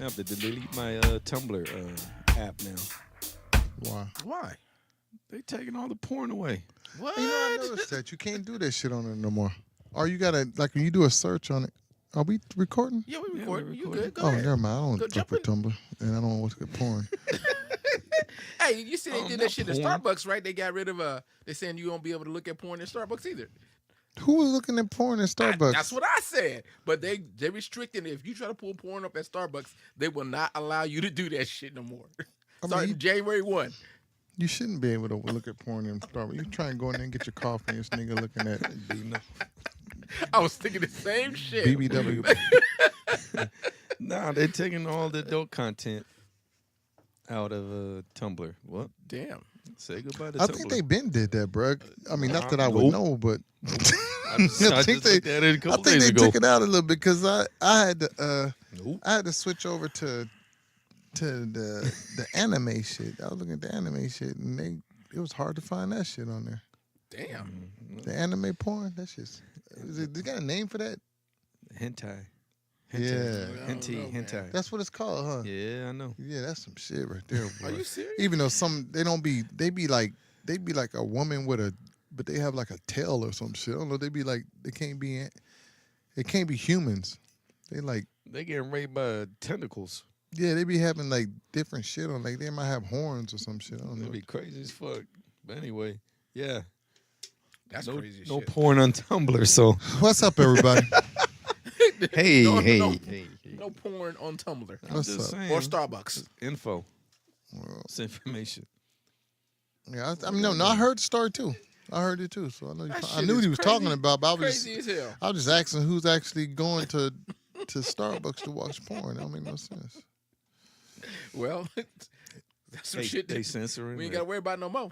have to delete my Tumblr app now. Why? Why? They taking all the porn away. What? You know, I noticed that you can't do that shit on it no more. Or you gotta like when you do a search on it. Are we recording? Yeah, we Yeah, recording. we You recording. good? Go Oh, ahead. never mind. I don't Go fuck jump with Tumblr, and I don't watch good porn. Hey, you see they Oh, did not that shit at porn. Starbucks, right? They got rid of they saying you won't be able to look at porn in Starbucks either. Who was looking at porn at Starbucks? That's what I said. But they restricting it. If you try to pull porn up at Starbucks, they will not allow you to do that shit no more. Starting January 1. You shouldn't be able to look at porn in Starbucks. You try and go in there and get your coffee, and this nigga looking at I was thinking the same shit. BBW. Nah, they're taking all the adult content out of Tumblr. What? Damn. Say goodbye to I Tumblr. think they been did that, bro. I mean, not that I would Nope. know, but I think think they- looked at it a I couple think days they ago. took it out a little bit because I had to Nope. I had to switch over to the anime shit. I was looking at the anime shit, and it was hard to find that shit on there. Damn. The anime porn, that shit's. They got a name for that? Hentai. Yeah. I don't know, man. Hentai. That's what it's called, huh? Yeah, I know. Yeah, that's some shit right there, boy. Are you serious? Even though they be like a woman but they have like a tail or some shit. I don't know. They can't be humans. They like, They getting raped by tentacles. yeah, they be having like different shit on. Like they might have horns or some shit. I don't That'd know. be crazy as fuck. But anyway, yeah. That's no, crazy as no shit. porn on Tumblr, so What's up, everybody? hey, No, hey, no. hey. No porn on Tumblr. I'm What's just up? saying. Or Starbucks. Info. Well, It's information. yeah, I mean, no, I heard the story too. I heard it too, so I know. That I shit knew what is he was crazy- talking about. But Crazy as hell. I was just asking who's actually going to Starbucks to watch porn. That don't make no sense. Well, that's some shit They that censoring. we ain't it. got to worry about no more.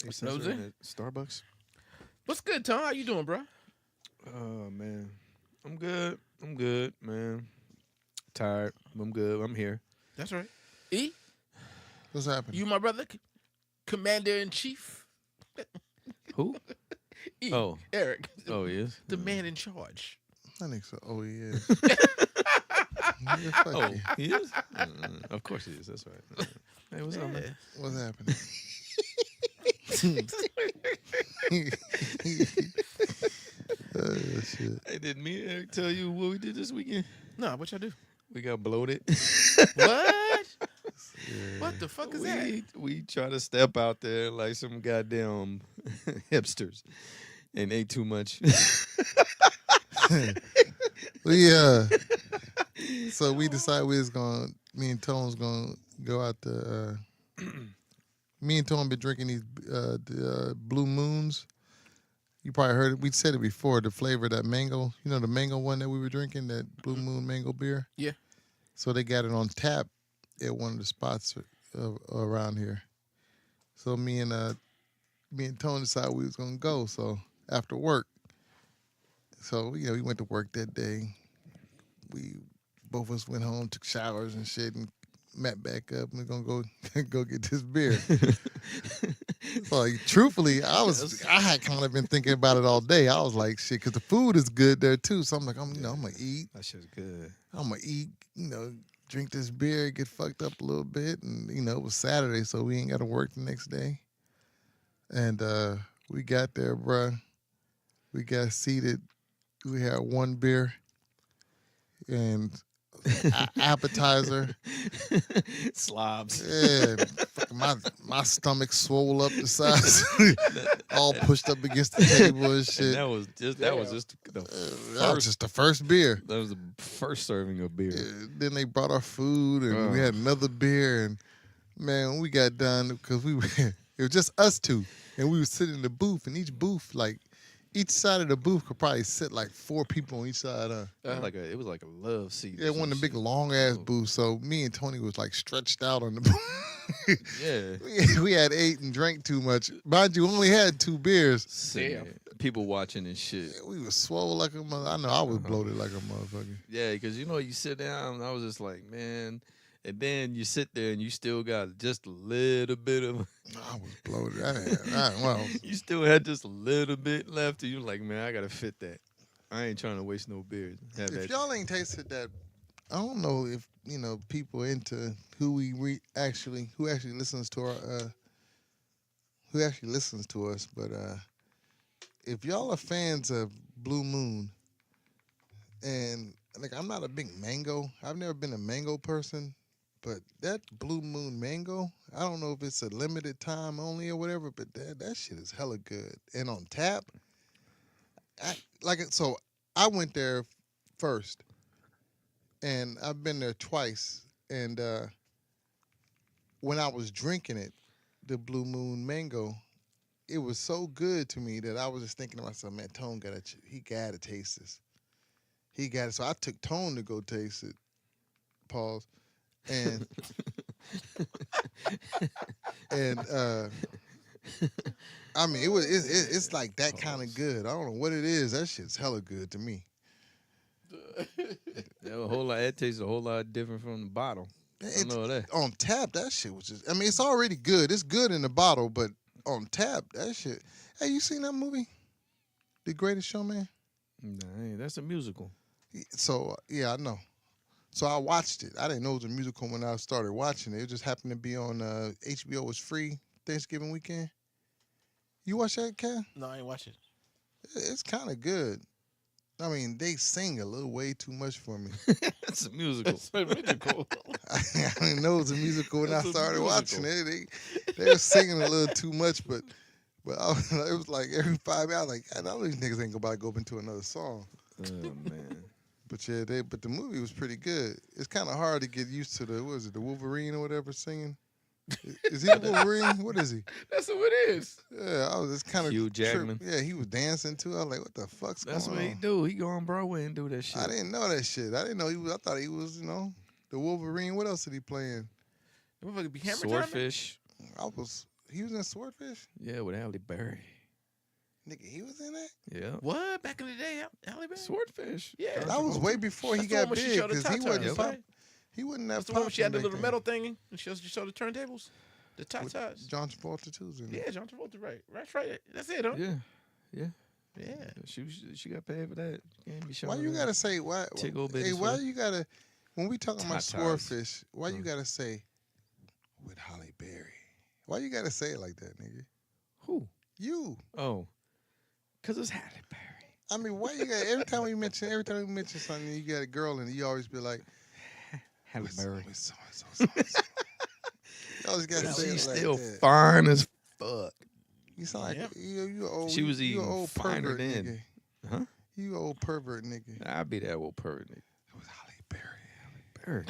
They censoring Nosy? at Starbucks. What's good, Tom? How you doing, bro? Oh man, I'm good. I'm good, man. Tired. I'm good. I'm here. That's right. E, What's happening? you my brother, Commander in Chief. Who? E, Oh. Eric, Oh yes. the man in charge. I think so. Oh yeah. Yeah, fuck Oh, you. he is. Of course he is. That's right. Hey, what's up, man? What's happening? Shit. Hey, did me and Eric tell you what we did this weekend? No, what y'all do? We got bloated. What? What the fuck is that? We try to step out there like some goddamn hipsters and ate too much. So we decided me and Tone was gonna go out to. Me and Tone been drinking these Blue Moons. You probably heard it. We said it before. The flavor of that mango. You know the mango one that we were drinking, that Blue Moon mango beer. Yeah. So they got it on tap at one of the spots around here. So me and Tone decided we was gonna go. So after work. So we went to work that day. We both of us went home, took showers and shit, and met back up. And we're gonna go get this beer. So like, truthfully, I had kind of been thinking about it all day. I was like, shit, because the food is good there too. So I'm like, I'm gonna eat. That shit's good. I'm gonna eat. Drink this beer, get fucked up a little bit, and it was Saturday, so we ain't got to work the next day. And we got there, bruh. We got seated. We had one beer and appetizer. Slobs. Yeah, fucking my stomach swole up the size, all pushed up against the table and And shit. that was just the That was first. just the first beer. That was the first serving of beer. Then they brought our food, and we had another beer. And man, when we got done, because it was just us two, and we were sitting in the booth, and each side of the booth could probably sit like 4 people on each side. It was like a love seat. or Yeah, one of some the big shit. long ass Oh. booths. So me and Tony was like stretched out on the booth. Yeah. we had ate and drank too much. Mind you, only had 2 beers. Sitting Damn. there, people watching and shit. We was swole like a mother. I know I was bloated like a motherfucker. Yeah, because you sit down, and I was just like, man. And then you sit there and you still got just a little bit of. I was bloated. You still had just a little bit left, and you're like, man, I gotta fit that. I ain't trying to waste no beers. Have If that. y'all ain't tasted that I don't know if people into who who actually listens to us, but if y'all are fans of Blue Moon, and like I'm not a big mango, I've never been a mango person, but that Blue Moon mango, I don't know if it's a limited time only or whatever, but that shit is hella good. And on tap, so I went there first, and I've been there twice, and when I was drinking it, the Blue Moon mango, it was so good to me that I was just thinking to myself, man, Tone he gotta taste this. He got it. So I took Tone to go taste it. Pause. And and I mean it's like that kind of good. I don't know what it is. That shit's hella good to me. It tastes a whole lot different from the bottle. I know that. On tap, that shit was just. I mean, it's already good. It's good in the bottle, but on tap, that shit. Hey, you seen that movie, The Greatest Showman? Nah, that's a musical. So yeah, I know. So I watched it. I didn't know it was a musical when I started watching it. It just happened to be on HBO. It was free Thanksgiving weekend. You watch that, Cat? No, I ain't watch it. It's kind of good. I mean, they sing a little way too much for me. It's a musical. It's a musical. I didn't know it was a musical when I started watching it. They were singing a little too much, but it was like every 5 minutes, I was like, I know these niggas ain't gonna go up into another song. Oh man. But yeah, but the movie was pretty good. It's kind of hard to get used to the Wolverine or whatever singing. Is he the Wolverine? What is he? That's who it is. Yeah, I was just kind of Hugh Jackman. Yeah, he was dancing too. I was like, what the fuck's That's going what on? he do. He go on Broadway and do that shit. I didn't know that shit. I didn't know he was. I thought he was, the Wolverine. What else did he play in? The motherfucker be hammer timing? Swordfish. He was in Swordfish? Yeah, with Halle Berry. Nigga, he was in that? Yeah. What? Back in the day, Halle Berry? Swordfish. Yeah. That was way before he That's the one got when she big showed the because he wasn't tatas, pop. right? He wasn't that That's the one when she had the popular little back metal thing and she showed the turntables? The then. With tatas. John Travolta too was in it. Yeah, John Travolta, right. That's right. That's it, huh? Yeah. Yeah. Yeah. She got paid for that. Can't be Why showing you that. gotta say why? Tickle Hey, bitties why for- you gotta? When we talking about Tatas. Swordfish, why you gotta say with Halle Berry? Why you gotta say it like that, nigga? Who? You. Oh. Because it's Halle Berry. I mean, why you got every time we mention something, you got a girl in it, you always be like Halle Berry. with so. You always gotta say She's it like still that. fine as fuck. You sound like Yep. you old. She was you even old finer pervert then. nigga. Huh? You old pervert nigga. I'll be that old pervert nigga. With Halle Berry. Berry.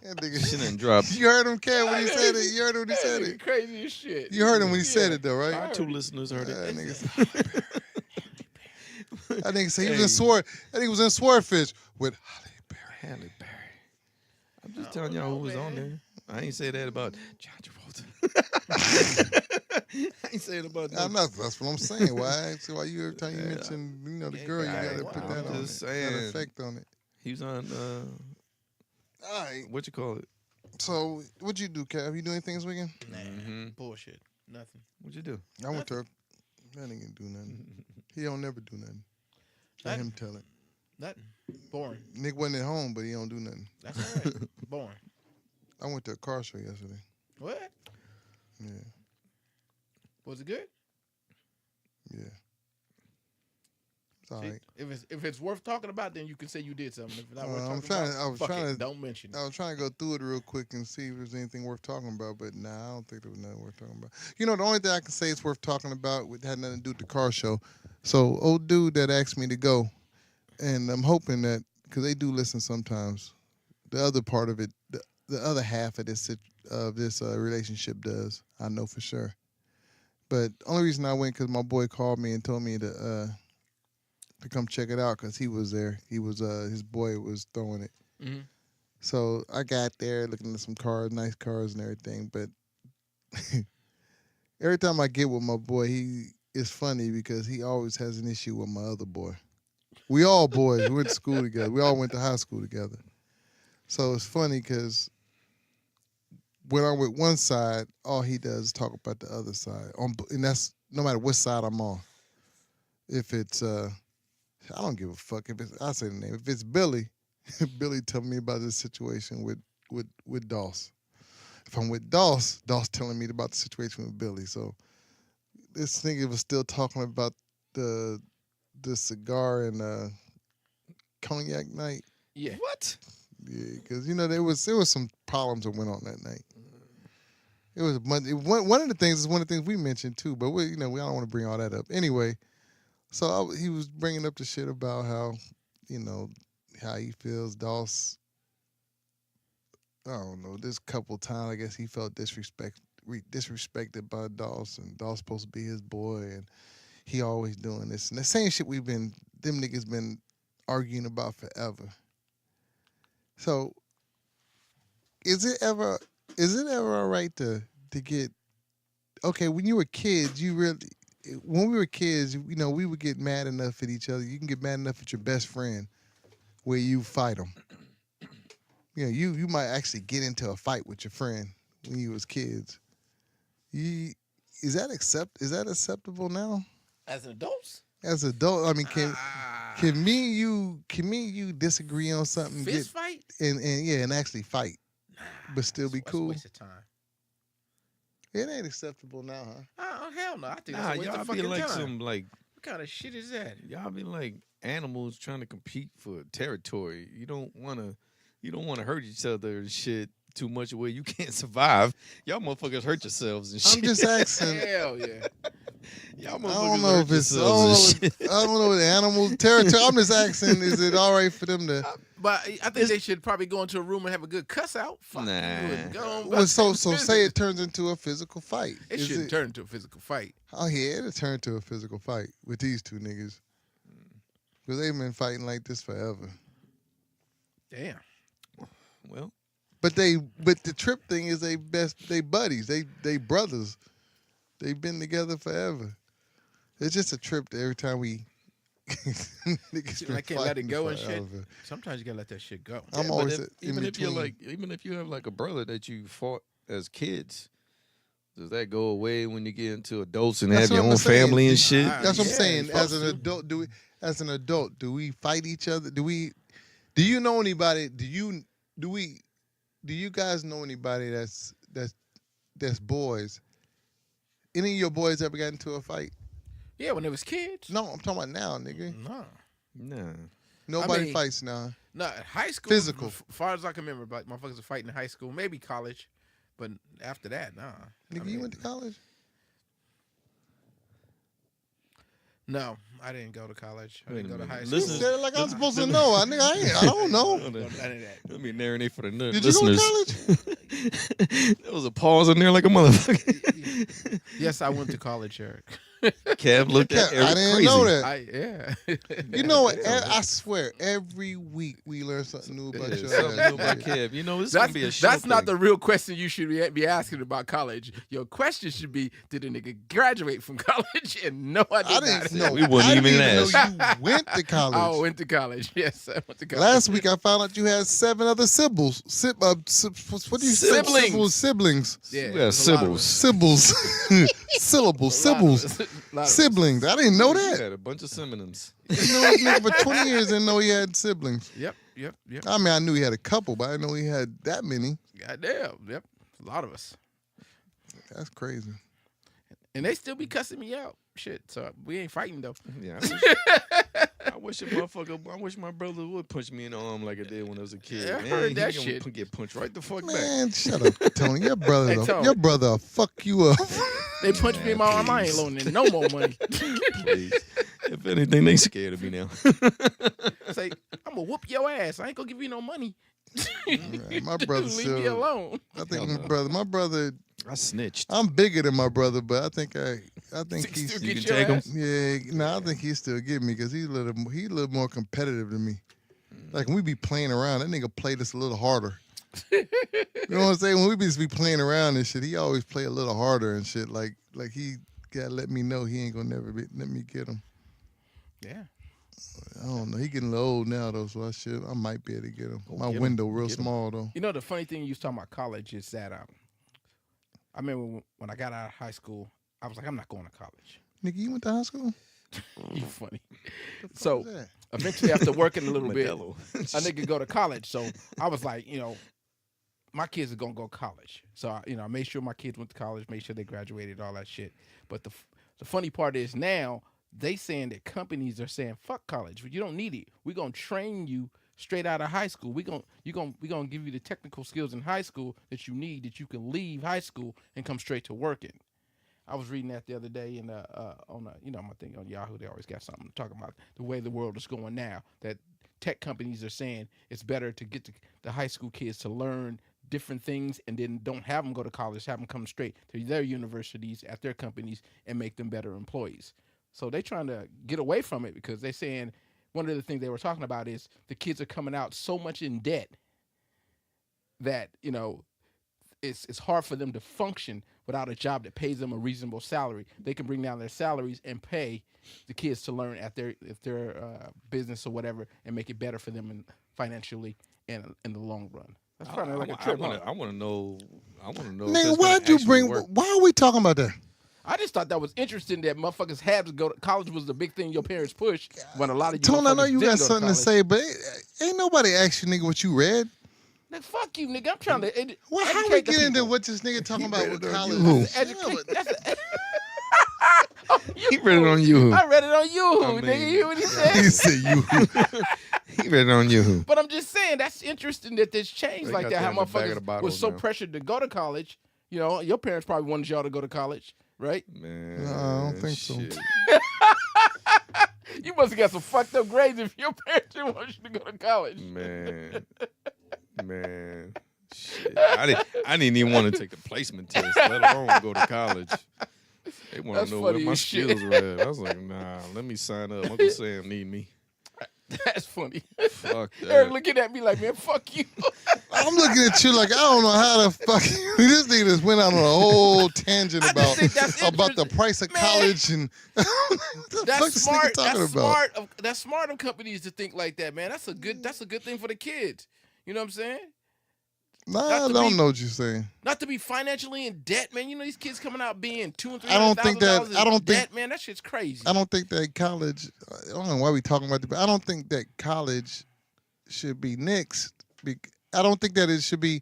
That nigga. She done dropped. You heard him, Cat, when he said it. You heard him when he said That it. nigga crazy as shit. You heard him when he said Yeah. it, though, right? Our two listeners heard That it. nigga said Halle Berry. That nigga said he was Hey. in Swordfish with Halle Berry. Halle Berry. I'm just telling y'all who was on there. I ain't say that about John Travolta. I ain't saying about That's what I'm saying. Why you every time you Yeah. mention the Yeah, girl, you guy, gotta wow. put that I'm on just it. That saying. effect on it. He was on All right. what you call it? So what'd you do, Cav? You do anything this weekend? Nah, Mhm. bullshit. Nothing. Mm-hmm. What'd you do? I went to. That nigga didn't do nothing. He don't never do nothing. Let him tell it. Nothing. Boring. Nick wasn't at home, but he don't do nothing. That's all right. Boring. I went to a car show yesterday. What? Yeah, Was it good? yeah. It's all See, right. if it's worth talking about, then you can say you did something. If it's not worth I'm talking trying- about, I was fuck trying it. to- Don't mention it. I was trying to go through it real quick and see if there's anything worth talking about, but nah, I don't think there was nothing worth talking about. You know, the only thing I can say is worth talking about had nothing to do with the car show. So, old dude that asked me to go, and I'm hoping that, because they do listen sometimes, the other part of it, the other half of this relationship does, I know for sure. But only reason I went because my boy called me and told me to come check it out because he was there. He was his boy was throwing it. Mm-hmm. So I got there looking at some cars, nice cars and everything. But every time I get with my boy, it's funny because he always has an issue with my other boy. We all boys. We went to school together. We all went to high school together. So it's funny because when I'm with one side, all he does is talk about the other side. And that's no matter what side I'm on. If it's I don't give a fuck if it's I say the name. If it's Billy, Billy told me about this situation with Doss. If I'm with Doss, Doss telling me about the situation with Billy. So this nigga was still talking about the cigar and cognac night. Yeah. What? Yeah, because there was some problems that went on that night. It was one of the things is one of the things we mentioned too, but we don't want to bring all that up anyway. So he was bringing up the shit about how how he feels Doss. I don't know. This couple times, I guess he felt disrespected by Doss, and Doss supposed to be his boy, and he always doing this and the same shit them niggas been arguing about forever. So, is it ever all right to get okay? When you were kids, when we were kids, we would get mad enough at each other. You can get mad enough at your best friend where you fight them. You might actually get into a fight with your friend when you was kids. Is that acceptable now? As an adult? As adult, I mean, can me and you disagree on something? Fist fight? And actually fight, but still be cool. Waste of time. It ain't acceptable now, huh? Oh hell no! I think that's a waste y'all of be fucking like time. some like What kind of shit is that? y'all be like animals trying to compete for territory. You don't wanna hurt each other and shit too much where you can't survive. Y'all motherfuckers hurt yourselves and shit. I'm just asking. Hell yeah! Y'all I motherfuckers don't know hurt if it's yourselves and shit. I don't know the animal territory. I'm just asking, is it all right for them to? But I think they should probably go into a room and have a good cuss out. Fuck Nah. you and go on Well, about so your say business. it turns into a physical fight. It Is shouldn't turn into a physical fight. Oh yeah, it'll turn to a physical fight with these two niggas. Because they've been fighting like this forever. Damn. Well, But the trip thing is they buddies. They brothers. They've been together forever. It's just a trip to every time we niggas See, been I can't let it fighting go and shit. forever. Sometimes you gotta let that shit go. I'm yeah, but always even if you have like a brother that you fought as kids, does that go away when you get into adults and That's have your what I'm own saying. family and shit? That's what I'm Yeah, saying. you're As supposed an to. adult, do we fight each other? Do you know anybody? Do you guys know anybody that's boys? Any of your boys ever got into a fight? Yeah, when they was kids. No, I'm talking about now, nigga. No. Nah. Nobody mean- fights now. No, high school. Physical. As far as I can remember, like motherfuckers were fighting in high school, maybe college, but after that, nah. Nigga, you went to college? No, I didn't go to college. I Wait didn't a go to high minute. school. You Listen- said it like I'm supposed to know. I don't know. None of that. Let me marinate for the Did you go listeners. to college? There was a pause in there like a motherfucker. Yes, I went to college, Eric. Kev looked at Eric I didn't crazy. know that. Yeah. You know what? I swear, every week we learn something new about Yeah, your something ass. new about Kev. You know, this is That's, gonna be a show that's not thing. the real question you should be asking about college. Your question should be, did a nigga graduate from college? And no, I did I didn't not. know. We wouldn't I didn't even know you went to college. I went to college. Yes, I went to college. Last week I found out you had 7 other siblings. What do you say? Siblings. Siblings. Yeah, We got there's a lot of Sybil's. us. Syllables. Syllables. A lot of Syllables. us. A lot of us. Siblings. I didn't know You that. had a bunch of synonyms. You know this nigga for 20 years didn't know he had siblings. Yep. I mean, I knew he had a couple, but I didn't know he had that many. Goddamn. Yep. A lot of us. That's crazy. And they still be cussing me out. Shit. So we ain't fighting though. Yeah. I wish I wish my brother would punch me in the arm like I did when I was a kid. Yeah, I Man, heard he that gonna shit. Get punched right the fuck back. Man, shut up, Tony. Your brother, Hey, Tony. your brother will fuck you up. They punched me in my arm. I ain't please. loaning no more money. Please. If anything, they scared of me now. Say, I'm gonna whoop your ass. I ain't gonna give you no money. Right, my brother Leave still. me alone. I think my brother. I snitched. I'm bigger than my brother, but I think he's. Still You get can your take 'em? ass. Yeah, no, I think he still get me because he a little more competitive than me. Like when we be playing around, that nigga played us a little harder. You know what I'm saying? When we just be playing around and shit, he always play a little harder and shit. Like he gotta let me know he ain't gonna let me get him. Yeah. I don't know. He getting a little old now though, so I might be able to get him. Go My get him. window real Get him. small though. You know, the funny thing you was talking about college is that I remember when I got out of high school, I was like, I'm not going to college. Nigga, you went to high school? You funny. The fuck So was that? eventually, after working a little bit, Modelo. a nigga go to college. So I was like, my kids are gonna go to college. So I made sure my kids went to college, made sure they graduated, all that shit. But the funny part is now they saying that companies are saying fuck college, you don't need it. We're gonna train you straight out of high school. We're gonna give you the technical skills in high school that you need, that you can leave high school and come straight to working. I was reading that the other day on my thing on Yahoo. They always got something talking about the way the world is going now. That tech companies are saying it's better to get the high school kids to learn different things and then don't have them go to college, have them come straight to their universities at their companies and make them better employees. So they're trying to get away from it because they're saying one of the things they were talking about is the kids are coming out so much in debt that, it's hard for them to function without a job that pays them a reasonable salary. They can bring down their salaries and pay the kids to learn at their business or whatever and make it better for them financially and in the long run. That's kind of like a trip. I want to know. Nigga, why'd you bring? Why are we talking about that? I just thought that was interesting that motherfuckers had to go to college was the big thing your parents pushed when a lot of you Tone, I know motherfuckers you didn't got go something to college. say, but ain't nobody asked you, nigga, what you read. Nigga, fuck you, nigga. I'm trying to Well, how we educate the get into people. what this nigga talking about with college? He read it on you. I read it on you, I mean, nigga. You hear what he said? He said you. He read it on you. But I'm just saying that's interesting that this changed They like got that. that How in the back of the motherfuckers bottle was so now. pressured to go to college. Your parents probably wanted y'all to go to college, right? Man, No, I don't think so. shit. You must have got some fucked up grades if your parents didn't want you to go to college. Man. Shit. I didn't even want to take the placement test, let alone go to college. They want That's to know where funny my as shit. skills were at. I was like, nah, let me sign up. Uncle Sam need me. That's funny. Fuck Eric that. looking at me like, man, fuck you. I'm looking at you like I don't know how the fuck this nigga just went out on a whole tangent I just about think that's the interesting. price of Man. college and what the fuck That's this smart. nigga talking That's about? smart. That's smart of companies to think like that, man. That's a good thing for the kids. You know what I'm saying? Nah, Not I to don't be- know what you're saying. Not to be financially in debt, man. These kids coming out being $200,000 and I don't think that- $300,000 in I don't think- debt, man. That shit's crazy. I don't think that college. I don't know why we talking about it, but I don't think that college should be nixed. I don't think that it should be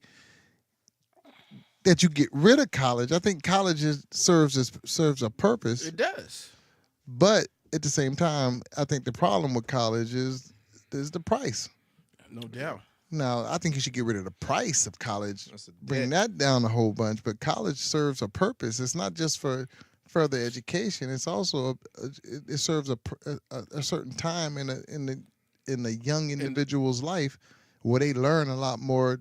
that you get rid of college. I think college serves a purpose, It does. but at the same time, I think the problem with college is the price. No doubt. Now, I think you should get rid of the price of college, That's a bring debt. that down a whole bunch. But college serves a purpose. It's not just for further education. It's also it serves a certain time in a young individual's life where they learn a lot more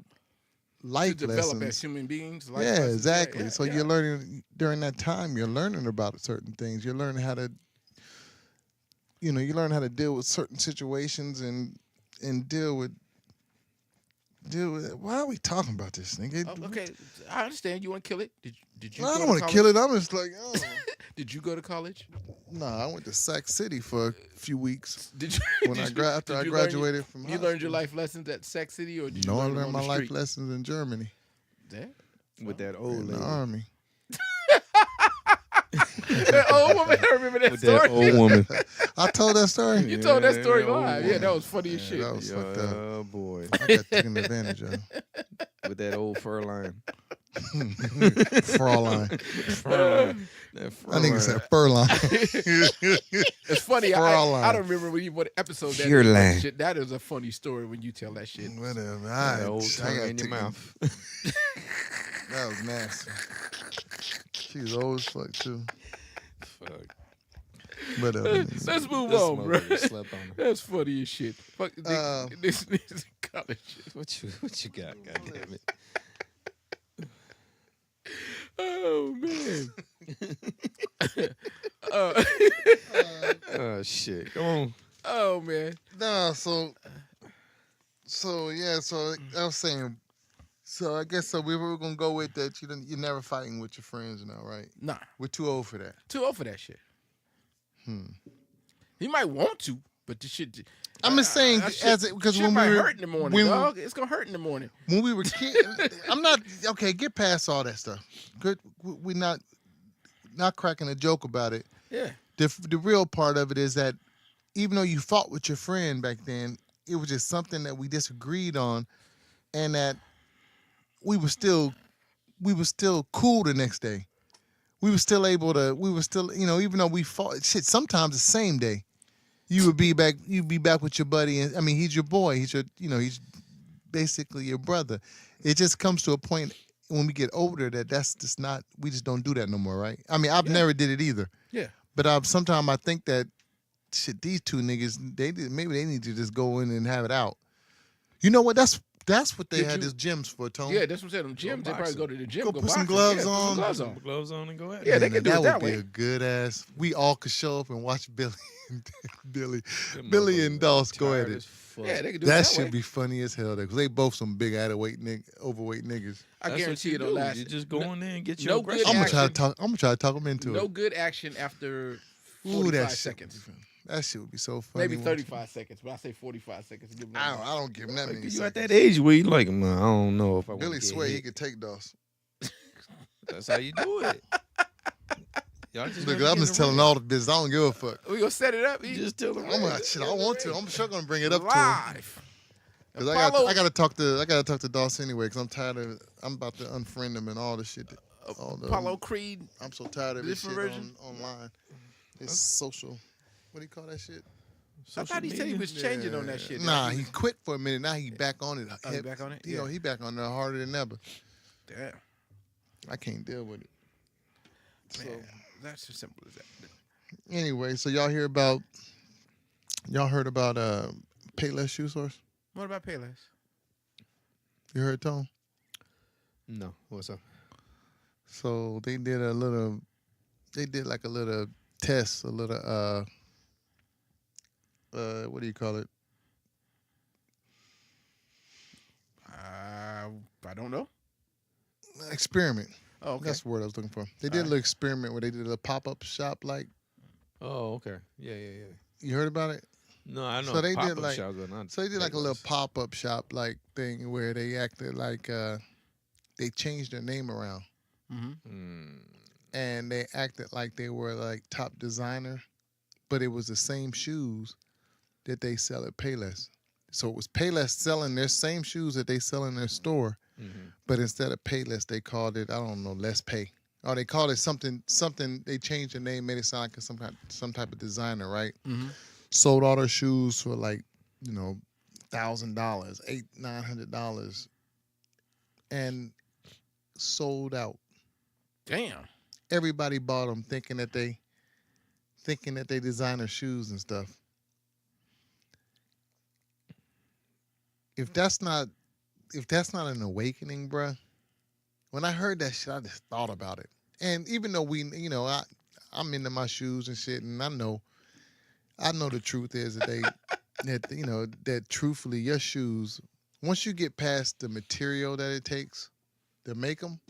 life To develop as lessons. human beings. life Yeah, lessons. exactly. Yeah, So yeah. you're learning during that time. You're learning about certain things. You're learning how to, you learn how to deal with certain situations and deal with. Why are we talking about this, nigga? Oh, okay, I understand. You want to kill it? Did you? No, I go don't to want to kill it. I'm just like, oh. Did you go to college? Nah, I went to Sac City for a few weeks Did you? when did after I did you learn graduated from high You learned your school. life lessons at Sac City, or did you No, I learn them learned on my the life street? lessons in Germany, Yeah. With that old in the lady. army. That old woman, I remember that With story. that old woman. I told that story. You told that story old live. Yeah, woman. that was funny as shit. that was fucked up. Oh boy. I got taken advantage of. With that old fur line. Fraulein. That fur I think line. it's that fur line. It's funny. Fraulein. I don't remember what episode that Pure is. line. Shit, that is a funny story when you tell that shit. Whatever. That old I tongue got in your taken- mouth. That was nasty. She was old as fuck too. Fuck. Whatever. Let's move This on, bro. motherfucker slept on her. That's funny as shit. Fuck this college shit. What you got? God damn it. Oh man. Oh shit. Come on. Oh man. No, so yeah, so I was saying, so I guess we were gonna go with that. You're never fighting with your friends now, right? Nah. We're too old for that. Too old for that shit. He might want to, but this shit. I'm just saying, that shit- because shit when might we were hurt in the morning, when we- dog. It's gonna hurt in the morning. when we were kids, I'm not okay. Get past all that stuff. Good, we're not cracking a joke about it. Yeah. The real part of it is that even though you fought with your friend back then, it was just something that we disagreed on, and that we were still cool the next day. We were still able to. We were still, even though we fought, shit. Sometimes the same day, you'd be back with your buddy, and I mean, he's your boy. He's your, he's basically your brother. It just comes to a point when we get older that's just not. We just don't do that no more, right? I mean, I've never did it either. Yeah. But sometimes I think that shit. These two niggas, maybe they need to just go in and have it out. You know what? That's what they Did had you- these gyms for, Tone. Yeah, that's what I'm saying. Them gyms, they probably boxing. go to the gym. Go put boxing. some gloves Yeah, put some on. gloves Put on. some gloves on and go ahead. Yeah, they Man, can do it that that would way. be a good ass. We all could show up and watch Billy and Billy Them and motherfuckers Doss go at tired it. as fuck. Yeah, they can do That it that should way. be funny as hell, because they both some big overweight niggas. I That's guarantee what it'll do. last. You just go in there and get no your good aggression. I'm gonna action. try to talk them into No it. good action after Ooh, 45 that shit. seconds. That shit would be so funny. Maybe 35 seconds, but I say 45 seconds. Give them I don't give him that Like, many. you at seconds. that age where you like, man, I don't know if I want Billy to swear he could take Doss. That's how you do it. Y'all just Look, gotta I'm get just in the telling ring. all the business. I don't give a fuck. We gonna set it up. You just tell them. I want to. I'm sure gonna bring it up to him. live. Cause Apollo- I gotta talk to Doss anyway. Cause I'm tired of. I'm about to unfriend him and all the shit. All the, Apollo Creed. I'm so tired of this shit different version? online. It's social. What do you call that shit? I thought he said he was changing on that shit. Nah, he quit for a minute. Now he back on it. Oh, he back on it? He back on there harder than ever. Damn, I can't deal with it. So man, that's as simple as that. anyway, so y'all heard about Payless Shoe Source? What about Payless? You heard, Tone? No, what's up? So they did like a little test, a little what do you call it? I don't know. Experiment. Oh, okay. That's the word I was looking for. They did a little experiment where they did a pop-up shop. Like, Oh, okay. Yeah. you heard about it? No, I know. So they did pop-up like- shops, but not So they did like a little Payless. pop-up shop like thing where they acted like they changed their name around Mm-hmm. Mm, and they acted like they were like top designer, but it was the same shoes that they sell at Payless. So it was Payless selling their same shoes that they sell in their store, mhm. but instead of Payless, they called it, I don't know, Let's Pay. Or they called it something. They changed the name, made it sound like some type of designer, right? Mm-hmm. Sold all their shoes for like, $1,000, $800-900, and sold out. Damn. Everybody bought them, thinking that they designer shoes and stuff. If that's not an awakening, bruh. When I heard that shit, I just thought about it. And even though I'm into my shoes and shit, and I know the truth is that that truthfully your shoes, once you get past the material that it takes to make them,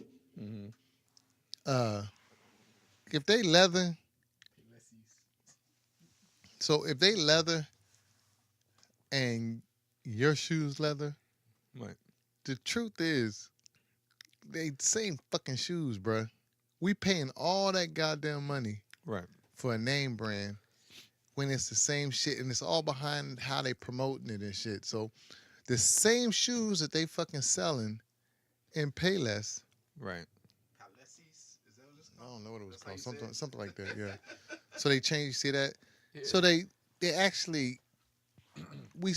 Mhm. if they leather, so if they leather and your shoes leather, Right. the truth is they same fucking shoes, bruh. We paying all that goddamn money Right. for a name brand when it's the same shit, and it's all behind how they promoting it and shit. So the same shoes that they fucking selling in Payless, Right. I don't know what it was called, something like that, yeah. So they changed, see that? So they actually, we're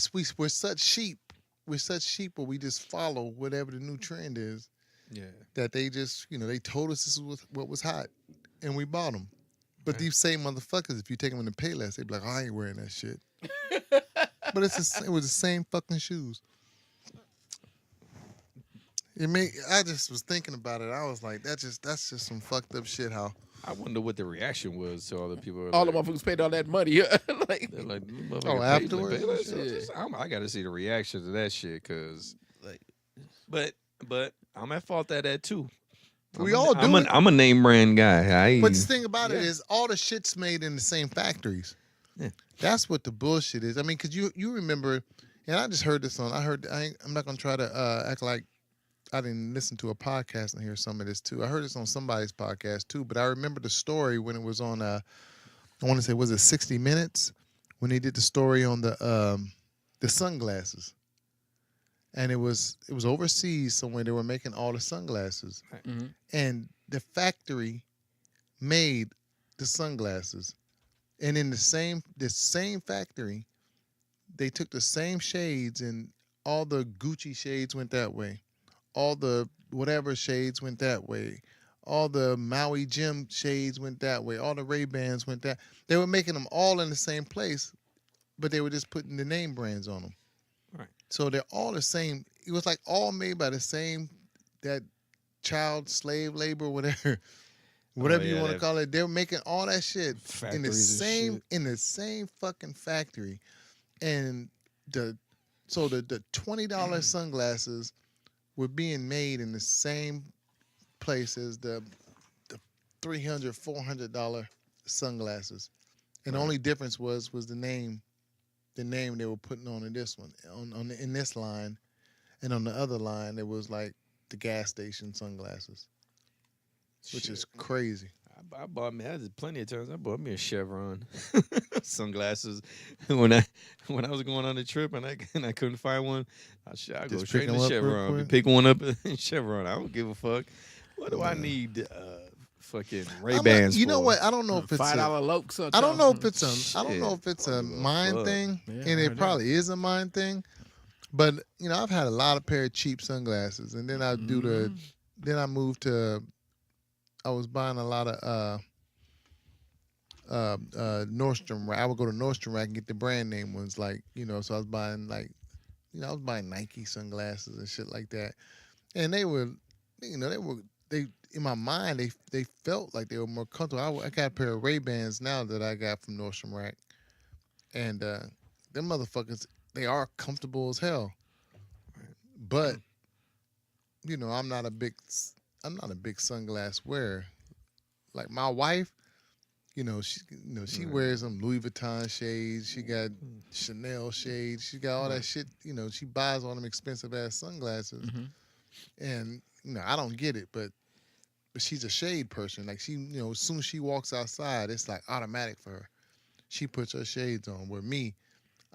such sheep, where we just follow whatever the new trend is, Yeah. that they just, they told us this was what was hot, and we bought them. But Okay. these same motherfuckers, if you take them in the Payless, they be like, I ain't wearing that shit. But it was the same fucking shoes. I just was thinking about it. I was like, that's just some fucked up shit. How I wonder what the reaction was to all the people. All the like, motherfuckers paid all that money. like, they're like, Oh, afterwards? I got to see the reaction to that shit, cause, Like- but I'm at fault at that too. We all do it. I'm a name brand guy. But the thing about it Yeah. is, all the shit's made in the same factories. Yeah. That's what the bullshit is. I mean, because you remember, and I just heard this on. I'm not gonna try to act like I didn't listen to a podcast and hear some of this too. I heard this on somebody's podcast too. But I remember the story when it was on I want to say, was it 60 Minutes when they did the story on the sunglasses, and it was overseas somewhere. They were making all the sunglasses, Mm-hmm. and the factory made the sunglasses, and in the same factory, they took the same shades, and all the Gucci shades went that way, all the whatever shades went that way, all the Maui Jim shades went that way, all the Ray-Bans went that. They were making them all in the same place, but they were just putting the name brands on them. Right. So they're all the same. It was like all made by the same, that child slave labor, whatever, whatever you yeah, want to that call it. They're making all that shit in the factories and same shit. in the same fucking factory, and the $20 sunglasses were being made in the same place as the $300, $400 sunglasses, and the Right. only difference was the name they were putting on in this one, in this line, and on the other line it was like the gas station sunglasses, which is Shit. crazy. I bought me. I did plenty of times. I bought me a Chevron sunglasses when I was going on the trip and I couldn't find one. I go Just straight pick to 'em up real Chevron. quick? Pick one up in Chevron. I don't give a fuck. What do I Yeah. need? Fucking I'm Ray not- Bans. you know what? I don't know if it's $5 lokes. I don't know if it's I don't know Shit. if it's I a don't give a mind fuck. thing, Yeah, I and heard it that. probably is a mind thing. But I've had a lot of pair of cheap sunglasses, and then I moved to. I was buying a lot of Nordstrom Rack. I would go to Nordstrom Rack and get the brand name ones, like So I was buying I was buying Nike sunglasses and shit like that, and they were, they in my mind they felt like they were more comfortable. I got a pair of Ray-Bans now that I got from Nordstrom Rack, and them motherfuckers, they are comfortable as hell. But I'm not a big sunglass wearer. Like my wife, she wears some Louis Vuitton shades. She got Chanel shades. She got all that shit. She buys all them expensive ass sunglasses, Mhm. and I don't get it, but she's a shade person. Like she, as soon as she walks outside, it's like automatic for her. She puts her shades on. Where me,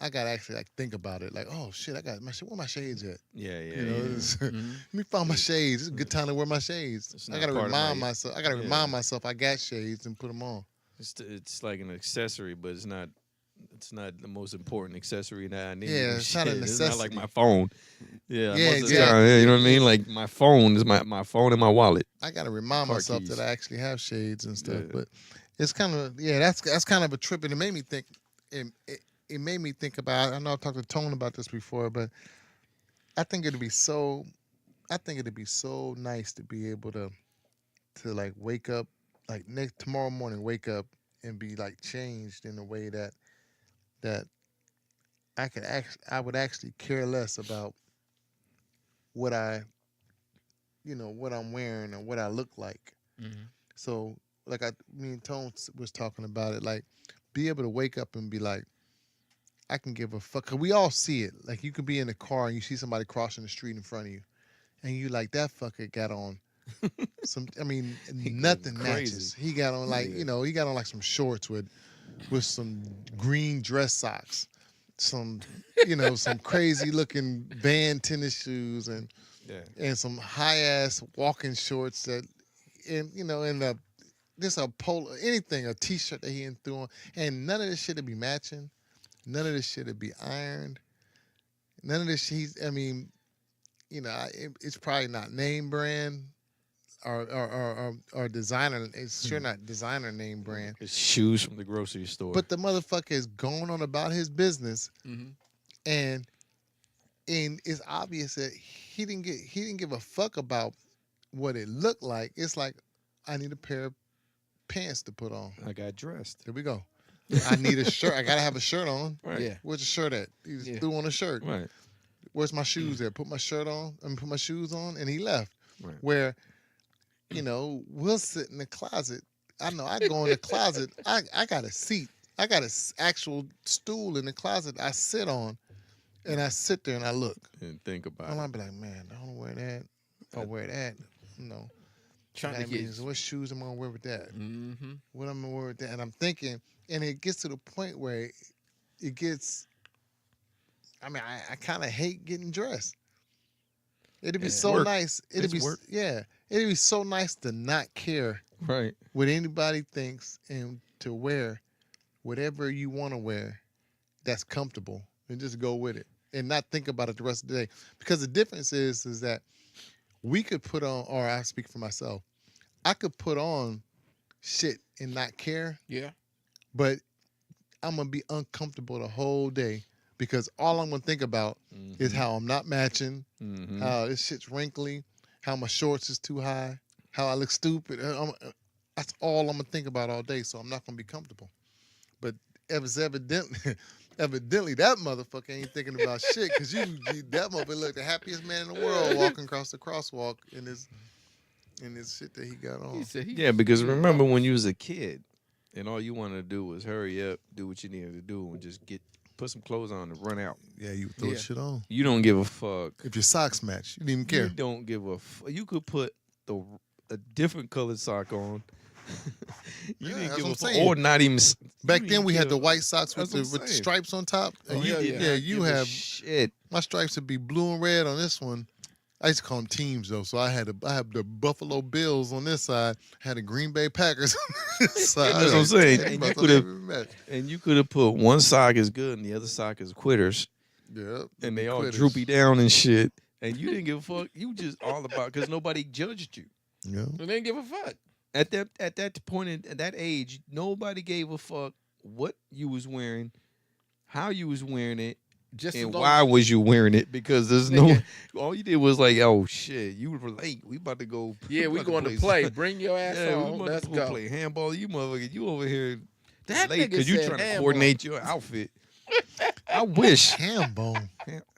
I gotta actually think about it. Like, oh shit, I got my where my shades at? Yeah, yeah, You know, yeah. it's- Mhm. let me find my shades. It's a good time to wear my shades. It's I not gotta part of my- remind myself. I gotta yeah. remind myself I got shades and put them on. It's like an accessory, but it's not. It's not the most important accessory that I need. Yeah, it's not a It's not like necessity. my phone. Yeah, Yeah, most of the exactly. time, you know what I mean. Like my phone is my phone and my wallet. I gotta remind Car myself keys. that I actually have shades and stuff. Yeah. But it's kind of that's kind of a trip, and it made me think. It made me think about. I know I've talked to Tone about this before, but I think it'd be so. I think it'd be so nice to be able to wake up tomorrow morning, wake up and be changed in a way that I would actually care less about what what I'm wearing and what I look like. Mhm. So me and Tone was talking about it, be able to wake up and be like, I can give a fuck. 'Cause we all see it. Like you could be in the car and you see somebody crossing the street in front of you, and you like that fucker got on nothing crazy. matches. He got on he got on some shorts with some green dress socks, some some crazy looking Van tennis shoes, and some high ass walking shorts and just a polo, anything, a t-shirt that he threw on, and none of this shit would be matching. None of this shit would be ironed. None of this shit. It's probably not name brand or designer. It's sure not designer name brand. It's shoes from the grocery store. But the motherfucker is going on about his business, Mhm. and it's obvious that he didn't give a fuck about what it looked like. It's like, I need a pair of pants to put on. I got dressed. Here we go. I need a shirt. I gotta have a shirt on. Right. Yeah. Where's the shirt at? He just Yeah. threw on a shirt. Right. Where's my shoes at? Put my shirt on. Put my shoes on, and he left. Right. Where, we'll sit in the closet. I know I go in the closet. I got a seat. I got an actual stool in the closet I sit on, and I sit there and I look. And think about And it. I'll be like, man, I don't wear that. If I wear that, Trying to that get. means what shoes am I gonna wear with that? Mm-hmm. What am I gonna wear with that? And I'm thinking, and it gets to the point where it gets. I mean, I kind of hate getting dressed. It'd be It's so work. nice. It'd It's be work. yeah. It'd be so nice to not care Right. what anybody thinks and to wear whatever you want to wear that's comfortable and just go with it and not think about it the rest of the day. Because the difference is that we could put on, or I speak for myself, I could put on shit and not care, Yeah. but I'm gonna be uncomfortable the whole day because all I'm gonna think about is how I'm not matching, Mm-hmm. how this shit's wrinkly, how my shorts is too high, how I look stupid. That's all I'm gonna think about all day. So I'm not gonna be comfortable. But evidently, evidently that motherfucker ain't thinking about shit because that motherfucker look the happiest man in the world walking across the crosswalk in his shit that he got on. He said he Yeah, because remember when you was a kid and all you wanted to do was hurry up, do what you needed to do, and just put some clothes on and run out. Yeah, you throw Yeah. shit on. You don't give a fuck. If your socks match, you didn't even You care. don't give a fuck. You could put a different colored sock on. You Yeah, didn't that's give what a I'm fuck. saying. Or not even. Back you then didn't we had give- the white socks with That's the what I'm with the saying. stripes on top. And Oh, you, hell yeah, yeah. you Give a have shit. my stripes would be blue and red on this one. I used to call them teams though, so I had the Buffalo Bills on this side, had the Green Bay Packers on this side. That's what I'm saying. Hey, And you motherfucker, could've- every match. And you could have put one sock is good and the other sock is quitters, Yeah, and they all quitters. droopy down and shit. And you didn't give a fuck. You just all about because nobody judged you. Yeah, They didn't give a fuck. At that point at that age, nobody gave a fuck what you was wearing, how you was wearing it, Just and as long why as- was you wearing it? Because there's no. Nigga. All you did was like, oh shit, you were late. We about to go. Yeah, we about going to play. Bring your ass Yeah, we on. about Let's to go. play handball. You motherfucker, you over here That late nigga because you said trying to handball. coordinate your outfit. I wish ham bone.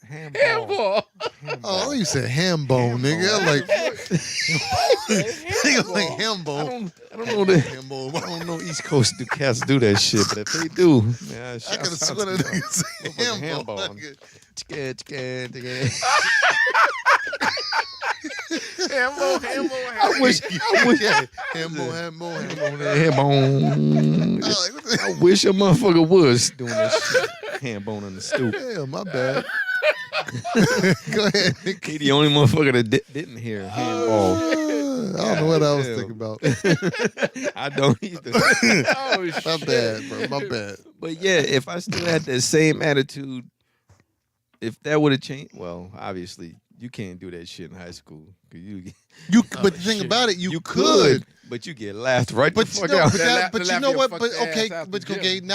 handball. Handball. Oh, you said ham bone, nigga. I'm like, nigga, like ham bone. I don't know that. Ham bone. I don't know East Coast do cats do that shit, but if they do, man, I could have sworn that nigga said Motherfucker, ham bone. handball. I wish. Yeah, ham bone, ham bone, ham bone. Handbone. I was like, what the- I wish a motherfucker was doing that shit. Handbone on the stoop. Damn, my bad. Go ahead. He the only motherfucker that didn't hear handball. I don't know what I was Damn. thinking about. I don't either. Oh, My shit. bad, bro. My bad. But yeah, if I still had that same attitude, if that would have changed, well, obviously you can't do that shit in high school. 'Cause But the thing shit. about it, you could. but you get laughed right But the you fuck know, out. but They you laugh know your what? fuck But ass okay, out the but okay. gym.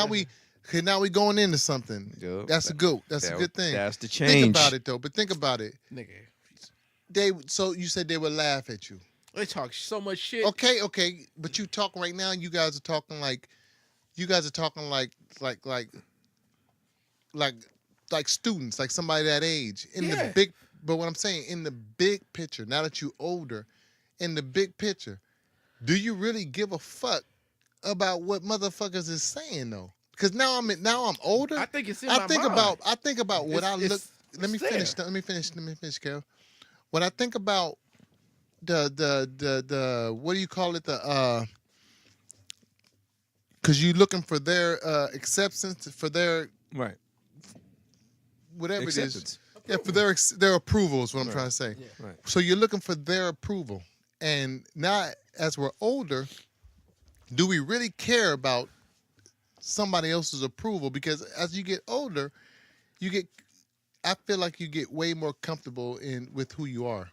Now we going into something. Yeah, That's a That's a good thing. That's the Think change. about it though. But think about it. Nigga. So you said they would laugh at you. They talk so much shit. Okay. But you talking right now. You guys are talking like students, like somebody that age in Yeah. the big. But what I'm saying in the big picture, now that you older, in the big picture, do you really give a fuck about what motherfuckers is saying though? Because now I'm older. I think it's in I my think mind. about what I It's- look. Let me finish. there. Let me finish, Carol. When I think about the what do you call it? Because you looking for their acceptance, for their Right. whatever it is. Acceptance. Yeah, for their approval is what I'm Right. trying to say. Yeah. Right. So you're looking for their approval, and now as we're older, do we really care about somebody else's approval? Because as you get older, I feel like you get way more comfortable with who you are,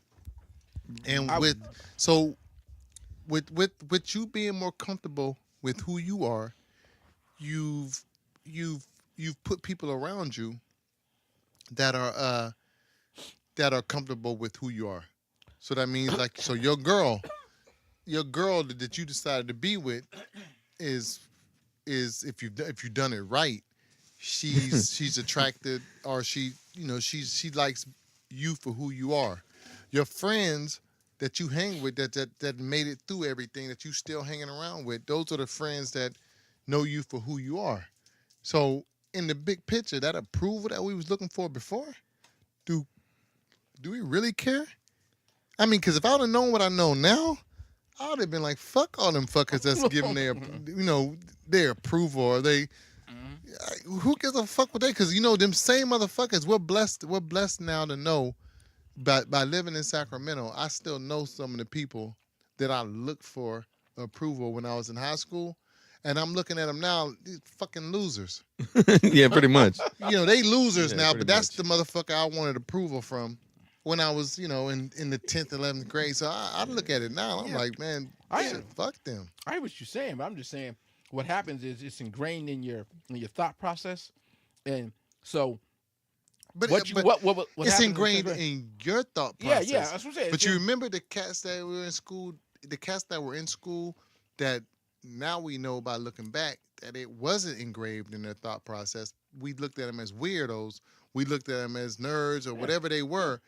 and with you being more comfortable with who you are, you've put people around you that are comfortable with who you are. So that means your girl that you decided to be with is if you've done it right, she's attracted, or she likes you for who you are. Your friends that you hang with that made it through everything, that you still hanging around with, those are the friends that know you for who you are. So in the big picture, that approval that we was looking for before, do we really care? I mean, because if I would have known what I know now, I would have been like, fuck all them fuckers that's giving their, their approval or they. Who gives a fuck with that? Because them same motherfuckers. We're blessed now to know. By living in Sacramento, I still know some of the people that I looked for approval when I was in high school, and I'm looking at them now. These fucking losers. Yeah, pretty much. They losers Yeah, now. pretty But that's much. the motherfucker I wanted approval from when I was, in the 10th, 11th grade. So I look at it now. I'm Yeah. like, man, shit, fuck them. I hear what you're saying, but I'm just saying what happens is it's ingrained in your thought process, and so But what it's happens ingrained in your thought process. Yeah, that's what I'm saying. But you remember the cats that were in school, that now we know by looking back that it wasn't engraved in their thought process. We looked at them as weirdos. We looked at them as nerds or whatever they were.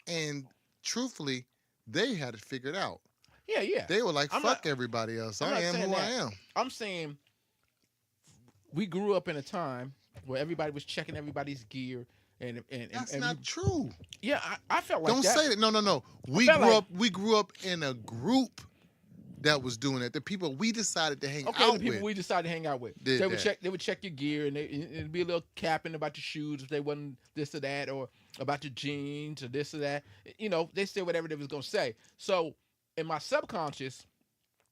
And truthfully, they had it figured out. Yeah. They were like, I'm fuck not- everybody else. I'm I not am saying who I that. am. I'm saying we grew up in a time where everybody was checking everybody's gear and That's and not true. yeah, I felt like Don't that. say that. No. We felt grew like- up. We grew up in a group that was doing it. The people we decided to hang Okay, out the people with. we decided to hang out with, Did they would that. check. They would check your gear, and it'd be a little capping about your shoes if they wasn't this or that, or about your jeans or this or that. They said whatever they was gonna say. So in my subconscious,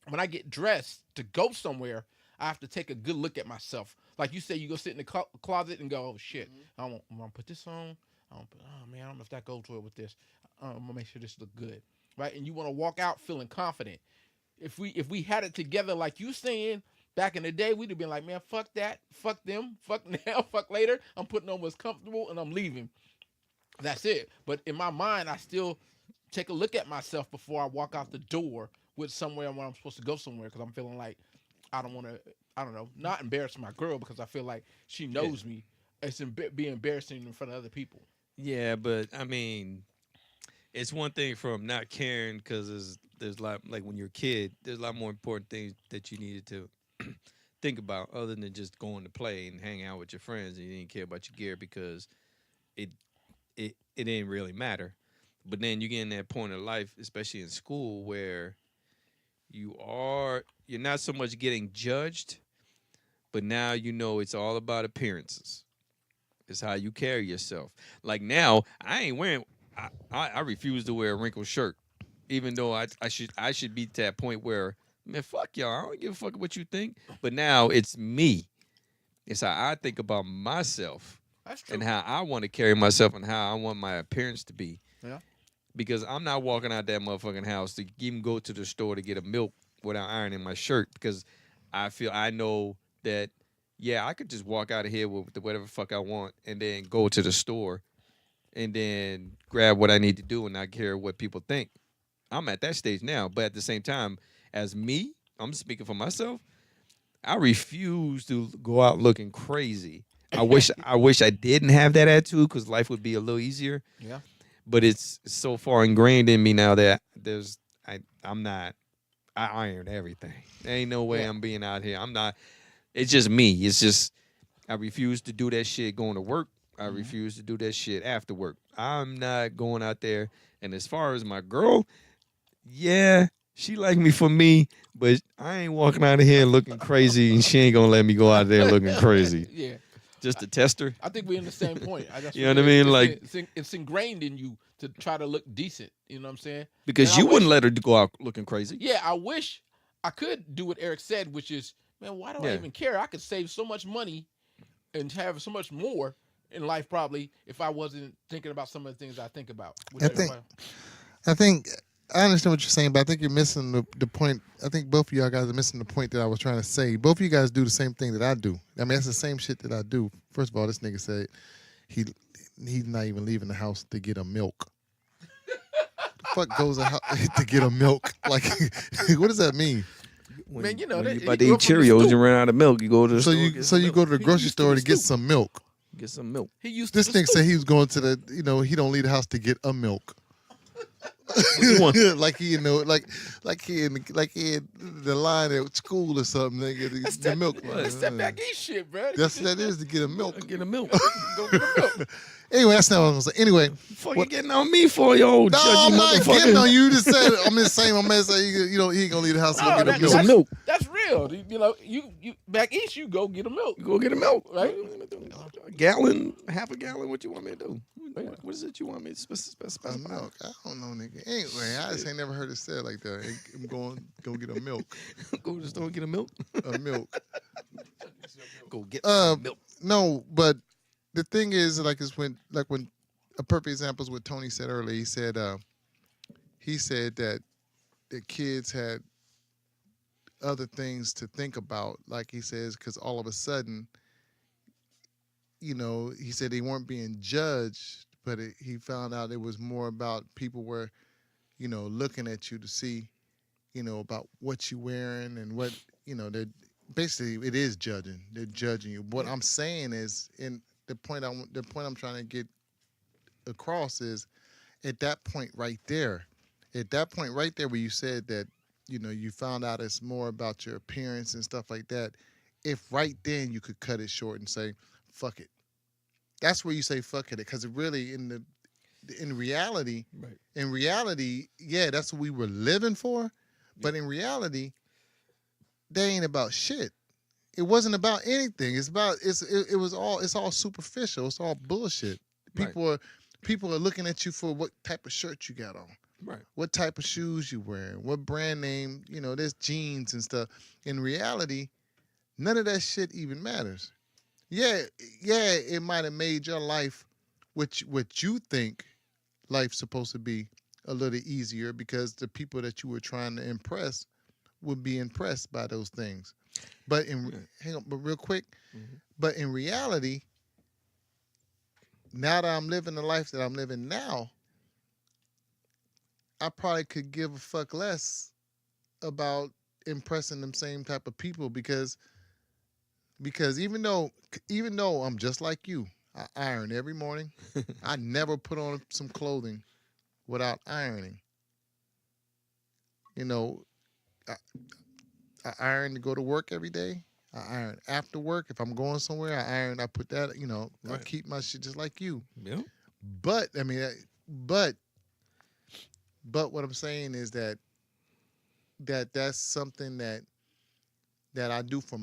when I get dressed to go somewhere, I have to take a good look at myself. Like you say, you go sit in the closet and go, "Oh shit, I'm gonna put this on. Oh man, I don't know if that goes well with this. I'm gonna make sure this look good, right?" And you want to walk out feeling confident. If we had it together like you saying back in the day, we'd have been like, man, fuck that, fuck them, fuck now, fuck later. I'm putting on what's comfortable and I'm leaving. That's it. But in my mind, I still take a look at myself before I walk out the door with somewhere when I'm supposed to go somewhere, because I'm feeling like I don't want to, not embarrass my girl because I feel like she knows me. It's be embarrassing in front of other people. Yeah, but I mean, it's one thing from not caring because there's a lot, like when you're a kid, there's a lot more important things that you needed to think about other than just going to play and hang out with your friends, and you didn't care about your gear because it didn't really matter. But then you get in that point of life, especially in school, where you're not so much getting judged, but now it's all about appearances. It's how you carry yourself. Like now, I ain't wearing. I refuse to wear a wrinkled shirt, even though I should be to that point where, man, fuck y'all. I don't give a fuck what you think. But now it's me. It's how I think about myself That's true. and how I want to carry myself and how I want my appearance to be. Yeah. Because I'm not walking out that motherfucking house to even go to the store to get a milk without ironing my shirt, because I know that, yeah, I could just walk out of here with whatever fuck I want and then go to the store and then grab what I need to do and not care what people think. I'm at that stage now, but at the same time, as me, I'm speaking for myself, I refuse to go out looking crazy. I wish I didn't have that attitude, because life would be a little easier. Yeah. But it's so far ingrained in me now that I iron everything. There ain't no way I'm being out here. I'm not. It's just me. It's just I refuse to do that shit going to work. I refuse to do that shit after work. I'm not going out there. And as far as my girl, yeah, she like me for me, but I ain't walking out of here looking crazy, and she ain't gonna let me go out there looking crazy. Yeah. Just to test her. I think we're in the same point. You know what I mean? Like, it's ingrained in you to try to look decent. You know what I'm saying? because And I you wouldn't wish- let her go out looking crazy. Yeah, I wish I could do what Eric said, which is, man, why do I Yeah. even care? I could save so much money and have so much more in life probably if I wasn't thinking about some of the things I think about. Which I think I understand what you're saying, but I think you're missing the point. I think both of y'all guys are missing the point that I was trying to say. Both of you guys do the same thing that I do. I mean, that's the same shit that I do. First of all, this nigga said he's not even leaving the house to get a milk. The fuck goes out to get a milk? Like, what does that mean? When, Man, you know, when that- you he about to grew eat up from the Cheerios stoop. and run out of milk, you go to the So store. you get so some you milk. go to the He grocery used to store the to get stoop. some milk. Get some milk. he used This to nigga said he was going to the, he don't leave the house to get a milk. you want? like he he in the line at school or something. Nigga, the milk. That's that back east shit, bro. That is to get a milk. Get a milk. Go get a milk. Anyway, that's not what I was gonna say. Anyway, Fucking getting on me for your old no, judgy I'm not motherfucker. getting on you. You just said I'm just saying. I'm gonna say he ain't gonna leave the house to go No, get a Get some milk. milk. That's real. You know, you back east, you go get a milk. Go get a milk, Right. A gallon, half a gallon. What you want me to do? What is it you want me to specify? Milk. I don't know, nigga. Anyway, I just ain't never heard it said like that. I'm going go get a milk. Go to the store and get a milk. A milk. Go get some milk. No, but the thing is, like, when a perfect example is what Tony said earlier. He said that the kids had other things to think about, like he says, because all of a sudden, he said they weren't being judged, but he found out it was more about people were, looking at you to see, about what you're wearing and what, they're basically it is judging. They're judging you. What I'm saying is, the point I'm trying to get across is, at that point right there where you said that, you found out it's more about your appearance and stuff like that. If right then you could cut it short and say, fuck it. That's where you say fuck it, because it really in reality, yeah, that's what we were living for. But in reality, they ain't about shit. It wasn't about anything. It's all superficial. It's all bullshit. People are looking at you for what type of shirt you got on. Right. What type of shoes you wearing, what brand name, there's jeans and stuff. In reality, none of that shit even matters. Yeah, it might have made your life, what you think life's supposed to be, a little easier, because the people that you were trying to impress would be impressed by those things. But but real quick, but in reality, now that I'm living the life that I'm living now, I probably could give a fuck less about impressing them same type of people, because even though I'm just like you, I iron every morning. I never put on some clothing without ironing. I iron to go to work every day. I iron after work. If I'm going somewhere, I iron. I put that, I keep my shit just like you. Yeah. But I mean, but what I'm saying is that's something that I do for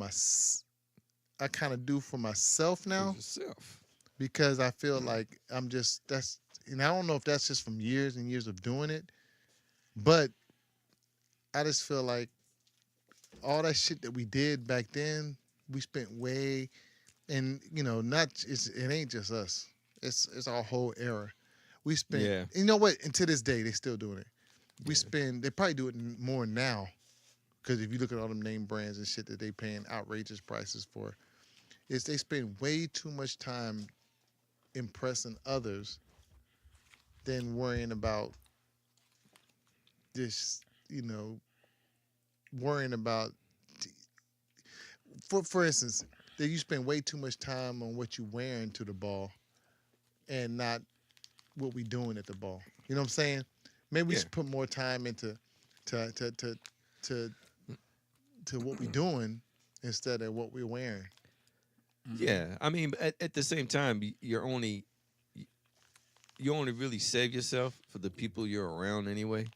I kind of do for myself now, Yourself. because I feel like I don't know if that's just from years and years of doing it, but I just feel like all that shit that we did back then, we spent way, and it ain't just us. It's our whole era. We spent, you know what? And to this day, they still doing it. They probably do it more now, because if you look at all them name brands and shit that they paying outrageous prices for, they spend way too much time impressing others than worrying about this, worrying about, for instance, that you spend way too much time on what you wearing to the ball and not what we doing at the ball. You know what I'm saying? Maybe we should put more time into to what we doing instead of what we're wearing. Yeah, I mean, at the same time, you only really save yourself for the people you're around anyway.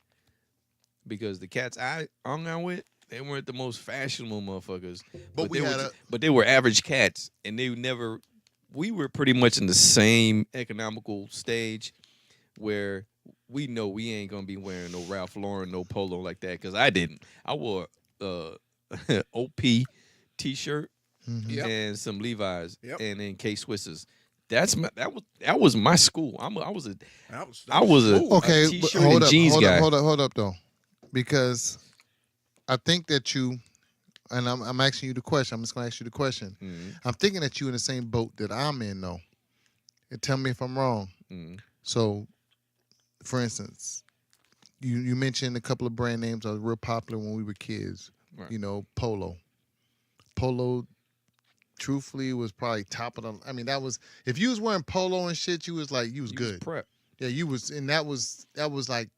Because the cats I hung out with, they weren't the most fashionable motherfuckers, but they were average cats, and we were pretty much in the same economical stage where we know we ain't gonna be wearing no Ralph Lauren, no polo like that, because I didn't. I wore OP t-shirt. Yep. And some Levi's, Yep. and then K-Swisses. That was my school. I was a Okay, t-shirt but hold and jeans guy. Hold up though, because I think that you, and I'm asking you the question. I'm just gonna ask you the question. Mm-hmm. I'm thinking that you in the same boat that I'm in though, and tell me if I'm wrong. Mm-hmm. So, for instance, you mentioned a couple of brand names that were real popular when we were kids. Right. Polo. Truthfully, was probably top of the. I mean, that was, if you was wearing polo and shit, you was like, you was good. Prep. Yeah, you was, and that was like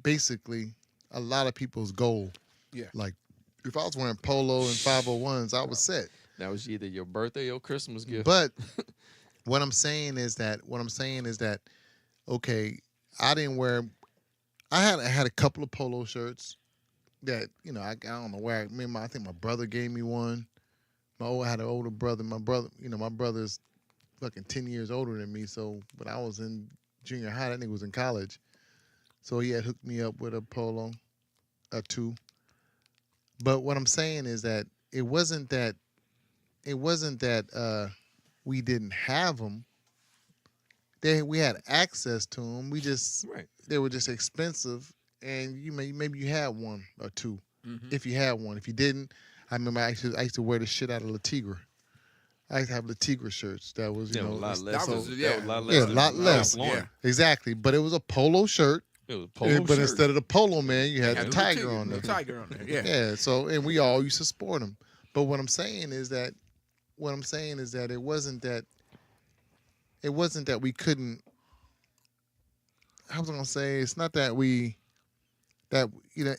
basically a lot of people's goal. Yeah. Like, if I was wearing polo and 501s, I was set. That was either your birthday or Christmas gift. But What I'm saying is that okay, I didn't wear. I had a couple of polo shirts that I don't know where. I think my brother gave me one. I had an older brother. My brother's fucking 10 years older than me. So when I was in junior high, that nigga was in college. So he had hooked me up with a polo, a two. But what I'm saying is that it wasn't that we didn't have them. We had access to them. Right. They were just expensive, and maybe you had one or two Mhm. if you had one. If you didn't, I remember I used to wear the shit out of La Tigre. I used to have La Tigre shirts. That was Yeah, a lot less. that was- That yeah. was a lot Yeah, less. a lot than less. Ralph Lauren. exactly, but it was a polo shirt. It was a polo but shirt. instead of the polo man, you had Yeah, the the tiger on The there. tiger on there. Yeah. Yeah. So and we all used to sport them. But what I'm saying is that it wasn't that we couldn't. I was gonna say it's not that that you know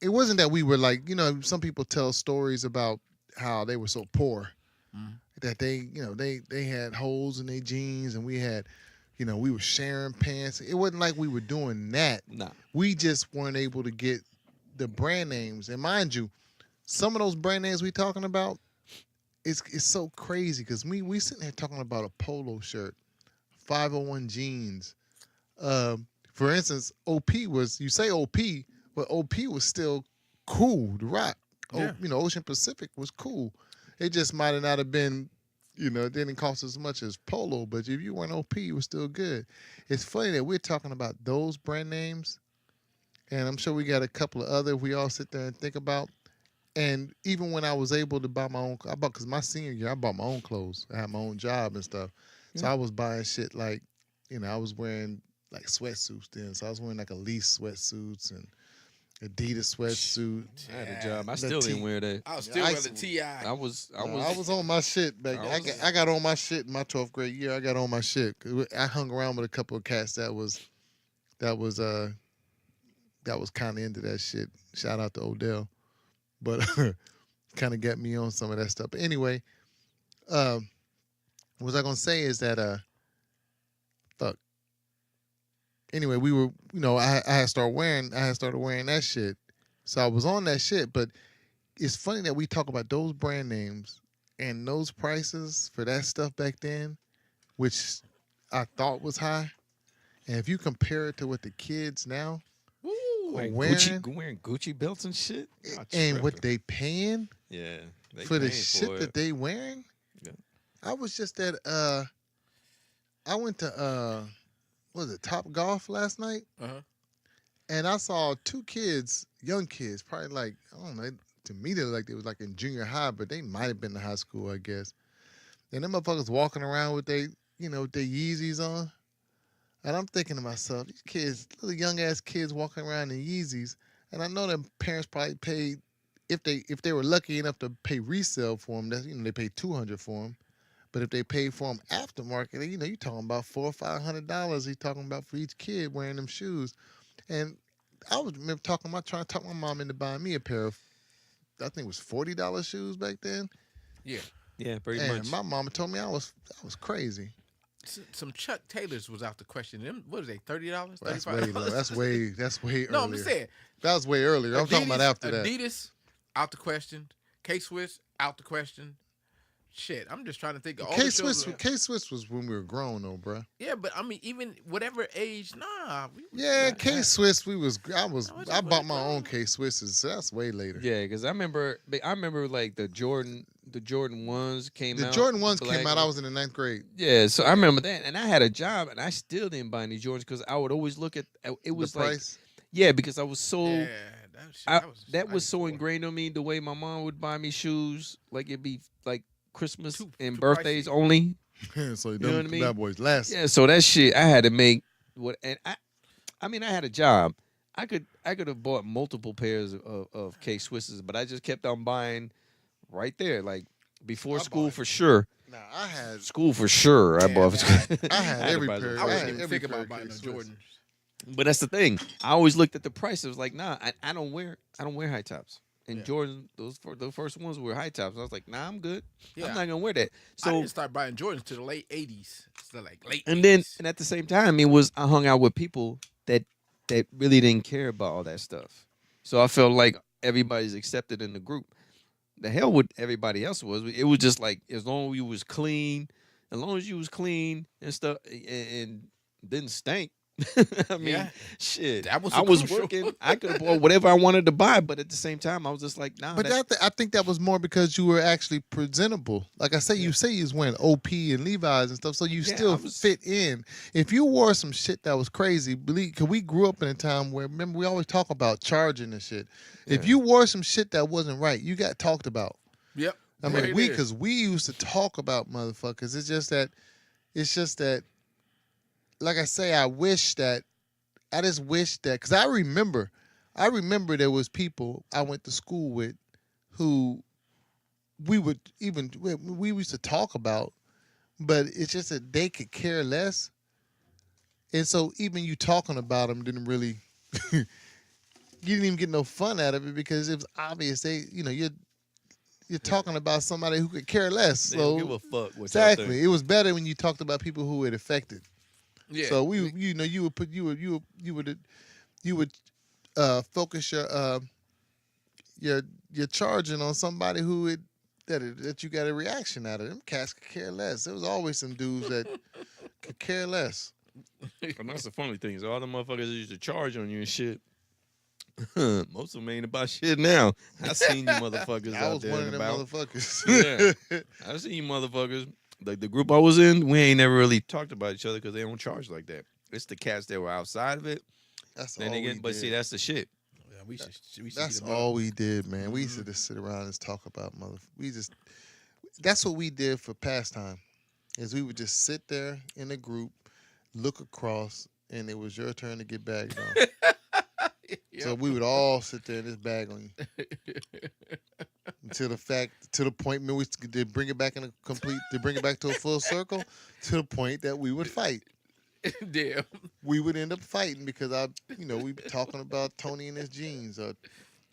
it wasn't that we were like some people tell stories about how they were so poor Mhm. that they had holes in their jeans and we had we were sharing pants. It wasn't like we were doing that. Nah. We just weren't able to get the brand names. And mind you, some of those brand names we talking about, it's so crazy because we sitting here talking about a polo shirt, 501 jeans. For instance, OP was you say OP, but OP was still cool to rock. Yeah. Ocean Pacific was cool. It just might have not have been, it didn't cost as much as Polo, but if you weren't OP, you were still good. It's funny that we're talking about those brand names, and I'm sure we got a couple of other we all sit there and think about. And even when I was able to buy my own, because my senior year, I bought my own clothes. I had my own job and stuff. So Yeah. I was buying shit like, I was wearing like sweatsuits then. So I was wearing like Elise sweatsuits and Adidas sweatsuit. I had a job. I The still T- didn't wear that. I was still I wearing the used TI. I was I was on my shit back then. I got on my shit in my 12th grade year. I got on my shit. I hung around with a couple of cats that was kind of into that shit. Shout out to Odell. But kind of got me on some of that stuff. But anyway, what was I gonna say is that fuck. Anyway, we were I had started wearing that shit, so I was on that shit. But it's funny that we talk about those brand names and those prices for that stuff back then, which I thought was high, and if you compare it to what the kids now Woo. are wearing wearing Gucci belts and shit. Y'all and what tripping. they paying. Yeah. They For the paying shit for that it. they wearing. Yeah. I was just at I went to what was it, Top Golf last night, Uh-huh. and I saw two kids, young kids, probably like I don't know. To me, they looked like they was like in junior high, but they might have been in high school, I guess. And them motherfuckers walking around with their Yeezys on, and I'm thinking to myself, these kids, little young ass kids walking around in Yeezys, and I know their parents probably paid. If they were lucky enough to pay resale for them, that's they paid $200 for them. But if they paid for them aftermarket, you're talking about $400 or $500. He's talking about for each kid wearing them shoes. And I was remember trying to talk my mom into buying me a pair of, I think it was $40 shoes back then. Yeah. Yeah, pretty And much. my mama told me I was crazy. Some Chuck Taylors was out the question. Them, what is they? $30? That's $35? way low. That's way earlier. No, I'm just saying. That was way earlier. I'm talking about after that. Adidas, out the question. K-Swiss, out the question. Shit, I'm just trying to think of all the shows. K-Swiss was when we were grown though, bro. Yeah, but I mean, even whatever age, nah. Yeah, not- K-Swiss. I was bought way my own grown. K-Swisses. So that's way later. Yeah, because I remember like the Jordan ones came The out. Jordan ones came black out. I and- was in the 9th grade. Yeah, so I remember that, and I had a job, and I still didn't buy any Jordans because I would always look at it was the like price. yeah, because I was so Yeah, that was so 94. ingrained on me the way my mom would buy me shoes, like it'd be like Christmas Too and pricey. birthdays only. So You know what I mean? bad boys last. Yeah, so that shit I had to make what, and I mean I had a job. I could have bought multiple pairs of K Swisses, but I just kept on buying right there, like before I school bought- for sure. Nah, I had School for sure. I Yeah, bought. man, I had to every buy pair. those. I I wasn't had even every thinking pair about of buying no K-Swiss. Jordans. But that's the thing. I always looked at the price. It was like, nah, I don't wear high tops. And Yeah. Jordan, the first ones were high tops. I was like, nah, I'm good. Yeah. I'm not gonna wear that. I So didn't start buying Jordans to the late '80s. So like late and then '80s. and at the same time, it was I hung out with people that really didn't care about all that stuff. So I felt like everybody's accepted in the group. The hell with everybody else was. It was just like as long as you was clean, as long as you was clean and stuff and didn't stink. I mean, Yeah. shit. That was I was crucial. working. I could have bought whatever I wanted to buy, but at the same time, I was just like, nah. But I think that was more because you were actually presentable. Like I say, you say you was wearing OP and Levi's and stuff, so you Yeah, still I was- fit in. If you wore some shit that was crazy, because we grew up in a time where, remember, we always talk about charging and shit. If Yeah. you wore some shit that wasn't right, you got talked about. Yep. I There mean, it because is. we used to talk about motherfuckers. It's just that, like I say, I just wish that, because I remember there was people I went to school with who we used to talk about, but it's just that they could care less, and so even you talking about them didn't really, you didn't even get no fun out of it because it was obvious you're talking about somebody who could care less. They don't So give a fuck what y'all exactly, think. it was better when you talked about people who it affected. Yeah. So you would focus your charging on somebody that you got a reaction out of. Them cats could care less. There was always some dudes that could care less. And that's the funny thing is all the motherfuckers that used to charge on you and shit. Most of them ain't about shit now. I seen you motherfuckers I out was there one and of them about. motherfuckers. Yeah. I seen you motherfuckers. Like the group I was in, we ain't never really talked about each other because they don't charge like that. It's the cats that were outside of it. That's Then all they we get, but did. see, that's the shit. Yeah, we should That's get them all we did, man. We used to just sit around and talk about that's what we did for pastime. Is we would just sit there in a group, look across, and it was your turn to get bagged on. So we would all sit there and just bag on you. To the point where we did bring it back to bring it back to a full circle, to the point that we would fight. Damn. We would end up fighting because we'd be talking about Tony and his jeans or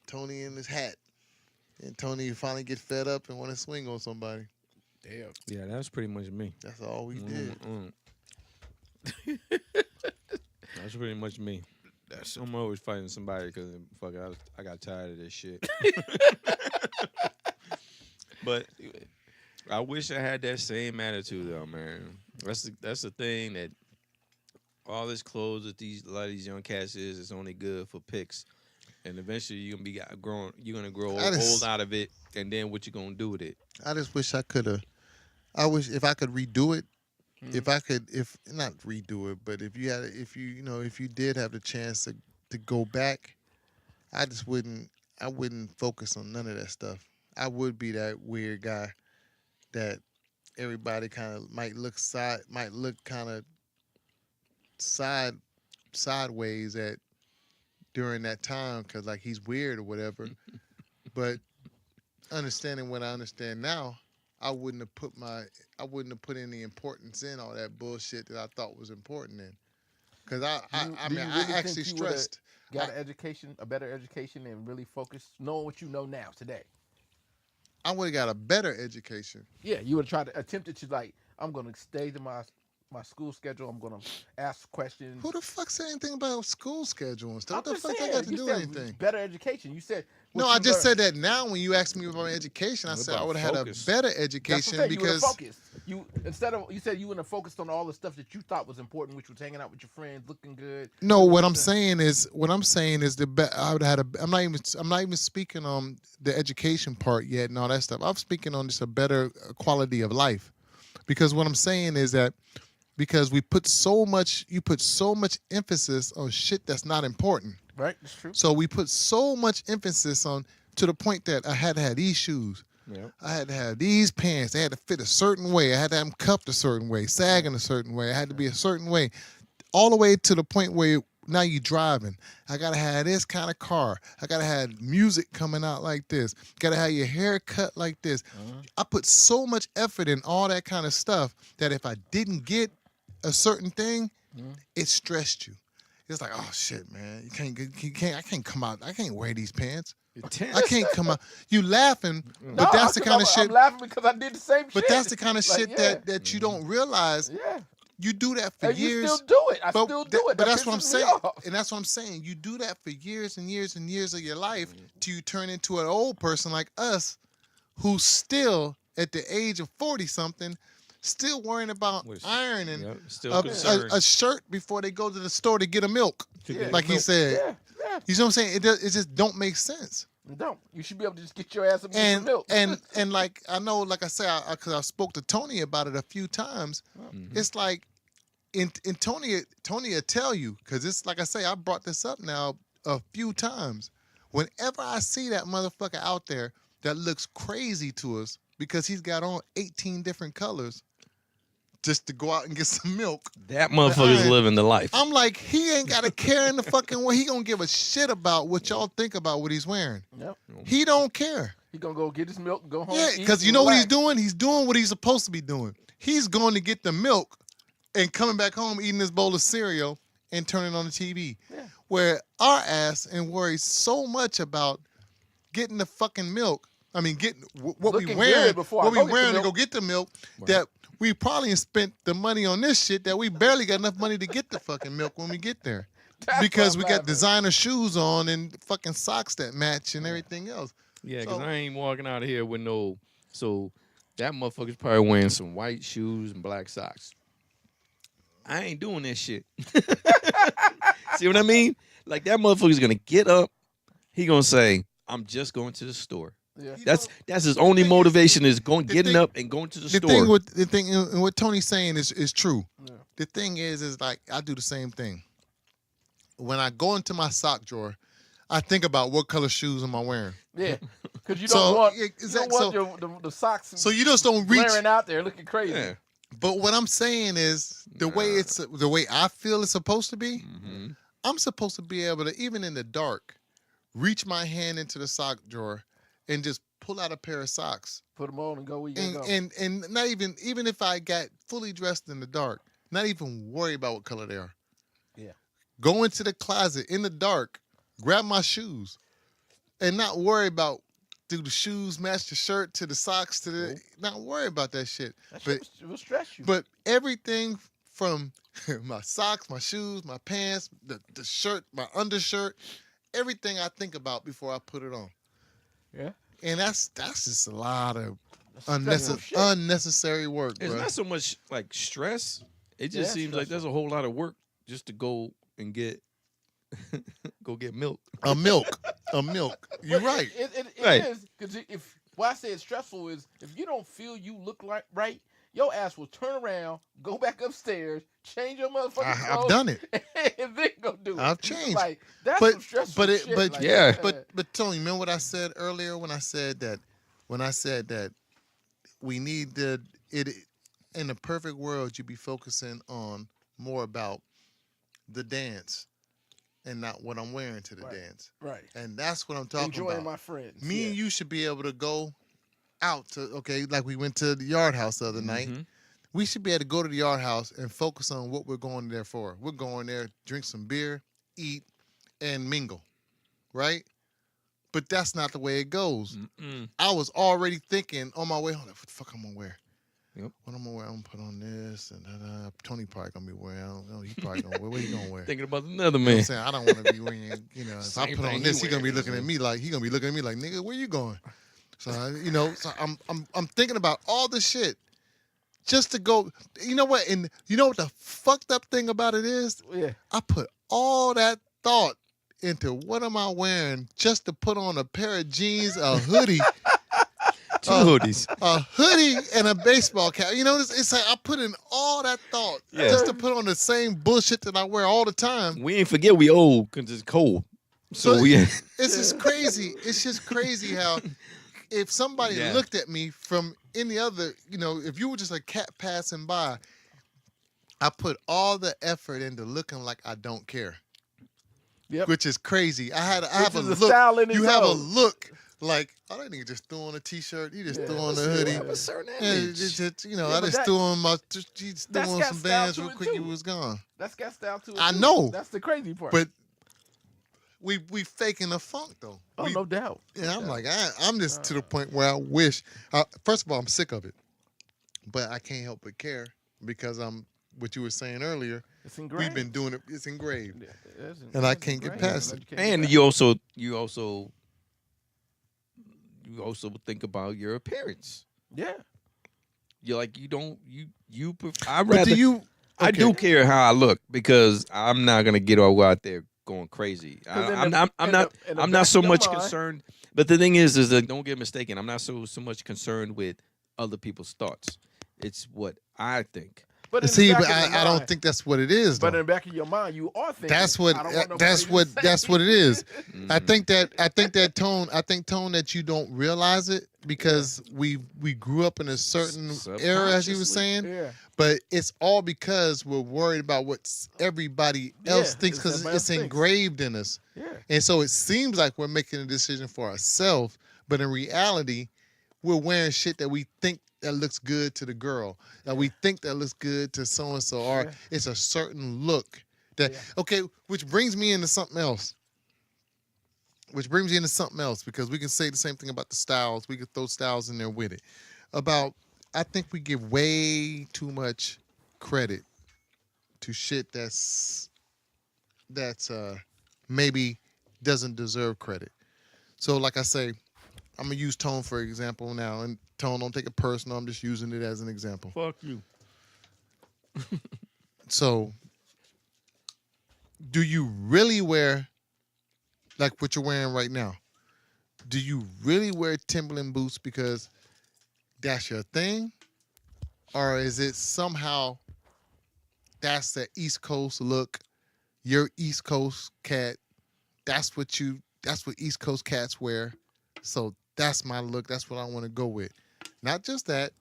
Tony and his hat. And Tony would finally get fed up and want to swing on somebody. Damn. Yeah, that's pretty much me. That's all we did. That's pretty much me. I'm always fighting somebody because fuck, I got tired of this shit. But I wish I had that same attitude though, man. That's the thing that all this clothes that a lot of these young cats is only good for pics, and eventually you're gonna be grown. You're gonna grow old out of it, and then what you gonna do with it? I just wish I could have. I wish if I could redo it. If not redo it, but if you did have the chance to go back, I wouldn't focus on none of that stuff. I would be that weird guy that everybody kind of might look kind of sideways at during that time because like he's weird or whatever. But understanding what I understand now, I wouldn't have put any importance in all that bullshit that I thought was important in. Because I actually stressed. Got an education, a better education, and really focus, knowing what you know now today. I would have got a better education. Yeah, you would have tried to attempted to like, I'm gonna stay to my school schedule. I'm gonna ask questions. Who the fuck said anything about school schedule and stuff? I'm What the just fuck saying, that got to you do said anything? better education. You said No, I just said that now when you asked me about my education, I What said I about would have had a focus? better That's what I'm education saying, you would have because focused. You said you would have focused on all the stuff that you thought was important, which was hanging out with your friends, looking good. no, what I'm saying is I would have had I'm not even speaking on the education part yet and all that stuff. I'm speaking on just a better quality of life. Because what I'm saying is that because you put so much emphasis on shit that's not important. Right, that's true. So we put so much emphasis on to the point that I had to have these shoes. Yeah. I had to have these pants. They had to fit a certain way. I had to have them cuffed a certain way, sagging a certain way. I had to be a certain way. All the way to the point where now you driving. I got to have this kind of car. I got to have music coming out like this. Got to have your hair cut like this. I put so much effort in all that kind of stuff that if I didn't get a certain thing, it stressed you. it's like, oh shit, man, I can't come out. I can't wear these pants. You're tense. I can't come out. You laughing, No, but that's the 'cause kind of I'm shit. laughing because I did the same shit. But that's the kind of Like, shit yeah. that you don't realize. Yeah. You do that for And years. you still do it. I but still do that- it. But That that's what I'm pisses me saying. off. And that's what I'm saying. You do that for years and years and years of your life till you turn into an old person like us who's still at the age of 40 something, still worrying about Which- ironing Yep, still a, concerned. a shirt before they go to the store to get a milk. Yeah. Like he said. Yeah. Yeah. You know what I'm saying? It just don't make sense. Don't. You should be able to just get your ass up and get some milk. And like I know, like I said, because I spoke to Tony about it a few times. Mhm. It's like, and Tony will tell you, because it's like I say, I brought this up now a few times. Whenever I see that motherfucker out there that looks crazy to us because he's got on 18 different colors just to go out and get some milk, That motherfucker's I- living the life. I'm like, he ain't got a care in the fucking way. He gonna give a shit about what y'all think about what he's wearing. Yep. He don't care. He gonna go get his milk and go home. Yeah, eat, because you and know what he's relax. doing? He's doing what he's supposed to be doing. He's going to get the milk and coming back home eating this bowl of cereal and turning on the TV. Yeah. Where our ass and worry so much about getting the fucking milk. I mean, getting what we Looking wearing, good before I what we go get the wearing to milk. go get the milk. That we probably spent the money on this shit that we barely got enough money to get the fucking milk when we get there. That's Because what we I'm got designer shoes on and fucking socks that match and everything else. Yeah, because So- I ain't walking out of here with no. So that motherfucker's probably wearing some white shoes and black socks. I ain't doing that shit. See what I mean? Like that motherfucker's gonna get up. He gonna say, "I'm just going to the store." Yeah. That's his only motivation is going the getting thing- up and going to the The store. thing with the thing and what Tony's saying is true. Yeah. The thing is like I do the same thing. When I go into my sock drawer, I think about what color shoes am I wearing. Yeah. Because you So, don't want, yeah, you don't exact- want so- the socks So you just don't reach. blaring out there looking crazy. yeah. But what I'm saying is the way I feel it's supposed to be. hmm I'm supposed to be able to, even in the dark, reach my hand into the sock drawer and just pull out a pair of socks. Put them on and go where you And go. and not even if I got fully dressed in the dark, not even worry about what color they are. Yeah. Go into the closet in the dark, grab my shoes, and not worry about do the shoes match the shirt to the socks to the not worry about that shit. That But shit will stress you. but everything from my socks, my shoes, my pants, the shirt, my undershirt, everything I think about before I put it on. Yeah. And that's just a lot of That's stressful shit. unnecessary work, It's bro. not so much like stress. It just Yeah, seems like there's a whole lot of work just to go and get go get milk. A milk. You're But right. It Right. is because if why I say it's stressful is if you don't feel you look like right, your ass will turn around, go back upstairs, change your motherfucking I've clothes, done it. and then go do it. I've changed. Like that's But- some stressful but it- shit. but- like, Yeah. But Tony, remember what I said earlier when I said that we need it in a perfect world you'd be focusing on more about the dance and not what I'm wearing to the Right. dance. right. And that's what I'm talking Enjoying about. my friends. Me and you should be able to go out to like we went to the Yard House the other night. Mhm. We should be able to go to the Yard House and focus on what we're going there for. We're going there, drink some beer, eat, and mingle, right? But that's not the way it goes. Mm-mm. I was already thinking on my way home, what the fuck I'm gonna wear? Yep. What I'm gonna wear? I'm gonna put on this and Tony probably gonna be wearing. I don't know. He probably gonna wear. What he gonna wear? Thinking about another You know what I'm man. saying? I don't want to be wearing, if I Same put on thing this, he he gonna be wears, looking at man. me like nigga, where you going? So so I'm thinking about all the shit just to go. You know what? And you know what the fucked up thing about it is? Yeah. I put all that thought into what am I wearing just to put on a pair of jeans, a hoodie, Two hoodies. a hoodie, and a baseball cap. You know, it's like I put in all that thought Yeah. just to put on the same bullshit that I wear all the time. We ain't forget we old because it's cold. So So we It's just crazy. It's just crazy how if somebody Yeah. looked at me from any other, if you were just a cat passing by, I put all the effort into looking like I don't care. Yep. Which is crazy. I have a is a look. style in You its have a own. look Like, oh, that nigga just threw on a t-shirt. He just Yeah. threw on a Listen, hoodie. have a certain And image. Yeah, I but just that- threw on my, just threw that's on got some style bands to real it, quick. He too. was gone. That's got style to it. I too. know. That's the crazy part. But we faking the funk though. oh, We- no doubt. Yeah, I'm like, I'm just to the point where I wish. First of all, I'm sick of it, but I can't help but care because I'm. What you were saying earlier, It's engraved. we've been doing it. It's engraved. Yeah, And I can't get past it. And you also think about your appearance. Yeah. You're like you don't you. I But rather do you? I do okay. care how I look because I'm not gonna go out there going crazy. I'm not so much concerned. But the thing is that don't get mistaken. I'm not so much concerned with other people's thoughts. It's what I think. But in the See, back but of your I don't mind- think that's what it is. But in Though. the back of your mind, you are thinking. That's what. I don't want nobody That's to what. say- That's what it is. I Mhm. think that tone. I think tone that you don't realize it because we grew up in a certain era, as you were saying. Yeah. But it's all because we're worried about what everybody else Yeah, thinks it's because everybody it's else thinks. engraved in us. Yeah. And so it seems like we're making a decision for ourselves, but in reality, we're wearing shit that we think that looks good to the girl, that we think that looks good to so and so, or Yeah. it's a certain look that Yeah. okay, which brings me into something else. Because we can say the same thing about the styles. We could throw styles in there with it. I think we give way too much credit to shit that's maybe doesn't deserve credit. So like I say, I'm gonna use Tone for example now, and Tone, don't take it personal. I'm just using it as an example. Fuck you. So, do you really wear like what you're wearing right now? Do you really wear Timberland boots because that's your thing, or is it somehow that's the East Coast look? You're East Coast cat. That's what East Coast cats wear. So that's my look. That's what I want to go with. Not just that.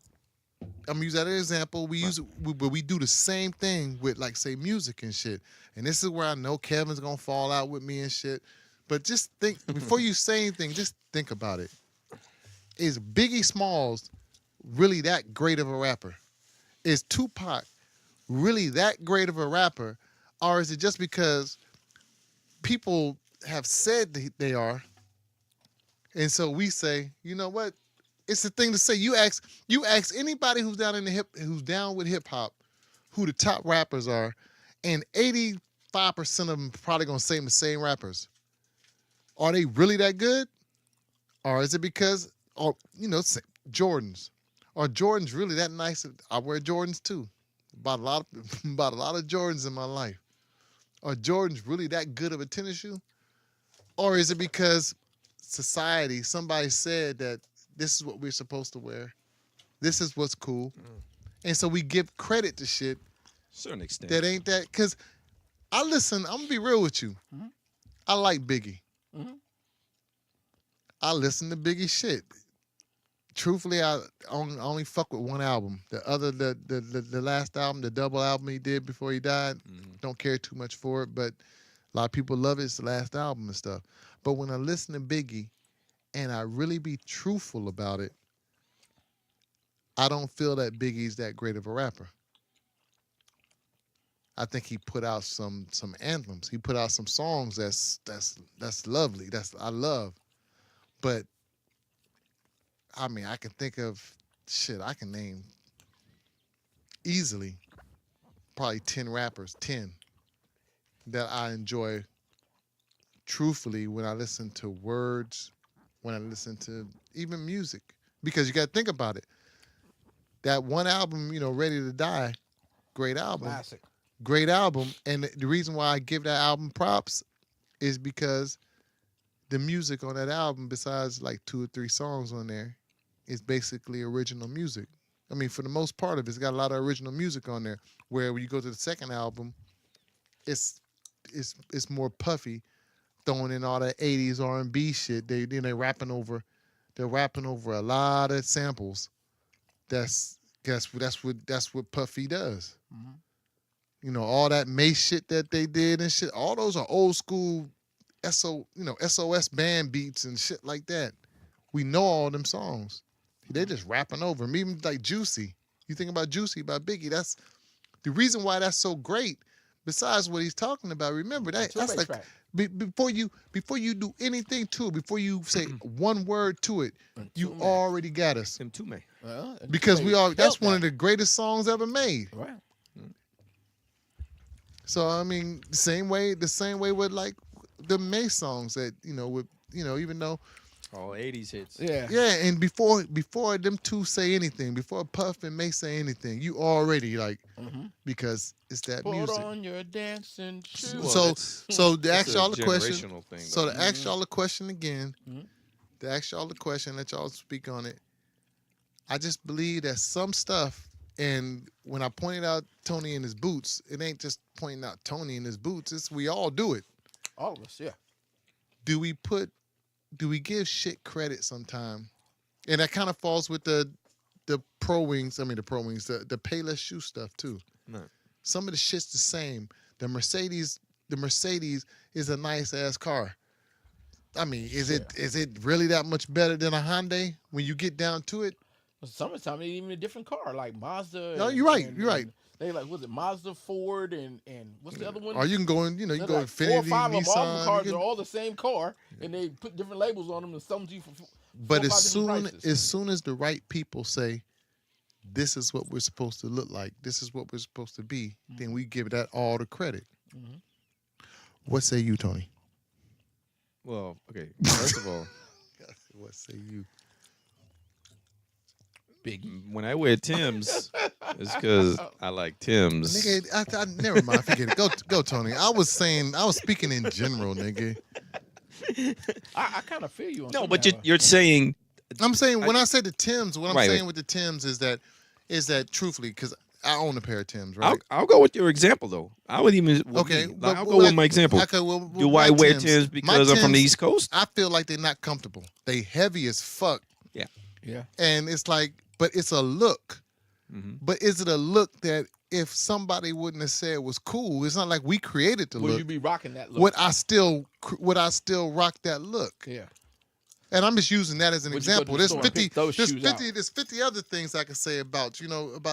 I'm gonna use that as an example. But we do the same thing with like say music and shit. And this is where I know Kevin's gonna fall out with me and shit. But just think before you say anything, just think about it. Is Biggie Smalls really that great of a rapper? Is Tupac really that great of a rapper? Or is it just because people have said they are? And so we say, you know what? It's the thing to say. You ask anybody who's down with hip hop, who the top rappers are, and 85% of them probably gonna say the same rappers. Are they really that good? Or is it because, Jordans? Are Jordans really that nice? I wear Jordans too. Bought a lot of Jordans in my life. Are Jordans really that good of a tennis shoe? Or is it because society, somebody said that this is what we're supposed to wear. This is what's cool. And so we give credit to shit Certain extent. that ain't that. Because I'm going to be real with you. Mhm. I like Biggie. Mhm. I listen to Biggie shit. Truthfully, I only fuck with one album. The last album, the double album he did before he died, don't care too much for it, but a lot of people love it. It's the last album and stuff. But when I listen to Biggie and I really be truthful about it, I don't feel that Biggie's that great of a rapper. I think he put out some anthems. He put out some songs that's lovely. I love. But I mean, I can think of shit. I can name easily probably 10 rappers, 10 that I enjoy truthfully when I listen to words, when I listen to even music. Because you got to think about it. That one album, Ready to Die, great album. Classic. Great album. And the reason why I give that album props is because the music on that album, besides like 2 or 3 songs on there, is basically original music. I mean, for the most part of it, it's got a lot of original music on there. Where when you go to the second album, it's more puffy, throwing in all that 80s R&B shit. They're rapping over a lot of samples. That's what Puffy does. Mhm. All that Mace shit that they did and shit. All those are old school SOS band beats and shit like that. We know all them songs. They just rapping over them. Even like Juicy. You think about Juicy by Biggie. That's the reason why that's so great. Besides what he's talking about, remember that's like track. before you do anything to it, before you say one word to it, you Tume. already got us. Tim Tume. Well, Because Tume we all that's felt one that. of the greatest songs ever made. Right. So I mean, the same way with like the May songs that even though All 80s hits. Yeah. yeah, and before them two say anything, before Puff and May say anything, you already like because it's that Put music. on your dancing shoes. Well, So that's- so to that's ask a y'all the question. generational thing, So though. to ask y'all the question again, Mhm. to ask y'all the question, let y'all speak on it. I just believe that some stuff, and when I pointed out Tony in his boots, it ain't just pointing out Tony in his boots. It's we all do it. All of us, yeah. Do we give shit credit sometime? And that kind of falls with the Pro Wings. I mean the Pro Wings, the Payless shoe stuff too. No. Some of the shit's the same. The Mercedes is a nice ass car. I mean, is it really that much better than a Hyundai when you get down to it? Summertime, they even a different car like Mazda. No, and- you're right, and- you're right. and They like was it Mazda, Ford, and what's the other one? Or you can go in, you They're go like Infiniti, 4 or 5 of all the Nissan. cars you are can- all the same car, and they put different labels on them and some you for. But 4 or 5 as different prices. soon as the right people say, this is what we're supposed to look like, this is what we're supposed to be, then we give that all the credit. Mhm. What say you, Tony? Well, okay. First of all, What say you? Biggie. when I wear Tim's, it's because I like Tim's. Nigga, I never mind. Forget it. Go, Tony. I was speaking in general, nigga. I kind of feel you on No, some but level. you're saying I'm saying when I said the Timbs, what I'm Right, saying right. with the Timbs is that truthfully, because I own a pair of Timbs, I'll, right? I'll go with your example though. I would even Okay, Like, I'll go with my example. Okay, well, Do my I wear Timbs- Tim's my because I'm from the Timbs, East Coast? I feel like they're not comfortable. They heavy as fuck, Yeah. and it's like, but it's a look. Mhm. But is it a look that if somebody wouldn't have said was cool? It's not like we created the Would look. you be rocking that look? Would I still rock that look? Yeah. And I'm just using that as an Would you go to example. the There's store and 50, pick those there's shoes 50, out? there's 50 other things I could say about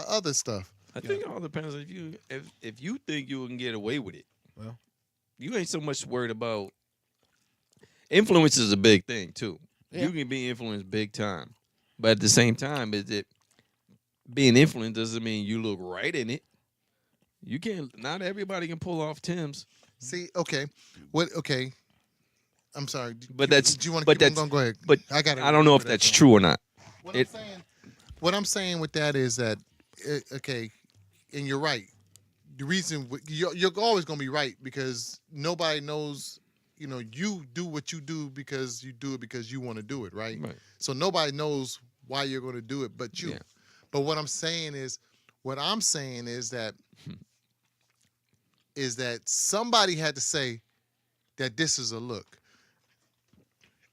other stuff. I think it all depends if you think you can get away with it. Well. You ain't so much worried about influence is a big thing too. Yeah. You can be influenced big time, but at the same time, is it being influenced doesn't mean you look right in it. You can't. Not everybody can pull off Tim's. See, okay, okay. I'm sorry, But that's- Do you want to but keep on that's- going? Go ahead. But I got. I don't know if that's true or not. What It- I'm saying with that is that, okay, and you're right. The reason you're always gonna be right because nobody knows. You do what you do because you do it because you want to do it, right? Right. So nobody knows why you're going to do it but you. Yeah. But what I'm saying is that somebody had to say that this is a look.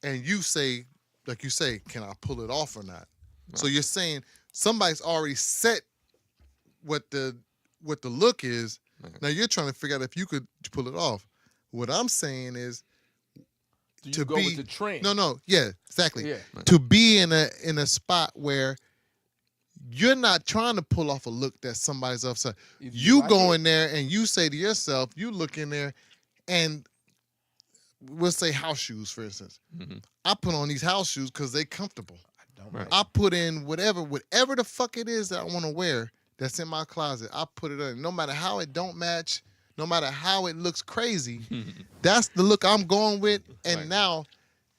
And you say, like you say, can I pull it off or not? So you're saying somebody's already set what the look is. Right. Now you're trying to figure out if you could pull it off. What I'm saying is Do you to go be with the trend? no, yeah, exactly. Yeah. To be in a spot where you're not trying to pull off a look that somebody's upset. If You like go it, in there and you say to yourself, you look in there and we'll say house shoes, for instance. Mhm. I put on these house shoes because they're comfortable. I don't Right. like I put in whatever the fuck it is that I want to wear that's in my closet. I put it in. No matter how it don't match, no matter how it looks crazy, that's the look I'm going with. And Right. now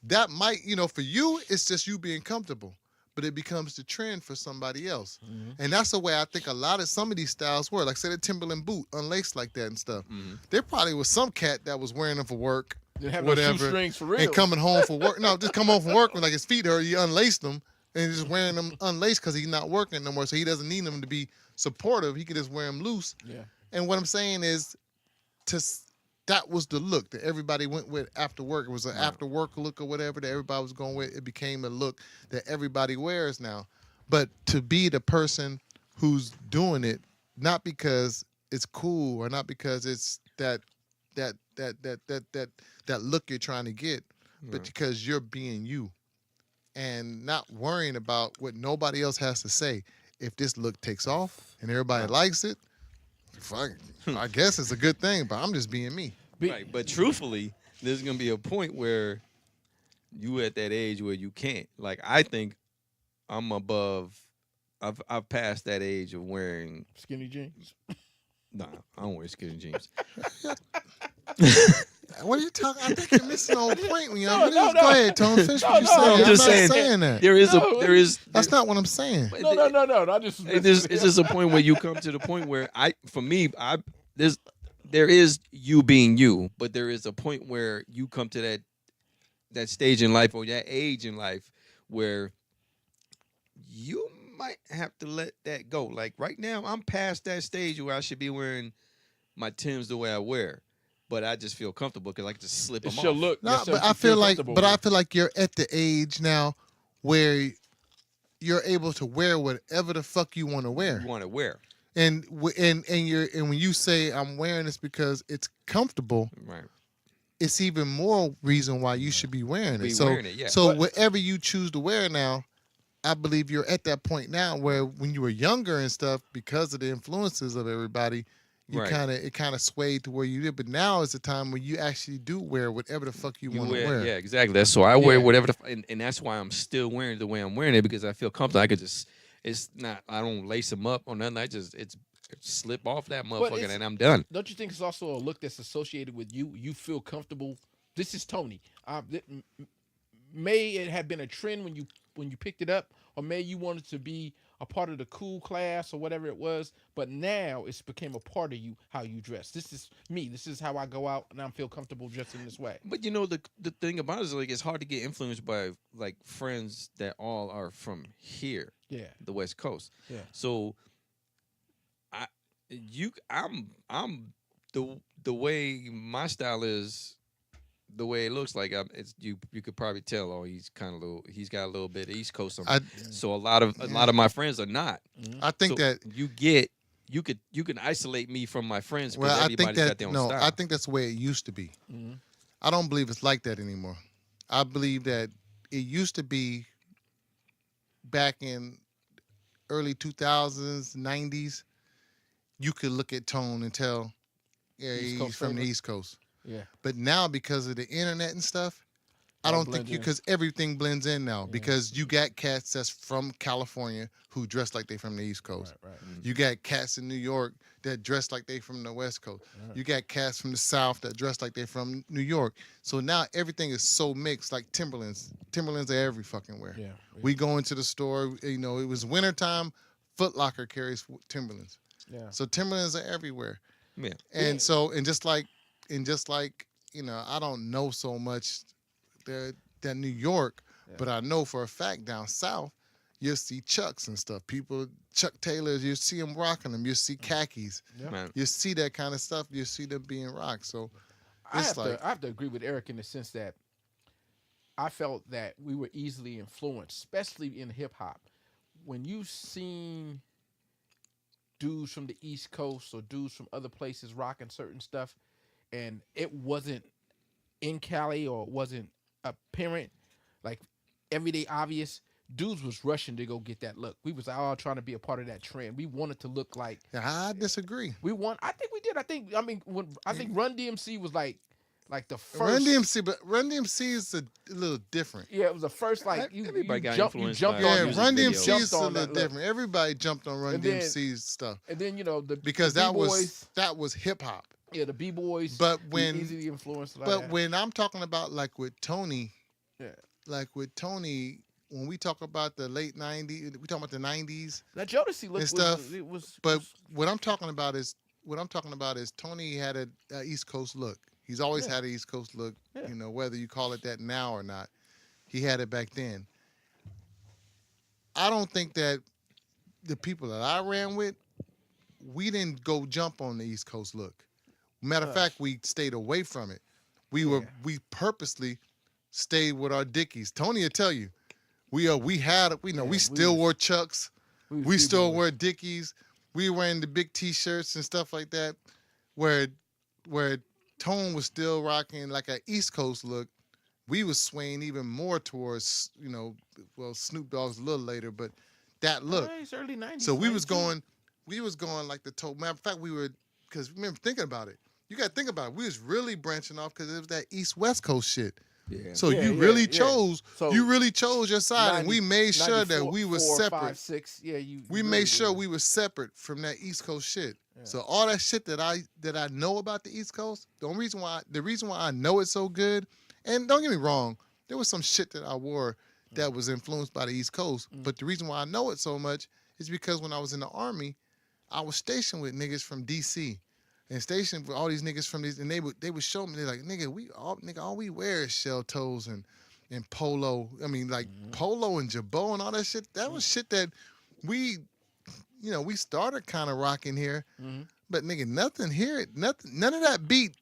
that might, for you, it's just you being comfortable. But it becomes the trend for somebody else. And that's the way I think some of these styles were. Like say the Timberland boot, unlaced like that and stuff. Mhm. There probably was some cat that was wearing them for work. They have no whatever, shoestrings for real. and coming home for work. No, just come home from work when like his feet hurt. He unlaced them and he's just wearing them unlaced because he's not working no more. So he doesn't need them to be supportive. He could just wear them loose. Yeah. And what I'm saying is, that was the look that everybody went with after work. It was an after work look or whatever that everybody was going with. It became a look that everybody wears now. But to be the person who's doing it, not because it's cool or not because it's that look you're trying to get, but because you're being you. and not worrying about what nobody else has to say. If this look takes off and everybody likes it, fuck, I guess it's a good thing. But I'm just being me. Right, but truthfully, there's gonna be a point where you at that age where you can't. Like I think I'm above. I've passed that age of wearing. Skinny jeans. Nah, I don't wear skinny jeans. What are you talking? I think you're missing the whole point. When No, go ahead, Tone. Finish what you're saying. I'm I'm just not saying, saying that. There is No, there is. That's not what I'm saying. No. I just. It's just a point where you come to the point where for me, there is you being you, but there is a point where you come to that stage in life or that age in life where you might have to let that go. Like right now, I'm past that stage where I should be wearing my Timbs the way I wear, but I just feel comfortable because I can just slip them It's off. your look. No, That's but what I you feel like, comfortable but I with. feel like you're at the age now where you're able to wear whatever the fuck you want to wear. You want to wear, And when you say I'm wearing this because it's comfortable, right? it's even more reason why you should be wearing it. Wearing it, yeah. So But- whatever you choose to wear now, I believe you're at that point now where when you were younger and stuff, because of the influences of everybody, Right. it kind of swayed to where you did. But now is the time where you actually do wear whatever the fuck you want to wear. Yeah, exactly. That's so I wear Yeah. whatever and that's why I'm still wearing it the way I'm wearing it because I feel comfortable. I could just it's not I don't lace them up or nothing. I just it's slip off that motherfucker it's- and I'm done. Don't you think it's also a look that's associated with you? You feel comfortable. This is Tony. May it have been a trend when you picked it up, or may you wanted to be a part of the cool class or whatever it was. But now it's became a part of you how you dress. This is me. This is how I go out, and I feel comfortable dressing this way. But you know the thing about it is like it's hard to get influenced by like friends that all are from here, Yeah, the West Coast. yeah. So I'm the way my style is the way it looks like it's you could probably tell he's got a little bit of East Coast on him. So a lot of my friends are not. I think So that you can isolate me from my friends because well, I think everybody's got that their own no, style. I think that's the way it used to be. Mm-hmm. I don't believe it's like that anymore. I believe that it used to be back in early 2000s, 90s. You could look at Tone and tell, yeah, East he's Coast from the flavor? East Coast. Yeah. But now, because of the internet and stuff, I All don't think blends in. because everything blends in now. Because you got cats that's from California who dress like they from the East Coast. Right. You got cats in New York that dress like they from the West Coast. You got cats from the South that dress like they from New York. So now everything is so mixed, like Timberlands. Timberlands are every fucking where. Yeah. We go into the store, it was wintertime, Foot Locker carries Timberlands. Yeah. So Timberlands are everywhere. yeah. And just like, I don't know so much that New York, but I know for a fact down south, you'll see Chucks and stuff. Chuck Taylors, you see them rocking them. You see khakis. Yeah. Man. You see that kind of stuff. You see them being rocked. So I it's have to agree with Eric in the sense that I felt that we were easily influenced, especially in hip hop. When you seen dudes from the East Coast or dudes from other places rocking certain stuff, and it wasn't in Cali or it wasn't apparent, like everyday obvious, dudes was rushing to go get that look. We was all trying to be a part of that trend. We wanted to look like I disagree. I think we did. I think Run DMC was like the first. Run DMC is a little different. Yeah, it was the first like Everybody got you influenced jumped by on Yeah, music Run video. DMC jumped is a on little that look. different. Everybody jumped on Run And then- DMC's stuff. And then Because the that B-boys, was hip hop. yeah, the B boys. But when easily influenced. Like But that. when I'm talking about like with Tony, Yeah. when we talk about the late '90s, we talking about the '90s. that Jodeci look and stuff, was, it was. But was- what I'm talking about is Tony had a East Coast look. He's always Yeah. had an East Coast look. Yeah. Whether you call it that now or not, he had it back then. I don't think that the people that I ran with, we didn't go jump on the East Coast look. Matter of fact, we stayed away from it. We purposely stayed with our Dickies. Tony will tell you, we still wore Chucks. was We still B-boys. wear Dickies. We were wearing the big T-shirts and stuff like that. Where Tone was still rocking like an East Coast look, we was swaying even more towards, well, Snoop Dogg's a little later, but that look. It's early 90s. So we was 92. going like the total. Matter of fact, because remember thinking about it. You got to think about it. We was really branching off because it was that East West Coast shit. Yeah. So Yeah, you yeah, really yeah. chose. So You really chose your side, and 90 we made sure that 94, we were 4, separate. 5, 6. Yeah, We made sure we were separate from that East Coast shit. Yeah. So all that shit that I know about the East Coast, the reason why I know it so good, and don't get me wrong, there was some shit that I wore that was influenced by the East Coast. But the reason why I know it so much is because when I was in the Army, I was stationed with niggas from DC. And stationed with all these niggas from these, and they would show me, they're like, all we wear is shell toes and polo. I mean, like polo and jabot and all that shit. That was shit that we started kind of rocking here. But nigga, nothing here, none of that beat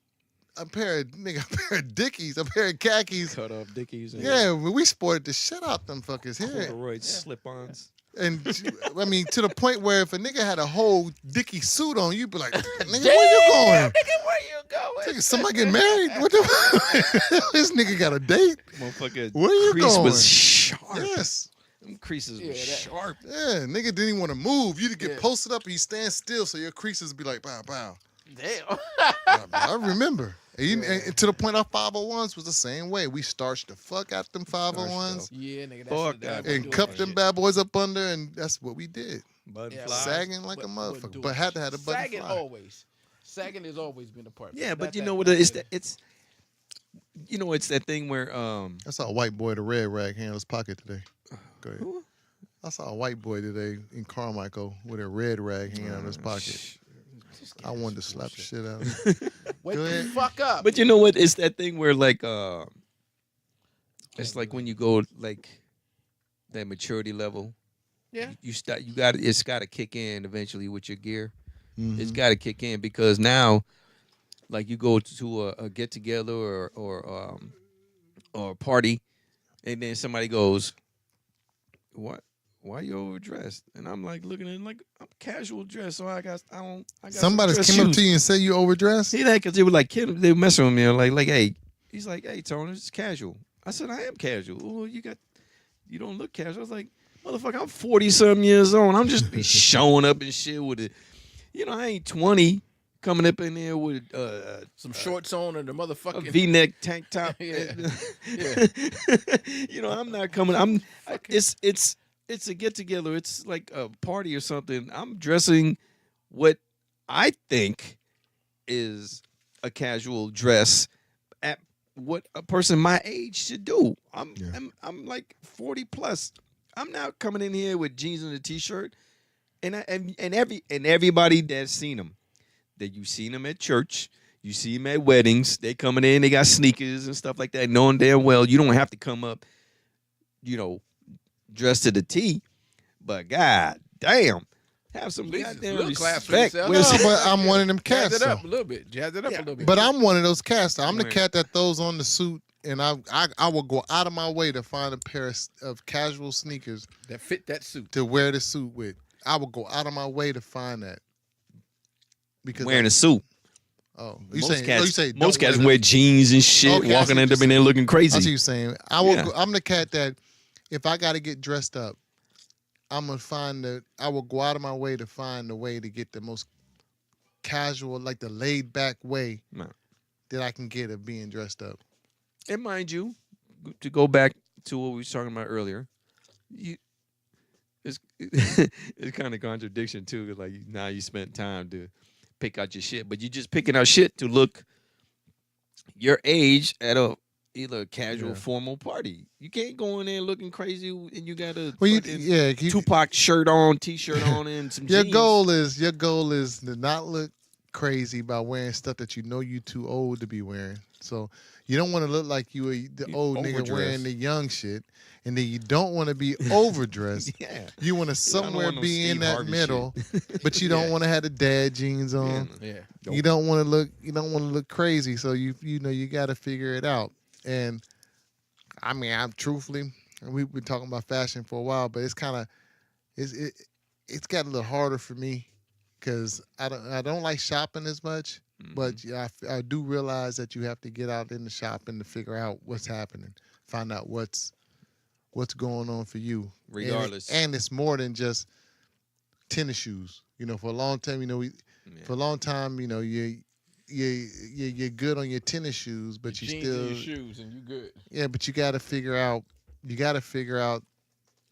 a pair of Dickies, a pair of khakis. Cut off Dickies. And Yeah, we sported the shit out them fuckers here. corduroy slip-ons. And I mean, to the point where if a nigga had a whole Dickie suit on, you'd be like, nigga, where you going? Nigga, where you going? Nigga, somebody get married? What the? This nigga got a date? Motherfucker, Where you crease going? was sharp. Yes. Them creases Yeah, was that- sharp. Yeah, nigga didn't even want to move. You'd get Yeah. posted up and you stand still so your creases be like, bow, bow. Damn. I remember. And to the point our 501s was the same way. We starched the fuck out them 501s Yeah, nigga. Fuck That's that. and cupped them bad boys up under, and that's what we did. Button Yeah, flies. Sagging like a motherfucker. But had to have a button Sagging fly. always. Sagging has always been a part. Yeah, but Not you that- know what? not It's that- it's that thing where I saw a white boy with a red rag hanging in his pocket today. Go ahead. Who? I saw a white boy today in Carmichael with a red rag hanging out of his pocket. I wanted to slap the shit out of him. Wake Go the ahead. fuck up. But you know what? It's that thing where like it's like when you go like that maturity level. Yeah. It's got to kick in eventually with your gear. Mhm. It's got to kick in because now, like you go to a get together or a party, and then somebody goes, "What? Why you overdressed?" And I'm like looking at it like I'm casual dressed, so I got some Somebody dress came up shoes. to you and said you overdressed? See that? Because they were like kidding, they were messing with me. Like, hey, he's like, hey, Tony, it's casual. I said, I am casual. Oh, you don't look casual. I was like, motherfucker, I'm 40-something years old. I'm just showing up and shit with it. I ain't 20 coming up in there with Some shorts on and the a motherfucking. V-neck tank top. Yeah. I'm not coming. It's a get together. It's like a party or something. I'm dressing what I think is a casual dress at what a person my age should do. I'm like 40 plus. I'm not coming in here with jeans and a t-shirt, and everybody that's seen them, that you seen them at church, you see them at weddings. They coming in, they got sneakers and stuff like that, knowing damn well you don't have to come up, dressed to the T. But god damn, have some At least it's a goddamn little class for respect. yourself. Where's- No, but I'm one of them Jazz cats. it up though. a little bit. Jazz it up a little bit. But I'm one of those cats. I'm the Right. cat that throws on the suit, and I will go out of my way to find a pair of casual sneakers that fit that suit. to wear the suit with. I will go out of my way to find that. Because wearing a suit. you say most don't cats wear wear jeans and shit, Okay, I see walking what in you're there and they're looking I see what crazy. you're saying. I will. Yeah. I'm the cat that if I got to get dressed up, I'm gonna I will go out of my way to find the way to get the most casual, like the laid back way No. that I can get of being dressed up. And mind you, to go back to what we was talking about earlier, it's kind of contradiction too. 'Cause like now you spent time to pick out your shit, but you just picking out shit to look your age at either a casual, Yeah. formal party. You can't go in there looking crazy and you got a Well, fucking you, Tupac shirt on, t-shirt on, and some your jeans. goal is to not look crazy by wearing stuff that you know you too old to be wearing. So you don't want to look like you the You old nigga overdressed. wearing the young shit, and then you don't want to be overdressed. Yeah. You want to don't somewhere want no be in Steve that Harvey middle, but you don't Yeah. want to have the dad jeans on. Yeah. You don't want to look crazy. So you got to figure it out. And I mean, I'm truthfully, we've been talking about fashion for a while, but it's kind of it's got a little harder for me because I don't like shopping as much. But yeah, I do realize that you have to get out in the shop and to figure out what's happening, find out what's going on for you. Regardless. And it's more than just tennis shoes. You know, for a long time, for a long time, you're good on your tennis shoes, but you Jeans still and your shoes and you good. Yeah, but you got to figure out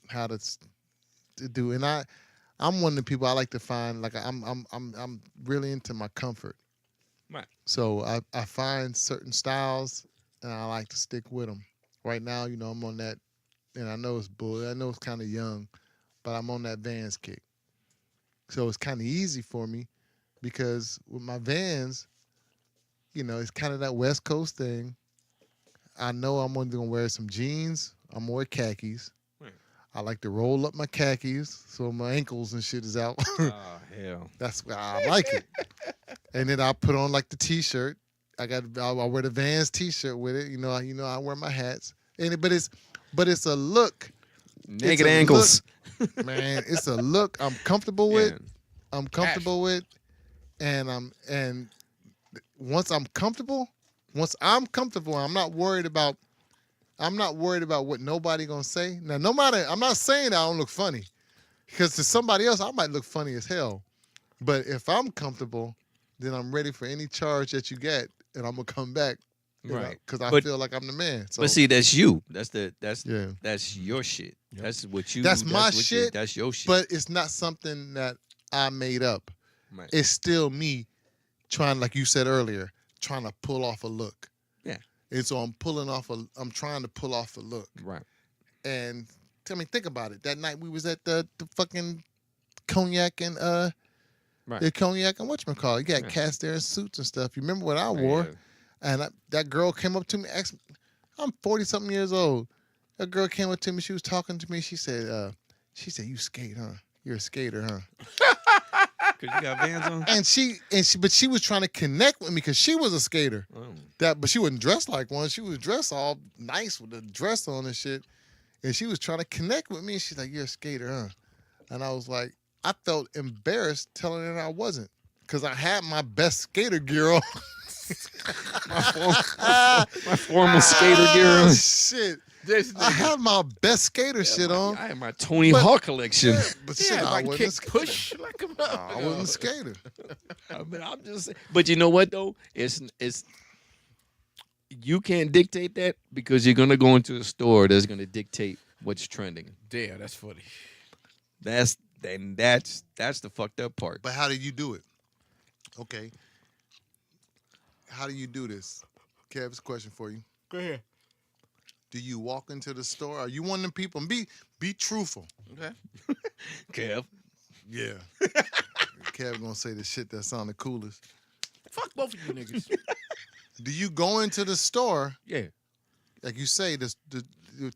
how to do. And I'm one of the people I like to find, like I'm really into my comfort. Right. So I find certain styles and I like to stick with them. Right now, I'm on that, and I know it's bull. I know it's kind of young, but I'm on that Vans kick. So it's kind of easy for me because with my Vans, it's kind of that West Coast thing. I know I'm only gonna wear some jeans. I'm wear khakis. Right. I like to roll up my khakis so my ankles and shit is out. Oh hell. That's why I like it. And then I put on like the t-shirt. I wear the Vans t-shirt with it. I wear my hats. But it's a look. Naked ankles. Look, man, it's a look I'm comfortable with. I'm comfortable with, and once I'm comfortable, I'm not worried about what nobody gonna say. Now, I'm not saying that I don't look funny, because to somebody else I might look funny as hell. But if I'm comfortable, then I'm ready for any charge that you get, and I'm gonna come back, Right? Because I feel like I'm the man. So, But see, that's you. That's your shit. Yep. That's what you. That's my shit. That's your shit. but it's not something that I made up. right. It's still me trying, like you said earlier, trying to pull off a look. Yeah. And so I'm trying to pull off a look. right. And think about it. That night we was at the fucking cognac and Right. the cognac and whatchamacallit. You got Yeah. cats there in suits and stuff. You remember what I wore? Yeah. And that girl came up to me, asked me, I'm 40-something years old. That girl came up to me, she was talking to me, she said, you skate, huh? You're a skater, huh? Cause you got Vans on. But she was trying to connect with me because she was a skater. Oh. But she wasn't dressed like one. She was dressed all nice with a dress on and shit. And she was trying to connect with me. And she's like, "You're a skater, huh?" And I was like, I felt embarrassed telling her I wasn't, because I had my best skater gear on. My formal skater gear Oh, on. shit. This I nigga. had my best skater shit on. I had my Tony But- Hawk collection. But Yeah, shit, I like wasn't kick a skater. push like a No, I wasn't a skater. I mean, I'm just. But you know what though? It's you can't dictate that, because you're gonna go into a store that's gonna dictate what's trending. Damn, that's funny. That's the fucked up part. But how do you do it? Okay. How do you do this? Kev, it's a question for you. Go ahead. Do you walk into the store? Are you one of them people? And be truthful. Okay. Kev. Yeah. Kev gonna say the shit that sounded coolest. Fuck both of you niggas. Do you go into the store, Yeah. like you say,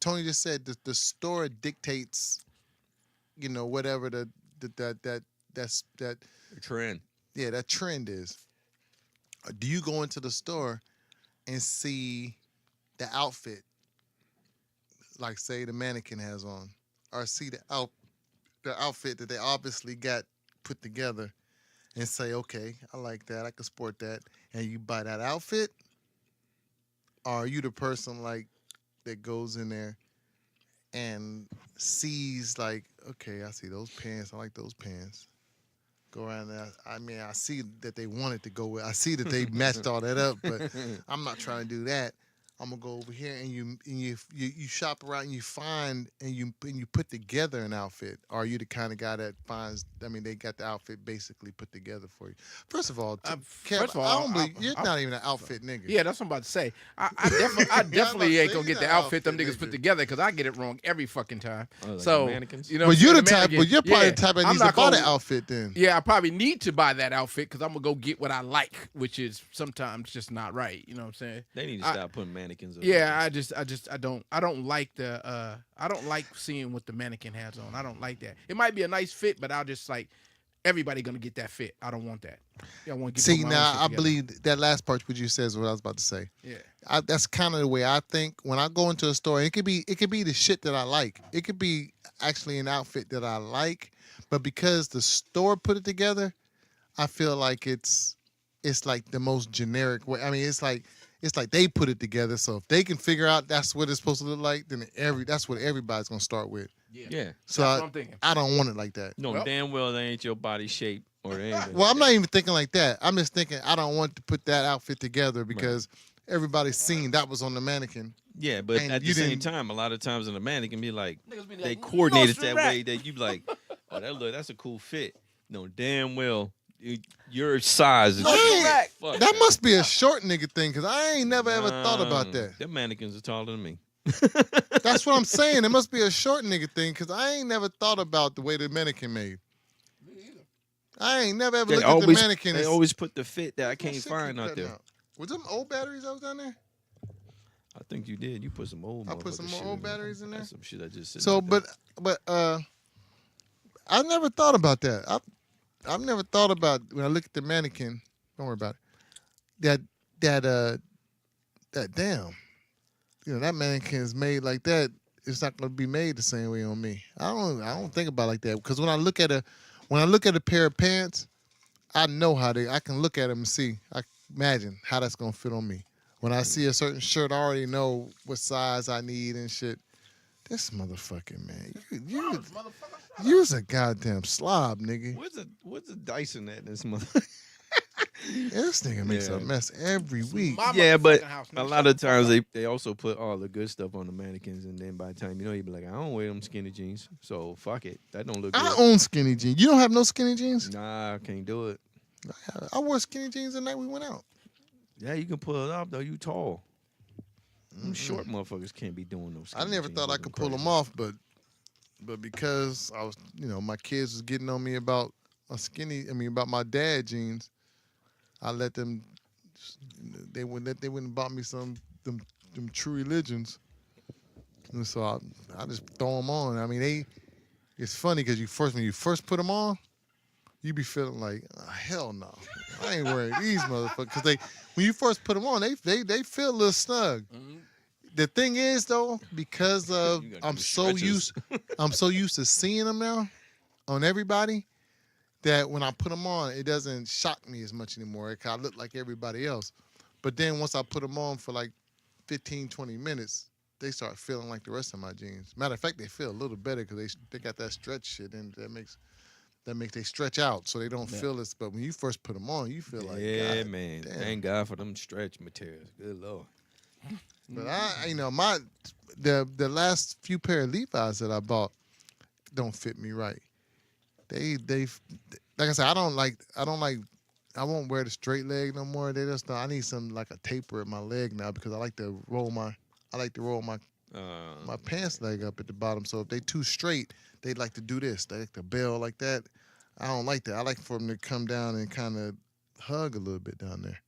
Tony just said, the store dictates, whatever that Trend. that trend is. Do you go into the store and see the outfit, like say the mannequin has on, or see the outfit that they obviously got put together, and say, okay, I like that, I can sport that, and you buy that outfit? Or are you the person like that goes in there and sees, like, okay, I see those pants, I like those pants. Go around there. I mean, I see that they wanted to go with. I see that they matched all that up, but I'm not trying to do that. I'm gonna go over here, and you shop around, and you find, and you put together an outfit. Or are you the kind of guy that finds? I mean, they got the outfit basically put together for you. First of all, Kev, first of all, you're not even an outfit nigga. Yeah, that's what I'm about to say. I definitely ain't gonna get the outfit them niggas put together, because I get it wrong every fucking time. Oh, like So the mannequins? you know, Well, you're the the type. mannequin- Well, you're probably yeah, the type that I'm needs to not buy the gonna- outfit then. Yeah, I probably need to buy that outfit, because I'm gonna go get what I like, which is sometimes just not right. You know what I'm saying? They need to stop putting mannequins on. Yeah, I don't like I don't like seeing what the mannequin has on. I don't like that. It might be a nice fit, but I'll just like, everybody gonna get that fit. I don't want that. Yeah, I want to See, get my own now shit I together. believe that last part what you said is what I was about to say. Yeah. That's kind of the way I think when I go into a store. It could be the shit that I like. It could be actually an outfit that I like, but because the store put it together, I feel like it's it's like the most generic way. I mean, it's like they put it together. So if they can figure out that's what it's supposed to look like, then that's what everybody's gonna start with. Yeah. So That's what I'm thinking. I don't want it like that. No, Well- damn well that ain't your body shape or anything. Well, I'm not even thinking like that. I'm just thinking I don't want to put that outfit together because everybody's seen that was on the mannequin. Yeah, but And at the you same didn't- time, a lot of times in the mannequin be like, Niggas be they like, coordinate it "No, that Shrek." way that you be like, oh, that's a cool fit. No, damn well, your size is No, Shrek. fuck That must be a short nigga thing because I ain't never ever thought about that. Them mannequins are taller than me. That's what I'm saying. It must be a short nigga thing because I ain't never thought about the way the mannequin made. I ain't never ever They looked at the always, mannequin. they and always put the fit that I That can't shit find keep out cutting there. out. Was them old batteries that was down there? I think you did. You put some old. I put some motherfucker more shit old in there. batteries in there? That's some shit I just said. So, but I never thought about that. I've never thought about when I look at the mannequin. Don't worry about it. That damn, that mannequin is made like that. It's not going to be made the same way on me. I don't think about it like that because when I look at a pair of pants, I know I can look at them and see. I imagine how that's going to fit on me. When I see a certain shirt, I already know what size I need and shit. This motherfucking man, you's a goddamn slob, nigga. What's the Dyson at in this month? This nigga makes a Yeah. mess every week. My Yeah, but motherfucking house, a nigga. lot of times they also put all the good stuff on the mannequins, and then by the time you be like, I don't wear them skinny jeans, so fuck it, that don't look I good. own skinny jeans. You don't have no skinny jeans? Nah, I can't do it. I wore skinny jeans the night we went out. Yeah, you can pull it off though. You tall. Them short motherfuckers can't be doing those. I never thought I could pull them off, but because I was, my kids was getting on me about about my dad jeans, I let them. They wouldn't bought me some them True Religions, and so I just throw them on. I mean, it's funny because when you first put them on, you be feeling like, hell no, I ain't wearing these motherfuckers. Because when you first put them on, they feel a little snug. Mhm. The thing is though, because of You gotta do I'm the so stretches. used to seeing them now on everybody that when I put them on, it doesn't shock me as much anymore. 'Cause I look like everybody else. But then once I put them on for like 15, 20 minutes, they start feeling like the rest of my jeans. Matter of fact, they feel a little better because they got that stretch shit and that makes they stretch out so they don't feel as. But when you first put them on, you feel like, Yeah, God man. damn. Thank God for them stretch materials. Good lord. But the last few pair of Levi's that I bought don't fit me right. They like I said, I won't wear the straight leg no more. They just I need some like a taper in my leg now because I like to roll my my pants leg up at the bottom. So if they too straight, they like to do this. They like to bail like that. I don't like that. I like for them to come down and kind of hug a little bit down there.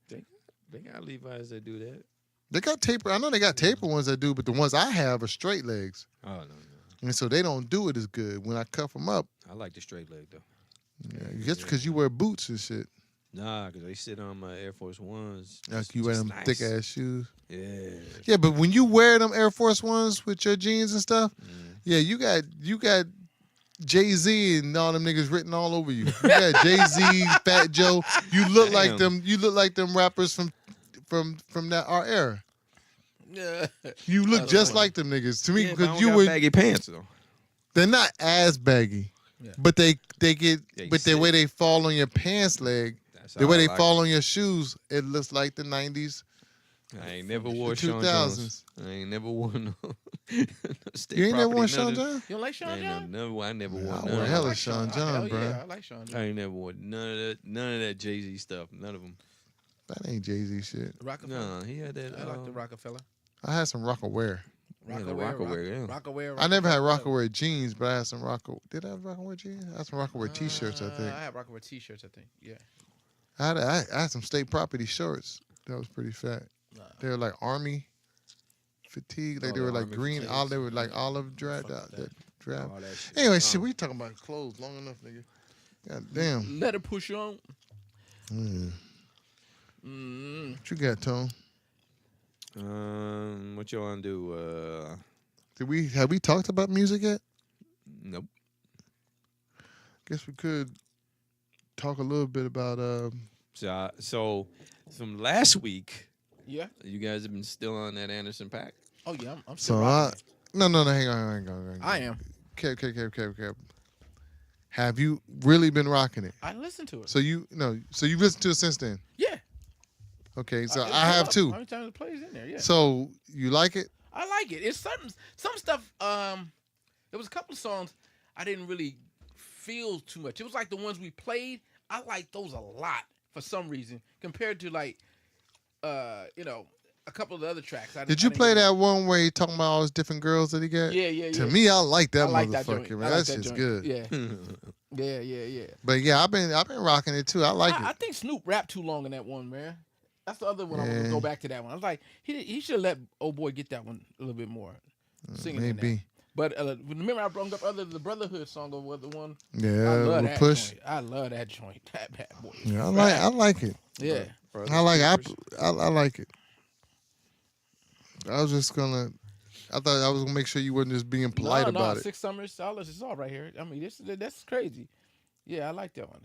They got Levi's that do that. They got taper. I know they got taper ones that do, but the ones I have are straight legs. Oh no. And so they don't do it as good. When I cuff them up, I like the straight leg though. just because you wear boots and shit. Nah, because they sit on my Air Force Ones. Like you wear them thick ass shoes. Yeah. Yeah, but when you wear them Air Force Ones with your jeans and stuff, yeah, you got Jay-Z and all them niggas written all over you. You got Jay-Z, Fat Joe. You look like them. You look like them rappers from our era. Yeah. You look just like them niggas to me Yeah, but I because don't you got would. baggy pants though. They're not as baggy, Yeah. but they get. They But the sit. way they fall on your pants leg, That's the how way I they like fall on your shoes, it looks like the '90s. I ain't never wore The Sean 2000s. Jones. I ain't never worn no. You ain't never worn Sean John? You don't like Sean I John? never Yeah, wore I none. wear of hella that. Sean John, Hell bro. yeah, I like Sean I John. ain't never wore none of that Jay-Z stuff. None of them. That ain't Jay-Z shit. Rockefeller. Nah, he had that. I like the Rockefeller. I had some Rockaware. Yeah, the Rockaware, yeah. Rockaware. I never had Rockaware jeans, but I had some Rockaware. Did I have Rockaware jeans? I had some Rockaware t-shirts, I think. I had Rockaware t-shirts, I think. Yeah. I had some State Property shorts. That was pretty fat. Nah. They were like army fatigue. Like Oh, they the were like army green. fatigues. They were like olive drab. Fuck with That drab. All that shit. Anyway, shit, we talking about clothes long enough, nigga. God damn. Let it push on. Mm. Mm. What you got, Tone? What you want to do? Have we talked about music yet? Nope. Guess we could talk a little bit about So from last week, Yeah. you guys have been still on that Anderson .Paak. Oh yeah, I'm still So rocking it. no, hang on. I am. Kev. Have you really been rocking it? I listen to it. So you've listened to it since then. Yeah. Okay, so It'll I come have up too. How many times it plays in there? Yeah. So you like it? I like it. It's some stuff. There was a couple of songs I didn't really feel too much. It was like the ones we played. I like those a lot for some reason compared to like, a couple of the other tracks. Did you play that one where he talking about all those different girls that he got? Yeah. To me, I like that I like that motherfucker, joint. man. I like That's just joint. good. Yeah. But yeah, I've been rocking it too. I like I it. think Snoop rapped too long in that one, man. That's the other one. I want Yeah. to go back to that one. I was like, he should have let old boy get that one a little bit more. Singing in that. Maybe. But remember, I brought up the Brotherhood song or the one. I Yeah, love with that Push. joint. I love that joint. That bad boy. is Yeah, rap. I like it. Yeah. I like it. I was just gonna. I thought I was gonna make sure you wasn't just being polite about it. 6 Summers Solace is all right here. I mean, that's crazy. Yeah, I like that one.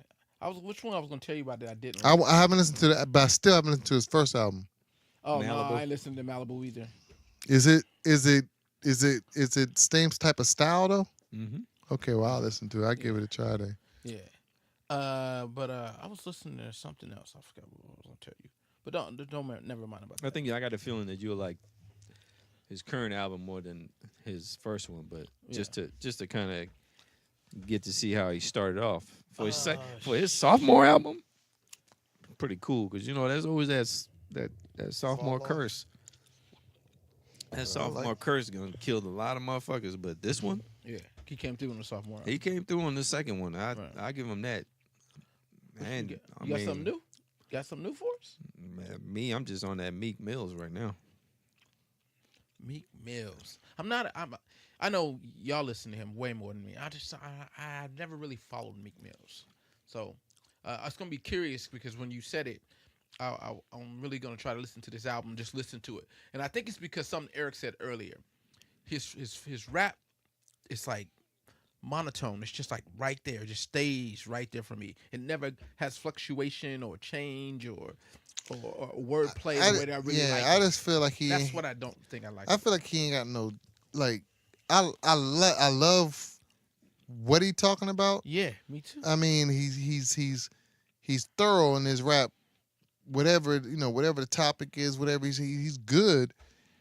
Which one I was gonna tell you about that I didn't. Like? I haven't listened to that, but I still haven't listened to his first album. Oh no, Malibu. I ain't listening to Malibu either. Is it same type of style though? Mm-hmm. Okay, well I'll listen to it. I'll give it a try then. Yeah. But I was listening to something else. I forgot what I was gonna tell you. But never mind about that. I think I got a feeling that you'll like his current album more than his first one, but just to kind of get to see how he started off for his sophomore album. Pretty cool because there's always that sophomore curse. That sophomore curse gonna kill a lot of motherfuckers, but this one, Yeah, he came through in the sophomore. he came through on the second one. Right. I give him that. And you got something new? Got something new for us? Me, I'm just on that Meek Mills right now. Meek Mills. I know y'all listen to him way more than me. I never really followed Meek Mills, so I was gonna be curious because when you said it, I'm really gonna try to listen to this album. Just listen to it, and I think it's because something Eric said earlier. His rap, it's like monotone. It's just like right there. It just stays right there for me. It never has fluctuation or change or wordplay the way that I really like. I just feel like That's what I don't think I like. I feel like he ain't got no like. I love what he talking about. Yeah, me too. I mean, he's thorough in his rap. Whatever the topic is, whatever he's good.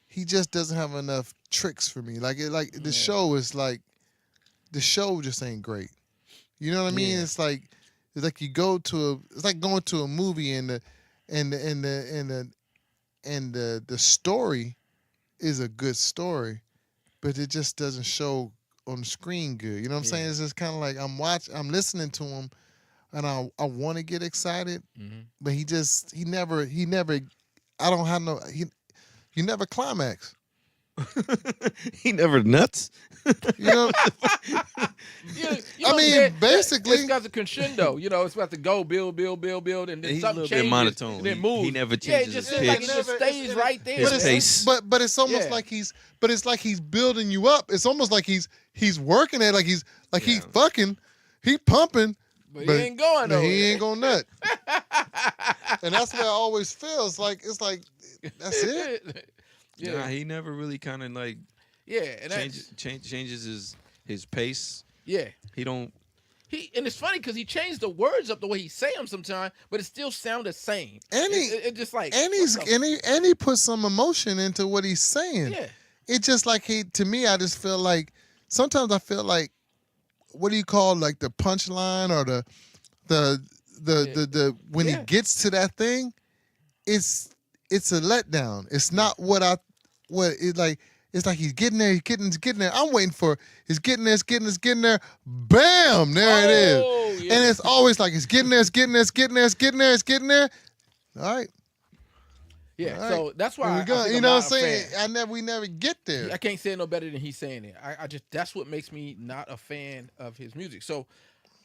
He just doesn't have enough tricks for me. The show is like, the show just ain't great. You know what I mean? Yeah. It's like you go to it's like going to a movie and the story is a good story, but it just doesn't show on the screen good. You know what I'm saying? It's just kind of like I'm listening to him, and I want to get excited, but he never. I don't have no. You never climax. He never nuts. You know. I mean, basically, it's got the crescendo. It's about to go build, and then He's a something little changes, bit monotone. and then He moves. never Yeah, it changes just his seems like pitch. it just stays right there. His But pace. But it's almost like he's building you up. It's almost like he's working it like he's he pumping. But he ain't going but nowhere. he ain't going nut. And that's what I always feel. It's like that's it. Yeah, Nah, he never really kind of like and changes his pace. yeah. He don't. And it's funny because he changed the words up the way he say them sometimes, but it still sound the same. And it just like and he puts some emotion into what he's saying. yeah. It's just like to me, I just feel like sometimes I feel like, what do you call like the punchline or the when he gets to that thing, it's a letdown. It's not it's like he's getting there, he's getting there. I'm waiting for he's getting there, bam, there it is. Yeah. And it's always like it's getting there. All right. Yeah, All right. so that's why Here we I go. think You I'm know not what I'm a saying? fan. We never get there. I can't say it no better than he's saying it. I just that's what makes me not a fan of his music. So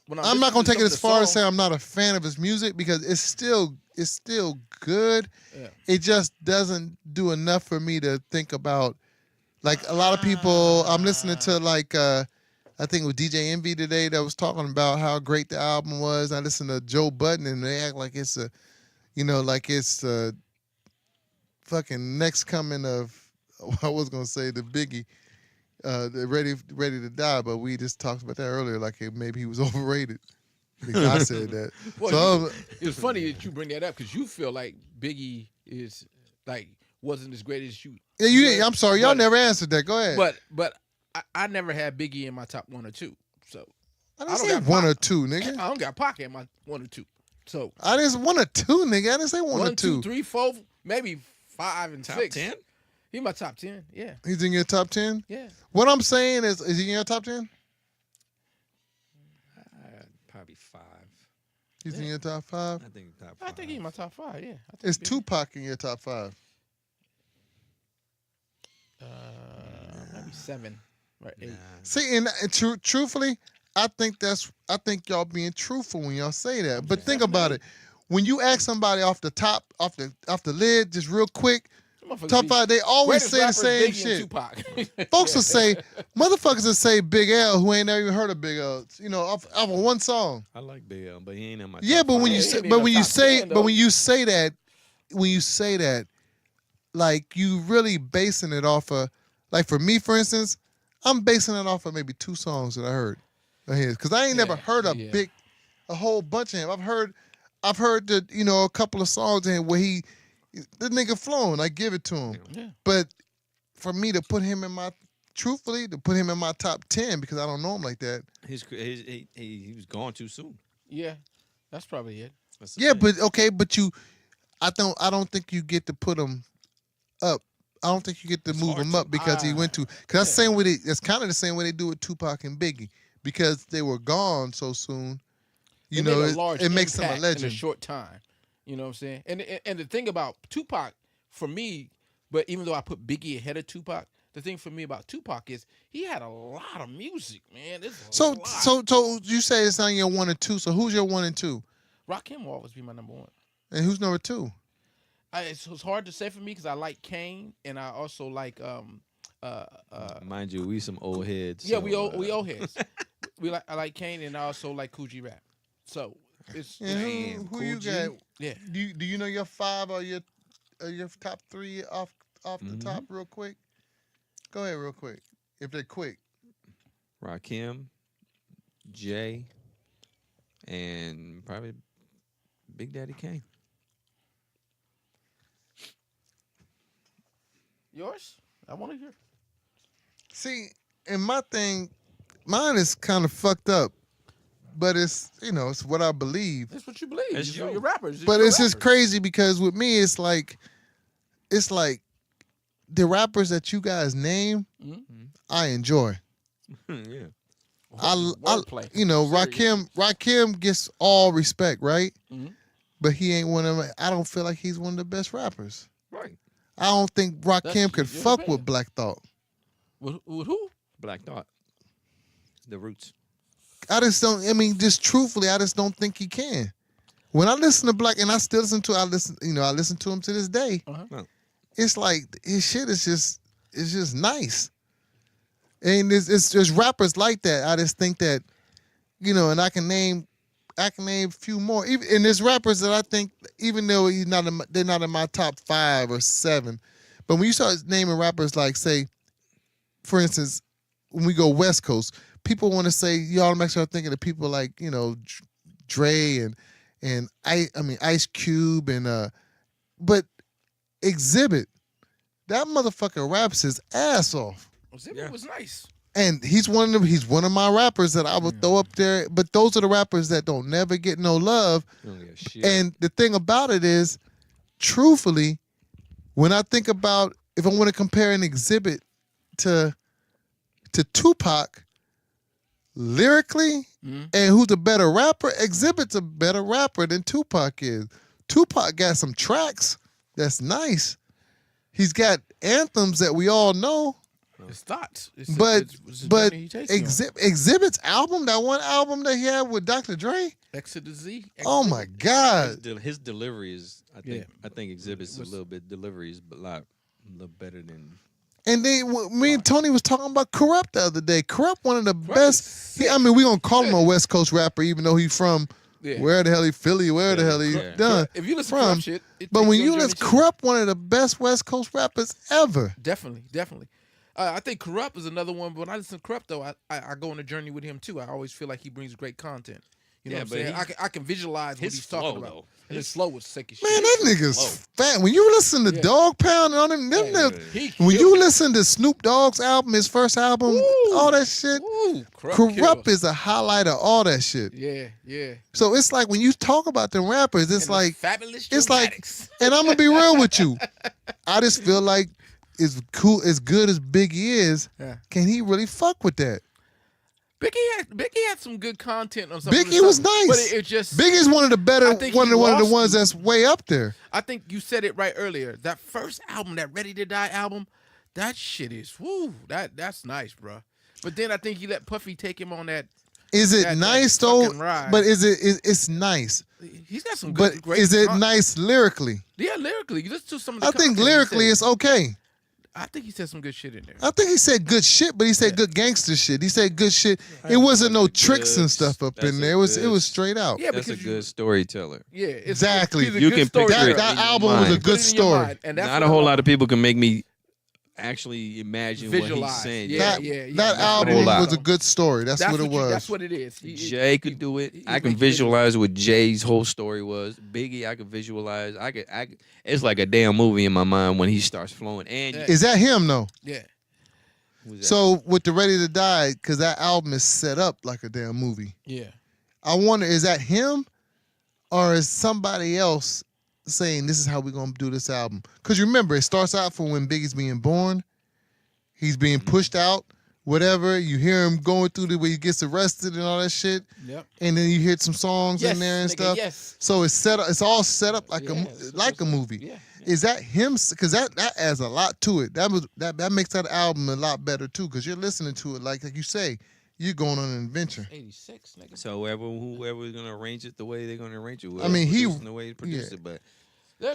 when I'm not gonna take it as far as say I'm not a fan of his music because it's still good. Yeah. It just doesn't do enough for me to think about. Like a lot of people, I'm listening to like I think it was DJ Envy today that was talking about how great the album was. I listened to Joe Budden and they act like it's like it's fucking next coming of. I was gonna say the Biggie, the ready to die, but we just talked about that earlier. Like maybe he was overrated. The guy said that. Well, So it's funny that you bring that up because you feel like Biggie is like wasn't as great as you. yeah, I'm sorry, y'all but- never answered that. Go ahead. But I never had Biggie in my top 1 or 2. So I I didn't don't say got one Pac. or two, nigga. I don't got Pac in my 1 or 2. So I didn't say 1 or 2, nigga. I didn't say one or 1, 2, two. 3, 4, maybe 5 and Top 6. 10? He my top 10. Yeah, He's in your top 10. yeah. What I'm saying is he in your top 10? Probably 5. He's in your top 5. I think top 5. I think he in my top 5. Yeah. I think Is Biggie- Tupac in your top 5? maybe 7 or 8. Nah. See, and truthfully, I think y'all being truthful when y'all say that. But think about it. When you ask somebody off the top, off the lid, just real quick, top 5, they always say the same shit. Folks will say, motherfuckers will say Big L, who ain't never even heard of Big L, off of one song. I like Big L, but he ain't in my Yeah, top but when five. you Yeah, say, he be but in when the you top say, 10 but though. when you say that, like you really basing it off of, like for me, for instance, I'm basing it off of maybe 2 songs that I heard of his, because I ain't never heard a whole bunch of him. I've heard a couple of songs in where the nigga flowing. I give it to him, Yeah. but for me to put him in my top 10 because I don't know him like that. He was gone too soon. Yeah, that's probably it. That's the Yeah, thing. but okay, but I don't think you get to put him up. I don't think you get to move hard him to. up because he went to. Because that's same way. That's kind of the same way they do with Tupac and Biggie because they were gone so soon. They made a large it makes them a impact legend. in a short time. You know what I'm saying? And the thing about Tupac, for me, but even though I put Biggie ahead of Tupac, the thing for me about Tupac is he had a lot of music, man. So you say it's not your 1 and 2. So who's your 1 and 2? Rakim will always be my number 1. And who's number 2? It's hard to say for me because I like Kane and I also like mind you, we some old heads. yeah, so, we old heads. I like Kane and I also like Coogee Rap. So it's And Damn, who you Cool got? G. yeah. Do you know your 5 or your top 3 off the top real quick? Go ahead real quick if they're quick. Rakim, Jay, and probably Big Daddy Kane. Yours? I want to hear. See, and mine is kind of fucked up, but it's it's what I believe. That's what you believe. That's You're you. rappers. But You're it's just rappers. crazy because with me, it's like the rappers that you guys name, I enjoy. Yeah. Wordplay. Rakim. Rakim gets all respect, right? Mhm. But he ain't one of them. I don't feel like he's one of the best rappers. Right. I don't think Rakim could your fuck opinion. with Black Thought. With who? Black Thought. The Roots. I just don't. I mean, just truthfully, I just don't think he can. When I listen to Black, and I still listen to, I listen to him to this day. Uh-huh. It's like his shit is just nice. And there's rappers like that. I just think that, and I can name a few more. And there's rappers that I think, even though they're not in my top 5 or 7, but when you start naming rappers like, say, for instance, when we go West Coast, people want to say, you automatically start thinking of people like, Dre and Ice Cube and but Exhibit, that motherfucker raps his ass off. Zimmer was nice. And he's one of my rappers that I would throw up there. But those are the rappers that don't never get no love. You don't get shit. And the thing about it is, truthfully, when I think about if I want to compare an Exhibit to Tupac, lyrically, and who's a better rapper, Exhibit's a better rapper than Tupac is. Tupac got some tracks that's nice. He's got anthems that we all know. His thoughts. But it's the but journey he takes you on. Exhibit's album, that one album that he had with Dr. Dre. X to the Z. Oh my God! His delivery is, Yeah. I think Exhibit's a little bit delivery is a little better than. And then me and Tony was talking about Corrupt the other day. Corrupt, one of the Corrupt best. is We gonna call him a West Coast rapper, even though he's from Yeah. where the hell he Philly, where the hell he Yeah. done. If you listen to from. Corrupt shit, it But takes when on you journey listen, too. Corrupt, one of the best West Coast rappers ever. Definitely. I think Corrupt is another one. But when I listen to Corrupt, though, I go on a journey with him too. I always feel like he brings great content. You know Yeah, what I'm but saying? I can visualize what his he's talking flow, about. though. And his flow was sick as shit. Man, that nigga's Slow. fat. When you listen to Yeah. Dog Pound and all them, Hey, niggas- he when killed you it. listen to Snoop Dogg's album, his first album, Woo. all that shit, Woo, Corrupt kills. is a highlight of all that shit. Yeah. So it's like when you talk about the rappers, it's And like, fabulous. it's like- Dramatics. and I'm gonna be real with you. I just feel like as cool, as good as Biggie is, Yeah. can he really fuck with that? Biggie had some good content on some of Biggie the was stuff, nice. but it just Biggie's one of the better, I think one he of the lost ones me. that's way up there. I think you said it right earlier. That first album, that Ready to Die album, that shit is woo. That's nice, bro. But then I think he let Puffy take him on that. Is it That nice though? fucking ride. But it's nice. He's got some But good, great. is it nice lyrically? Yeah, lyrically. You listen to some of the. I think content he lyrically said. it's okay. I think he said some good shit in there. I think he said good shit, but he said good gangster shit. He said good shit. It wasn't no That's a tricks and good- stuff up that's in a there. It good- was straight out. Yeah, That's a because good storyteller. Yeah, it's, Exactly. He's a You good can story picture That it. teller. that in your album was a mind. good Put it in your story. mind, and that's Not what a whole I lot of people can make me actually imagine what Visualize. he's saying. Yeah, That yeah. that That's album what it is. was a good story. That's what it was. That's what it is. Jay could do it. I can make you visualize what Jay's whole story was. Biggie, I could visualize. I could. It's like a damn movie in my mind when he starts flowing. And Yeah. Is that him though? Yeah. who's that? So with the Ready to Die, because that album is set up like a damn movie. Yeah. I wonder, is that him, or is somebody else saying this is how we're gonna do this album? Because remember, it starts out from when Biggie's being born. He's being pushed out, whatever. You hear him going through the way he gets arrested and all that shit, Yep. and then you hear some songs Yes, in there and nigga, stuff. yes. So it's set up. It's all set up like Yeah, it's like a supposed to- movie. Yeah. Is that him? Because that adds a lot to it. That makes that album a lot better too. Because you're listening to it like you say, you're going on an adventure. 86, nigga. So whoever's gonna arrange it the way they're gonna arrange it. I mean, he- the way he produced yeah. it, but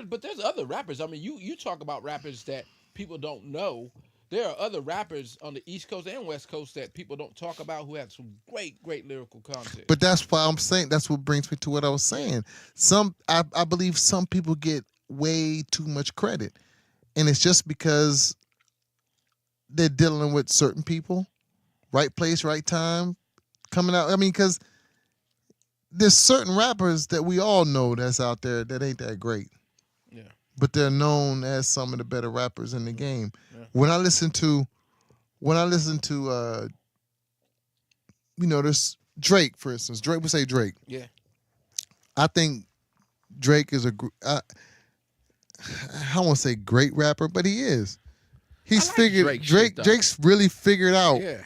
But there's other rappers. I mean, you talk about rappers that people don't know. There are other rappers on the East Coast and West Coast that people don't talk about who have some great lyrical content. But that's why I'm saying that's what brings me to what I was saying. I believe some people get way too much credit, and it's just because they're dealing with certain people, right place, right time, coming out. I mean, because there's certain rappers that we all know that's out there that ain't that great. Yeah. But they're known as some of the better rappers in the game. Yeah. When I listen to there's Drake, for instance. Drake would say Drake. Yeah. I think Drake is I won't say great rapper, but he is. He's I like figured Drake shit, though. Drake's really figured out Yeah.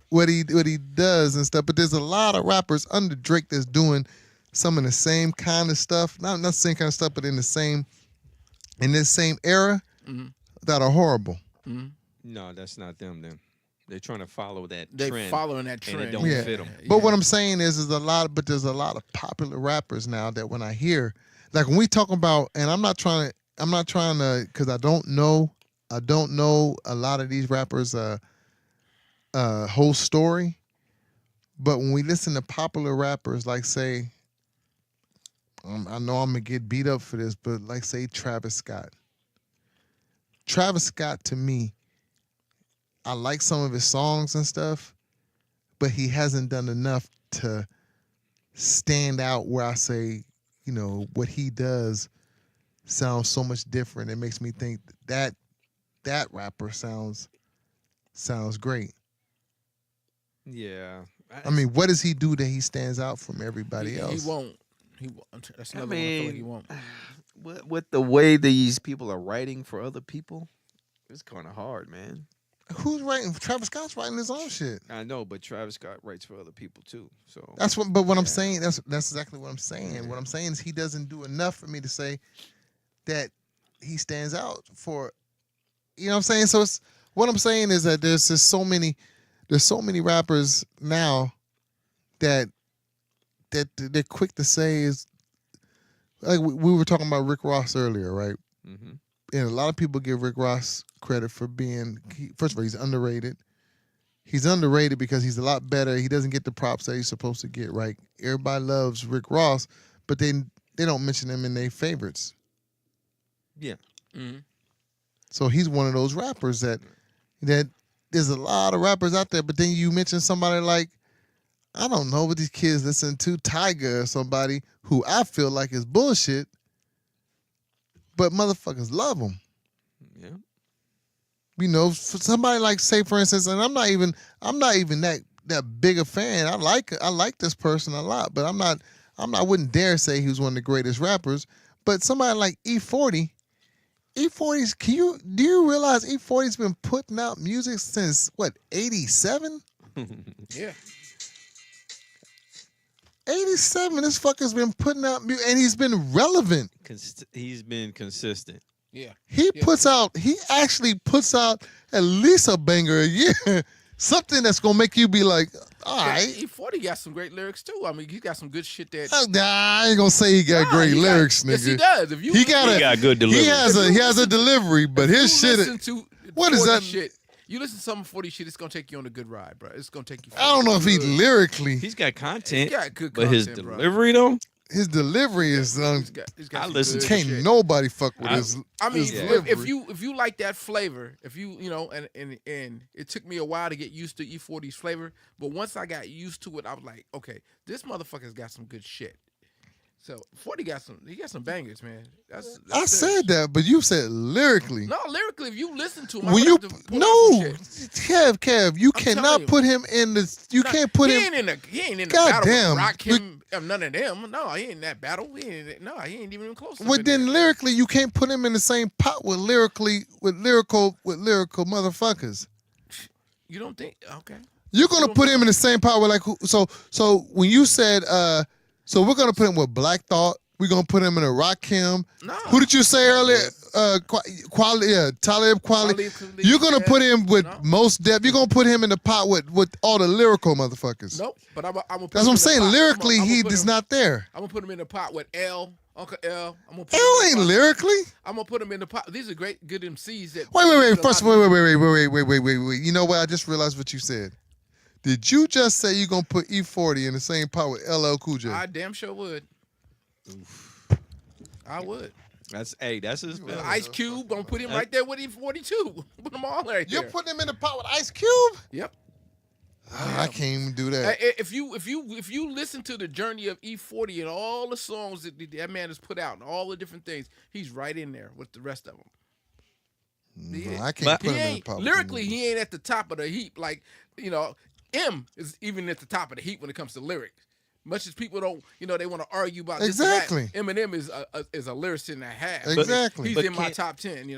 what he does and stuff. But there's a lot of rappers under Drake that's doing some of the same kind of stuff. Not the same kind of stuff, but in this same era Mhm. that are horrible. no, that's not them. Then they're trying to follow that They trend. following that and it trend. don't Yeah. fit 'em. But what I'm saying is there's a lot of popular rappers now that when I hear, like when we talk about, and I'm not trying to, because I don't know a lot of these rappers' whole story. But when we listen to popular rappers, like say, I know I'm gonna get beat up for this, but like say Travis Scott. Travis Scott to me, I like some of his songs and stuff, but he hasn't done enough to stand out where I say, what he does sounds so much different. It makes me think that rapper sounds great. Yeah. I mean, what does he do that he stands out from everybody He else? won't. He won't. That's I another one I feel like he mean, won't. with the way these people are writing for other people, it's kind of hard, man. Who's writing? Travis Scott's writing his own shit. I know, but Travis Scott writes for other people too. So But what I'm Yeah. saying, that's exactly what I'm saying. What I'm saying is he doesn't do enough for me to say that he stands out for, you know what I'm saying? So what I'm saying is that there's so many rappers now that they're quick to say is, like we were talking about Rick Ross earlier, right? hmm And a lot of people give Rick Ross credit for first of all, he's underrated. he's underrated because he's a lot better. He doesn't get the props that he's supposed to get. Right? Everybody loves Rick Ross, but they don't mention him in their favorites. Yeah. Mm-hmm. So he's one of those rappers that there's a lot of rappers out there, but then you mention somebody like, I don't know what these kids listen to, Tyga or somebody who I feel like is bullshit, but motherfuckers love him. Yeah. You know, for somebody like, say for instance, and I'm not even that big a fan. I like this person a lot, but I wouldn't dare say he was one of the greatest rappers. But somebody like E40, E40's, do you realize E40's been putting out music since what, 87? Yeah. 87, this fucker's been putting out music, and he's been relevant. He's been consistent. Yeah. He actually puts out at least a banger a year. Something that's gonna make you be like, all right. E40 got some great lyrics too. I mean, he got some good shit that. Nah, I ain't gonna say he got great lyrics, nigga. Yes, he does. If you He got good delivery. He has a delivery, but his shit. What is that? Shit, you listen to some 40 shit, it's gonna take you on a good ride, bro. It's gonna take you. I don't know if he lyrically. He's got content. He got good but his content, bro. delivery though. His delivery is He's got I some listen good to- can't shit. nobody fuck with his. I mean, his Yeah. delivery. if you like that flavor, if you know, and it took me a while to get used to E40's flavor, but once I got used to it, I was like, okay, this motherfucker's got some good shit. So 40 got some bangers, man. That's I it. said that, but you said lyrically. No, lyrically, if you listen to him, When you Kev, you I'm telling cannot you. put him in the. You can't put he him. Ain't in the, he ain't in the God battle damn. with Rock him. None of them. No, he ain't in that battle. He ain't even close. Well, then lyrically, you can't put him in the same pot with lyrical motherfuckers. You don't think? Okay. You're gonna don't put think- him in the same pot with like who? So when you said so we're gonna put him with Black Thought. We're gonna put him in a Rakim. No. Who did you say earlier? Quality, Talib Quality. You're gonna put him with No. Most Def. You're gonna put him in the pot with all the lyrical motherfuckers. Nope. But I'm gonna put That's him what I'm in the saying. pot. Lyrically, I'ma he put is him- not there. I'm gonna put him in the pot with Uncle L. I'm gonna put L him in ain't the pot. lyrically. I'm gonna put him in the pot. These are good MCs that. Wait. First, wait. You know what? I just realized what you said. Did you just say you're gonna put E40 in the same pot with LL Cool J? I damn sure would. I would. That's his best. Ice Cube, gonna put him right there with E42. Put them all right there. You're putting him in the pot with Ice Cube? Yep. I can't even do that. If you listen to the journey of E40 and all the songs that man has put out and all the different things, he's right in there with the rest of them. No, I can't put him in the pot. with Lyrically, him. he ain't at the top of the heap. Like, M is even at the top of the heap when it comes to lyrics. Much as people don't, they want to argue about this and that, Exactly. Eminem is a lyricist and a half. Exactly. He's But in my can't- top 10.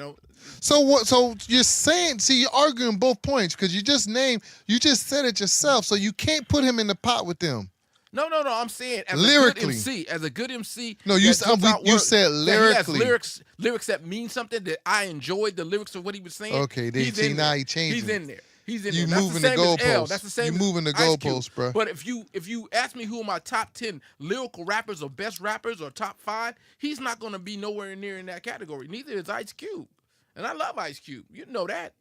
So what? So you're saying? See, you're arguing both points because you just said it yourself. So you can't put him in the pot with them. No. I'm saying as Lyrically. as a good MC. No, you that puts out you work, said that he has lyrically. lyrics that mean something that I enjoyed the lyrics of what he was saying. Okay, then he's see, in now there. he changing. He's in there. He's in You there. That's moving the the same as L. goalposts. That's the same. You moving the as Ice Cube. goalposts, bruh. But if you ask me who are my top 10 lyrical rappers or best rappers or top 5, he's not going to be nowhere near in that category. Neither is Ice Cube, and I love Ice Cube. You know that.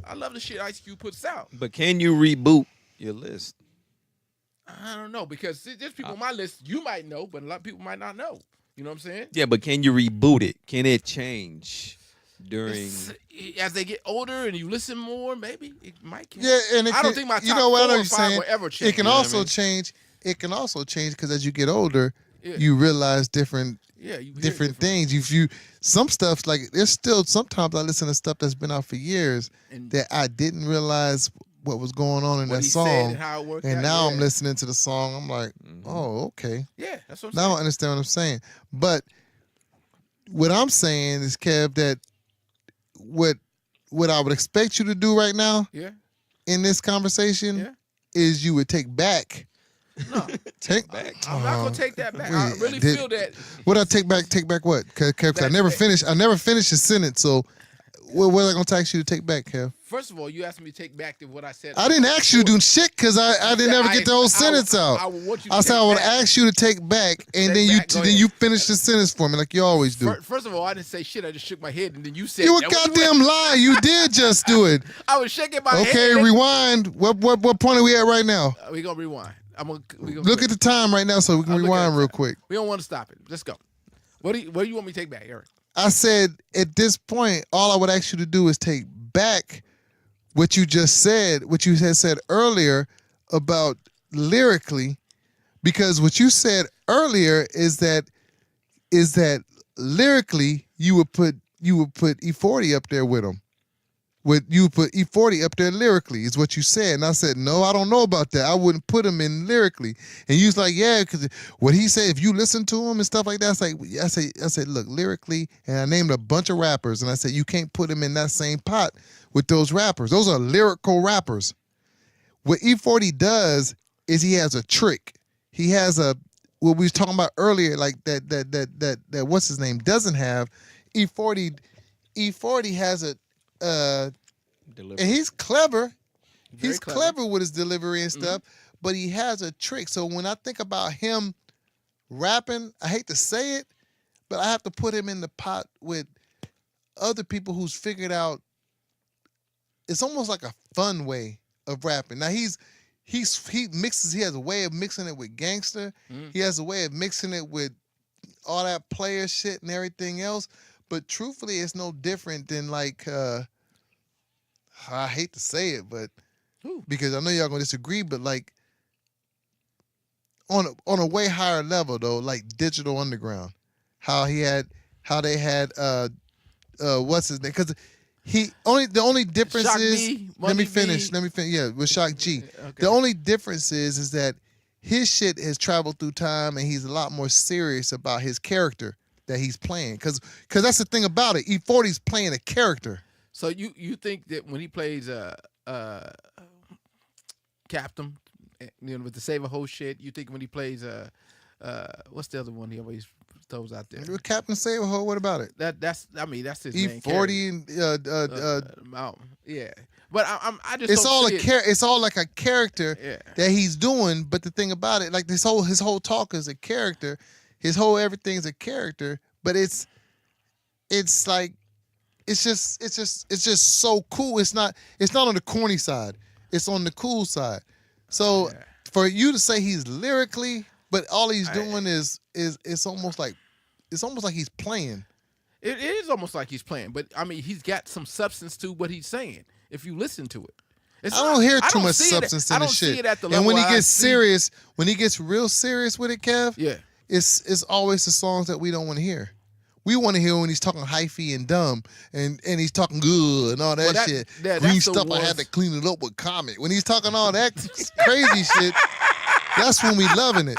I love the shit Ice Cube puts out. But can you reboot your list? I don't know because there's people on my list you might know, but a lot of people might not know. You know what I'm saying? Yeah, but can you reboot it? Can it change during? As they get older and you listen more, maybe it might. Change. Yeah, and it I don't can- think my top you know what I know 4 or you're 5 saying. will ever change. It can You know what I also mean? change. It can also change because as you get older, Yeah. you realize different Yeah, you hear different things. If you some stuff like there's still sometimes I listen to stuff that's been out for years And that I didn't realize what was going on in what that he said song, and how it worked and out. now yeah. I'm listening to the song. I'm like, oh, okay. Yeah, that's what I'm Now I saying. understand what I'm saying. But what I'm saying is, Kev, that what I would expect you to do right now Yeah, in this conversation Yeah. is you would take back. no, Take back. I'm not gonna take that back. I wait, really did- feel that. What I take back? Take back what? Because I That- never that- finished. I never finished the sentence. So what was I gonna ask you to take back, Kev? First of all, you asked me to take back to what I said. I didn't ask you to do shit because I didn't ever get the whole sentence out. I want you to I said take I would back. ask you to take back, and Take then back, you go finish the sentence for me like you always do. First of all, I didn't say shit. I just shook my head, and then you said You a that was goddamn lie. You did just do it. I was shaking my head. Okay, rewind. What point are we at right now? We gonna rewind. We gonna Look at the time right now so we can I'm looking at rewind the real time. quick. We don't want to stop it. Let's go. What do you want me to take back, Eric? I said at this point, all I would ask you to do is take back what you just said, what you had said earlier about lyrically, because what you said earlier is that lyrically you would put E40 up there with him. You put E40 up there lyrically is what you said, and I said no, I don't know about that. I wouldn't put him in lyrically, and you was like, yeah, because what he said, if you listen to him and stuff like that, it's like I said, look, lyrically, and I named a bunch of rappers, and I said you can't put him in that same pot with those rappers. Those are lyrical rappers. What E40 does is he has a trick. He has what we was talking about earlier, like that what's his name doesn't have. E40 has a. And he's clever. Very He's clever with his delivery and stuff, but he has a trick. So when I think about him rapping, I hate to say it, but I have to put him in the pot with other people who's figured out it's almost like a fun way of rapping. Now he has a way of mixing it with gangster. He has a way of mixing it with all that player shit and everything else. But truthfully, it's no different than like I hate to say it, but because I know y'all gonna disagree, but like on a way higher level though, like Digital Underground, how they had what's his name? Because the only difference Shock is B, let me Money finish. B. Yeah, with Shock G. Okay. The only difference is that his shit has traveled through time and he's a lot more serious about his character that he's playing. Because that's the thing about it. E40's playing a character. So you think that when he plays Captain, with the Save a Whole shit, you think when he plays what's the other one he always throws out there? Captain Saberho, what about it? That's his main E40 and yeah. But I just it's don't all see it's all like a character Yeah. that he's doing. But the thing about it, like his whole talk is a character, his whole everything's a character. But it's like it's just so cool. It's not on the corny side. It's on the cool side. So for you to say he's lyrically, but all he's doing is it's almost like he's playing. It is almost like he's playing, but I mean, he's got some substance to what he's saying. If you listen to it, I don't hear too much see it- substance I in don't this see shit. it at the And level when he I gets see- serious, when he gets real serious with it, Kev, yeah, it's always the songs that we don't want to hear. We want to hear when he's talking hyphy and dumb and he's talking good and all that, Well, shit. that's Green the stuff, I had ones- to clean it up with Comet. When he's talking all that crazy shit, that's when we loving it.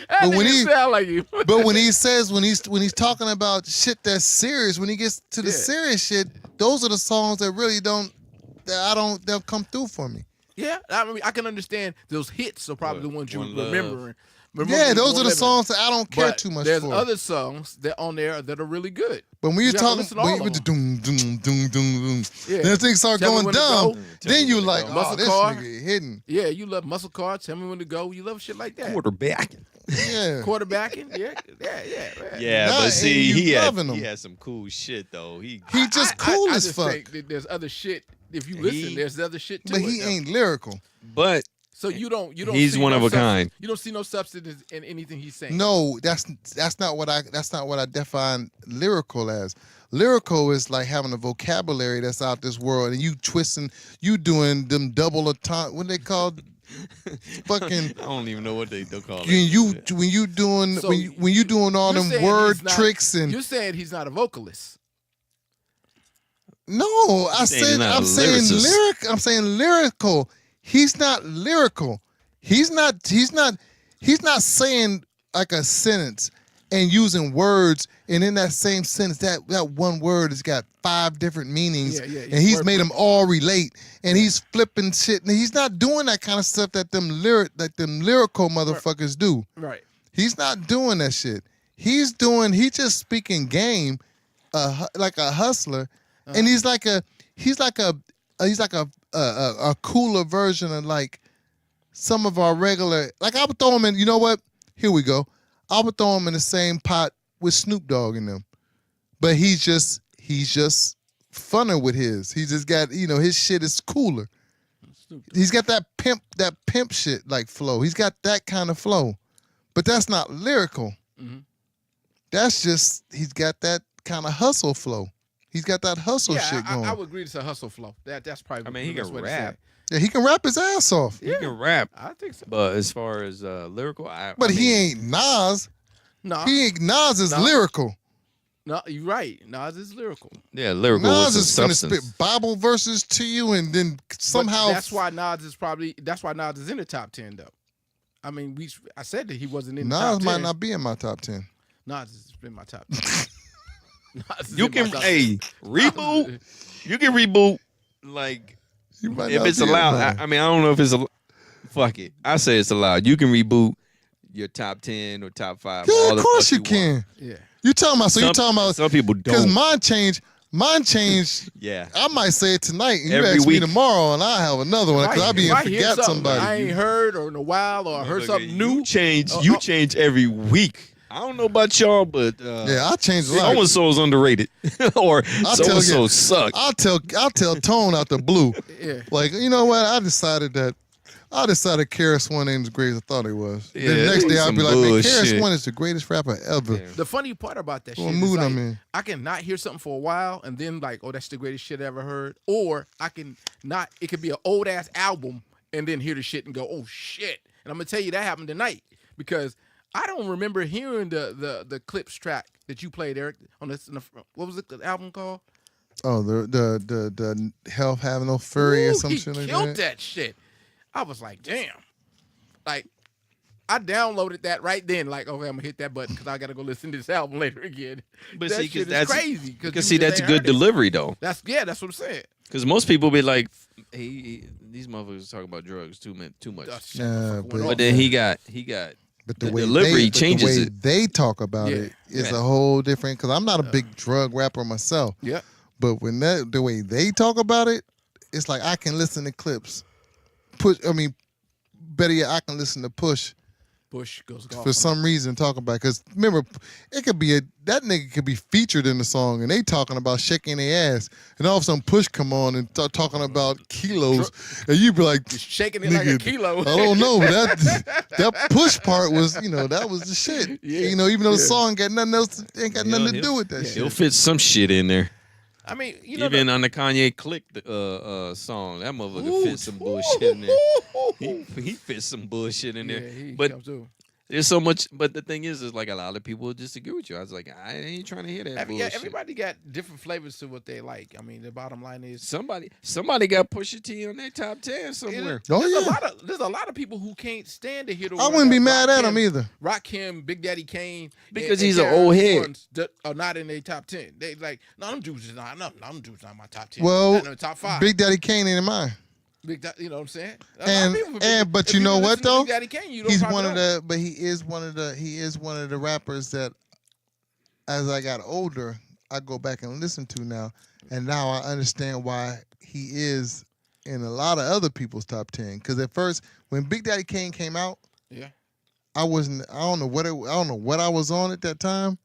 that when nigga he- sound like you. But when he's talking about shit that's serious, when he gets to the serious shit, those are the songs that really they'll come through for me. Yeah, I mean, I can understand those hits are probably the ones you One Love. remember. Yeah, those are the Living. songs that I don't care But too much there's for. other songs that on there that are really good. But when you're You have to talking, listen to all when you of with the doom, doom, doom, doom, doom, Yeah. then things start Tell Me going When to dumb, Go. then you like, Go. oh, Muscle this Car. nigga hidden. Yeah, you love Muscle Car. Tell Me When to Go. You love shit like that. Quarterback. Yeah. Quarterbacking. Yeah. Yeah, Nah, but and see, you he had loving him. some cool shit though. He He cool I as just fuck, think that there's other shit. If you listen, there's other shit too. but he ain't lyrical. but So you don't. He's see one no of a substance- kind. You don't see no substance in anything he's saying. No, that's not what I define lyrical as. Lyrical is like having a vocabulary that's out this world, and you twisting, you doing them double time. What they called? Fucking. I don't even know what they call it. When you doing So when you doing all You're them saying word he's not- tricks and You're saying he's not a vocalist. no, saying he's not a I'm saying lyricist. lyric. I'm saying lyrical. He's not lyrical. He's not saying like a sentence and using words, and in that same sentence, that one word has got 5 different meanings, Yeah, and he's word- made them all relate, and he's flipping shit, and he's not doing that kind of stuff that them lyrical motherfuckers do. Right. He's not doing that shit. He's just speaking game, like a hustler, and he's like a cooler version of like some of our regular. Like I would throw him in. You know what? Here we go. I would throw him in the same pot with Snoop Dogg in them, but he's just funner with his. He just got his shit is cooler. He's got that pimp shit like flow. He's got that kind of flow, but that's not lyrical. Mm-hmm. That's just he's got that kind of hustle flow. He's got that hustle shit going. I would agree it's a hustle flow. That's probably. I mean, he the best can way to say rap. it. Yeah, he can rap his ass off. He can rap, I think so. but as far as lyrical, But I he mean, ain't Nas. No, He ain't Nas is No. lyrical. no, you're right. Nas is lyrical. Yeah, lyrical Nas with is some gonna substance. spit Bible verses to you, and then somehow But that's why Nas is in the top 10 though. I mean, I said that he wasn't in the top 10. Nas might not be in my top 10. Nas has been my top 10. Nas is You in my can top reboot. You can reboot like You might if not it's be in allowed. mine. I mean, I don't know if it's allowed. Fuck it. I say it's allowed. You can reboot your top 10 or top 5. Yeah, all of the course fuck you want. can. Yeah. You talking about? So you talking about? Some people Because don't. mine changed. Mine changed. Yeah. I might say it tonight, and you Every ask me week. tomorrow, and I have another one because I be If and I hear forget something I somebody. ain't heard or in a while or I heard something new. You change. Oh, You oh. change every week. I don't know about y'all, but Yeah, I changed a so lot. and so is underrated, or I'll so tell and so you- suck. I'll tell Tone out the blue. Yeah. Like, you know what? I decided KRS One ain't as great as I thought he was. Yeah, Then the next day I'll some be like, man, bullshit. KRS One is the greatest rapper ever. Yeah. The funny part about that shit What is mood like, I'm in. I can not hear something for a while and then like, oh, that's the greatest shit I ever heard. Or I can not, it could be an old ass album and then hear the shit and go, oh shit. And I'm gonna tell you that happened tonight because I don't remember hearing the Clips track that you played, Eric, on this. What was the album called? Oh, the Health Have No Fury or Ooh, some he shit like killed that. that shit. I was like, damn. Like, I downloaded that right then. Like, okay, I'm gonna hit that button because I gotta go listen to this album later again. But that see, shit is that's crazy. Because see, that's a good delivery. delivery though. That's what I'm saying. Because most people be like, these motherfuckers talk about drugs too much. That's Yeah, fucking but- went But off. then he got But The the way delivery changes the way it. they talk about Yeah. it is Yeah. a whole different. Because I'm not a big drug rapper myself, Yeah. but when the way they talk about it, it's like I can listen to Clips. Better yet, I can listen to Push Bush goes golf. for some reason talk about. Because remember, it could be that nigga could be featured in the song, and they talking about shaking their ass, and all of a sudden Push come on and start talking about kilos, and you be like, Just shaking it like a nigga, kilo. I don't know, but that Push part was, that was the shit. Yeah. Even though the Yeah. song got nothing else, ain't got nothing to do with that He'll shit. fit some shit in there. I mean, Even on the Kanye Click song, that motherfucker fit some bullshit in there. He fits some bullshit in Yeah, there. he But comes through. there's so much. But the thing is like a lot of people disagree with you. I was like, I ain't trying to hear that bullshit. Everybody got different flavors to what they like. I mean, the bottom line is Somebody got Pusha T on their top 10 somewhere. Oh, there's yeah. there's a lot of people who can't stand to hear the I one wouldn't be that mad at Rakim- him either. Rakim, Big Daddy Kane, Because and he's an KRS old head. ones that are not in their top 10. They like, no, them dudes is not. No, them dudes not my top 10. Well, Not in the top 5. Big Daddy Kane ain't in mine. You know what I'm saying? But if you know listen what to though? Big Daddy Kane, you don't He's probably one of know. the, he is one of the rappers that, as I got older, I go back and listen to now, and now I understand why he is in a lot of other people's top 10. Because at first, when Big Daddy Kane came out, Yeah. I don't know what I was on at that time,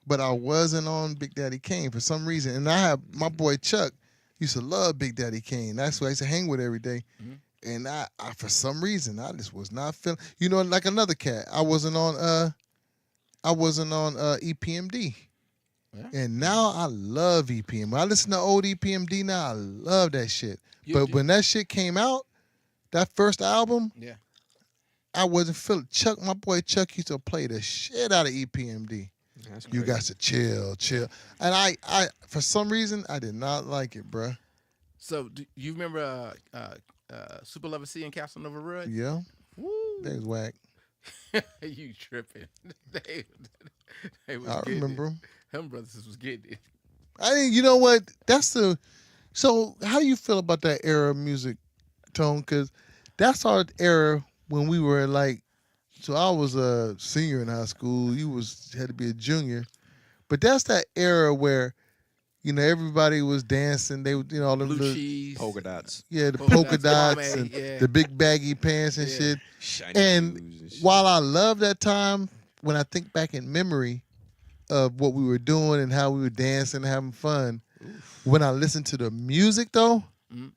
but I wasn't on Big Daddy Kane for some reason. And I have my boy Chuck used to love Big Daddy Kane. That's who I used to hang with every day. Mhm. And I for some reason I just was not feeling. Like another cat, I wasn't on EPMD. Yeah. And now I love EPM. When I listen to old EPMD now, I love that shit. But when that shit came out, that first album, Yeah. I wasn't feeling. My boy Chuck used to play the shit out of EPMD. That's You crazy. got to chill. And I for some reason, I did not like it, bruh. So do you remember Super Lover C and Casanova Rud? Yeah, Woo. they was whack. You tripping? they was I getting remember it. them. Them brothers was getting it. I think, you know what? So how do you feel about that era of music, Tone? Because that's our era when we were like, so I was a senior in high school. You had to be a junior. But that's that era where You know, everybody was dancing. They, all them Blue little, cheese. Polka dots. yeah, the Polka polka dots, dots Kwame, and yeah. the big baggy pants and Yeah. shit. Shiny And shoes and shit. while I love that time, when I think back in memory of what we were doing and how we were dancing and having fun, when I listen to the music though, Mhm.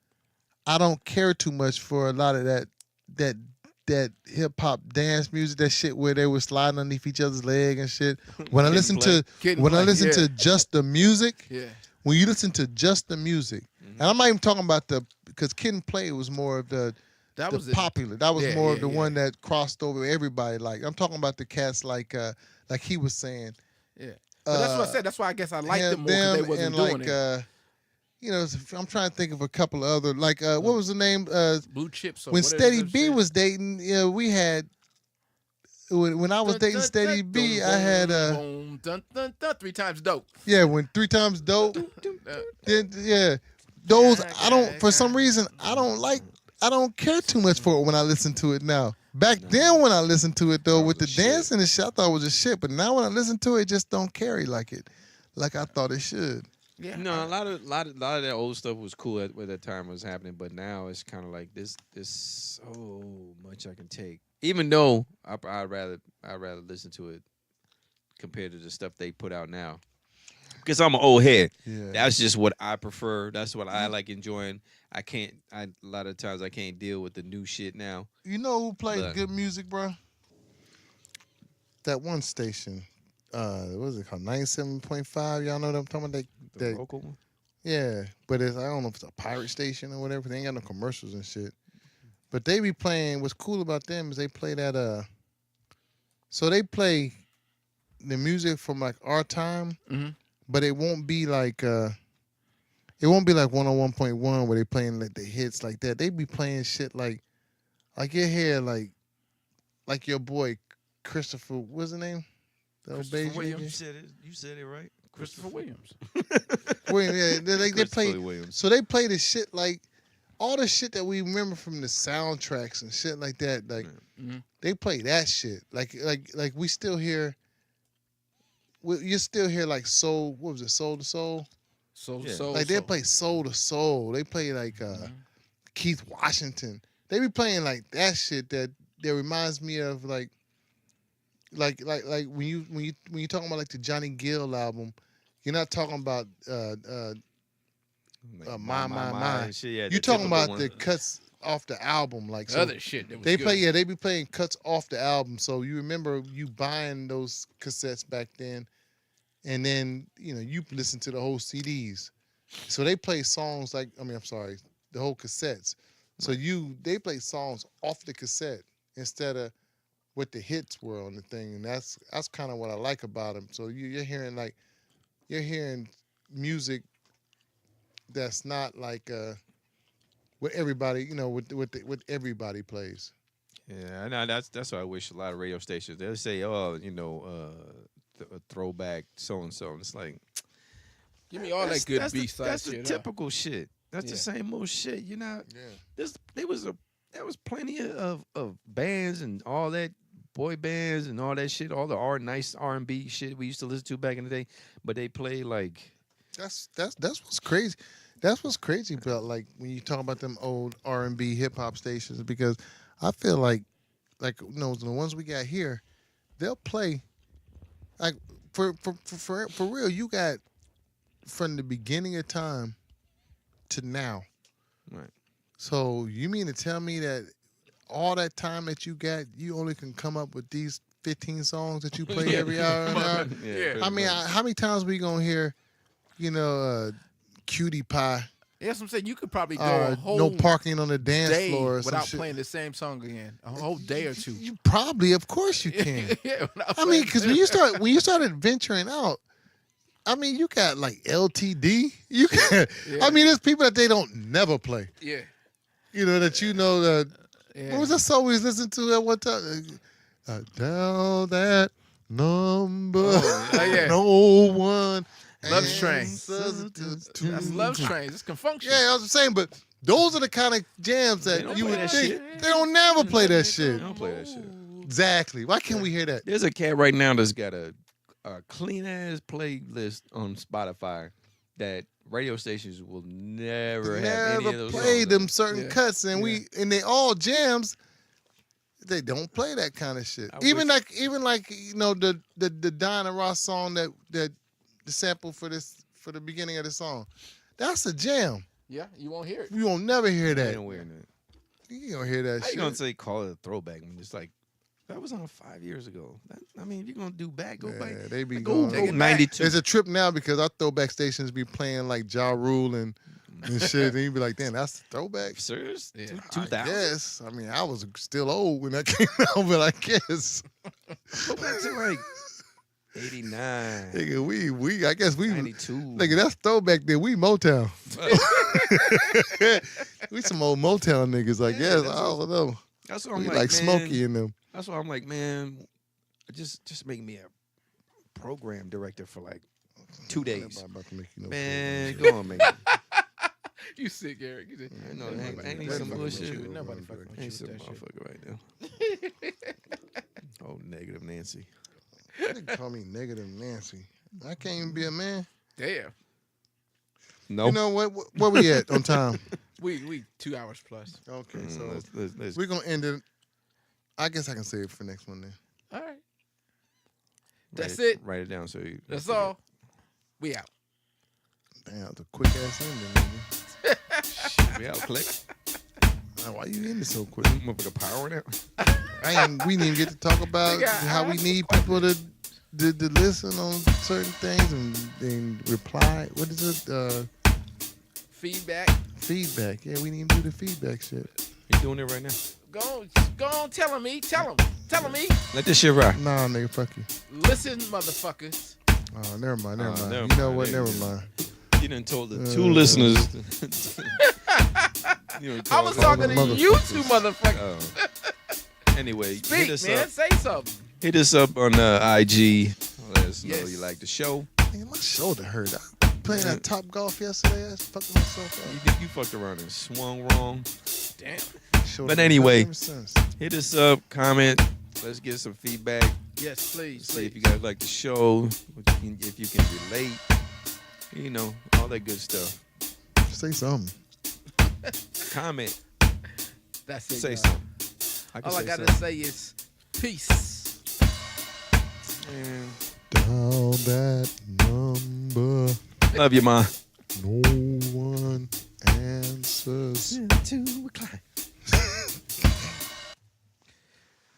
I don't care too much for a lot of that hip hop dance music, that shit where they were sliding underneath each other's leg and shit. When I Kid listen and play. to Kid and when I play, listen yeah. to just the music, Yeah. when you listen to just the music, and I'm not even talking about because Kid and Play was more of the That was popular. That was yeah, more yeah, of the yeah. one that crossed over everybody. Like I'm talking about the cats like he was saying. Yeah. But that's what I said. That's why I guess I liked them more because they them wasn't and doing like it. I'm trying to think of a couple of other like what was the name? Blue chips. Or When what is Steady that B shit? was dating, we had when I was Dun, dating dun, Steady dun, B, dun, I had dun, dun, dun, dun, 3 times dope. when 3 times dope. Uh, Then those Yeah, I don't for some yeah. reason I don't care too much for it when I listen to it now. Back then when I listened to it though That with the was the shit. dancing and shit, I thought it was a shit. But now when I listen to it, it just don't carry like I thought it should. yeah. No, a lot of that old stuff was cool at that time was happening, but now it's kind of like this so much I can take. Even though I'd rather listen to it compared to the stuff they put out now. Because I'm an old head. Yeah. That's just what I prefer. That's what I like enjoying. A lot of times I can't deal with the new shit now. You know who played But- good music, bro? That one station. What was it called? 97.5. Y'all know what I'm talking about? The local one? Yeah, but I don't know if it's a pirate station or whatever. They ain't got no commercials and shit. But they be playing. What's cool about them is they play that. So they play the music from like our time, Mhm. but it won't be like. It won't be like 101.1 where they playing like the hits like that. They be playing shit like you hear like your boy Christopher. What's his name? The old Christopher beige Williams. nigga? You said it right. Christopher Williams. Williams, yeah, they play. Christopher Williams. So they play the shit like all the shit that we remember from the soundtracks and shit like that. Like Mhm. they play that shit. Like we still hear. You still hear like soul. What was it? Soul to soul. Yeah. Like they play soul to soul. They play like Keith Washington. They be playing like that shit that reminds me of like when you talking about like the Johnny Gill album. You're not talking about My. and shit, yeah, You the talking typical about one. the cuts off the album, like so Other shit. That was they good. play. Yeah, they be playing cuts off the album. So you remember you buying those cassettes back then, and then you listen to the whole CDs. So they play songs like I'm sorry, the whole cassettes. So they play songs off the cassette instead of what the hits were on the thing, and that's kind of what I like about them. So you're hearing music that's not like what everybody what everybody plays. Yeah, I know that's why I wish a lot of radio stations they'll say, a throwback so and so. It's like Give me all that good that's B-side That's the shit. huh? typical shit. That's the Yeah. same old shit. Yeah. There was plenty of bands and all that boy bands and all that shit, all the nice R&B shit we used to listen to back in the day, but they play like That's what's crazy. That's what's crazy about like when you talk about them old R&B hip hop stations because I feel like the ones we got here, they'll play like for real. You got from the beginning of time to now. right. So you mean to tell me that all that time that you got, you only can come up with these 15 songs that you play every hour and hour? Yeah. I mean, how many times we gonna hear, Cutie Pie? Yes, I'm saying you could probably go a whole No parking on the dance day floor or some without shit. playing the same song again. A whole day or two. You probably, of course, you can. Yeah, without I mean, playing- because when you started venturing out, I mean, you got like LTD. You got, Yeah. I mean, there's people that they don't never play. yeah, That that. yeah. What was that song we was listening to at one time? Dial that number. Oh, yeah. No one. Love's Train. answers to- That's Love Trains. It's Confunction. Yeah, I was saying, but those are the kind of jams They that don't you play would that think shit. they don't never play that shit. They don't play that shit. Exactly. Why can't we hear that? There's a cat right now that's got a clean ass playlist on Spotify that radio stations will never have any of Never those play songs. them certain Yeah. cuts, and Yeah. they all jams. They don't play that kind of shit. I Even wish- like the Diana Ross song that the sample for the beginning of the song. That's a jam. Yeah, you won't hear it. You won't never hear Ain't that. no wearing it. You don't hear that How you shit. gonna say call it a throwback when it's like that was on 5 years ago? I mean, if you're gonna do back, go back. Yeah, they be Go, going. Take it back. 92. It's a trip now because our throwback stations be playing like Ja Rule and shit. And you be like, damn, that's the throwback. Serious? Yeah. 2000. Yes. I mean, I was still old when that came out, but I guess. Go back to like 89, Nigga, I guess we, 92. nigga, that's throwback then. We Motown. We some old Motown niggas, I Yeah, guess. that's I don't know. That's what I'm We like, like man, Smokey and them. That's why I'm like, man, just make me a program director for like 2 days. I'm about to make you no Man, program. go on, man. You sick, Eric. You I know, Nobody ain't fucking some with bullshit. you. Nobody fucking with you Ain't with some that shit. motherfucker right now. Oh, negative Nancy. They call me negative Nancy. I can't even be a man. Damn. No. You know what? Where we at on time? We 2 hours plus. Okay, Mm, so let's we're gonna end it. I guess I can say it for next one then. All right. write That's it. Write it down so you. That's all. We out. Damn, that's a quick ass ending, nigga. We out, click. Why you ending so quick? Motherfucker power now. We didn't even get to talk about Nigga, how we need people to listen on certain things and reply. What is it? Feedback. Feedback. Yeah, we need to do the feedback shit. You doing it right now? Go on, tell me. Tell me. Let this shit rock. Nah, nigga, fuck you. Listen, motherfuckers. Oh, never mind. Never mind. never You know mind, what? nigga. Never mind. You done told the two listeners. You done I was told talking all to the you two motherfuckers. Anyway, Speak, hit us man. up. Say something. Hit us up on IG. Let us know Yes. you like the show. Man, my shoulder hurt. I playing that Top Golf yesterday. I was fucking myself You up. think you fucked around and swung wrong? Damn. Shoulder But been anyway. ever since. Hit us up, comment. Let's get some feedback. Yes, please. See if Please. you guys like the show. If you can relate. You know, all that good stuff. Say something. Comment. That's it. Say y'all. something. I can All I say gotta something. say is peace. Man, Dial that number. love you, ma. No one answers.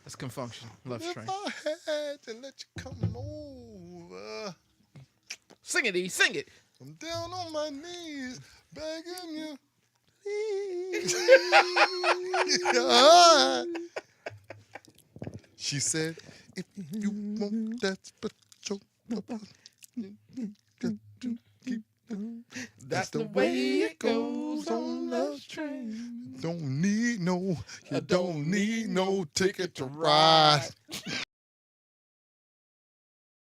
Let's confunction. Love If train. I had to let you come over, Sing it, E. Sing it. I'm down on my knees begging you. Please. She said, if you want that special, That's the way it goes on Love Train. don't need no ticket to ride.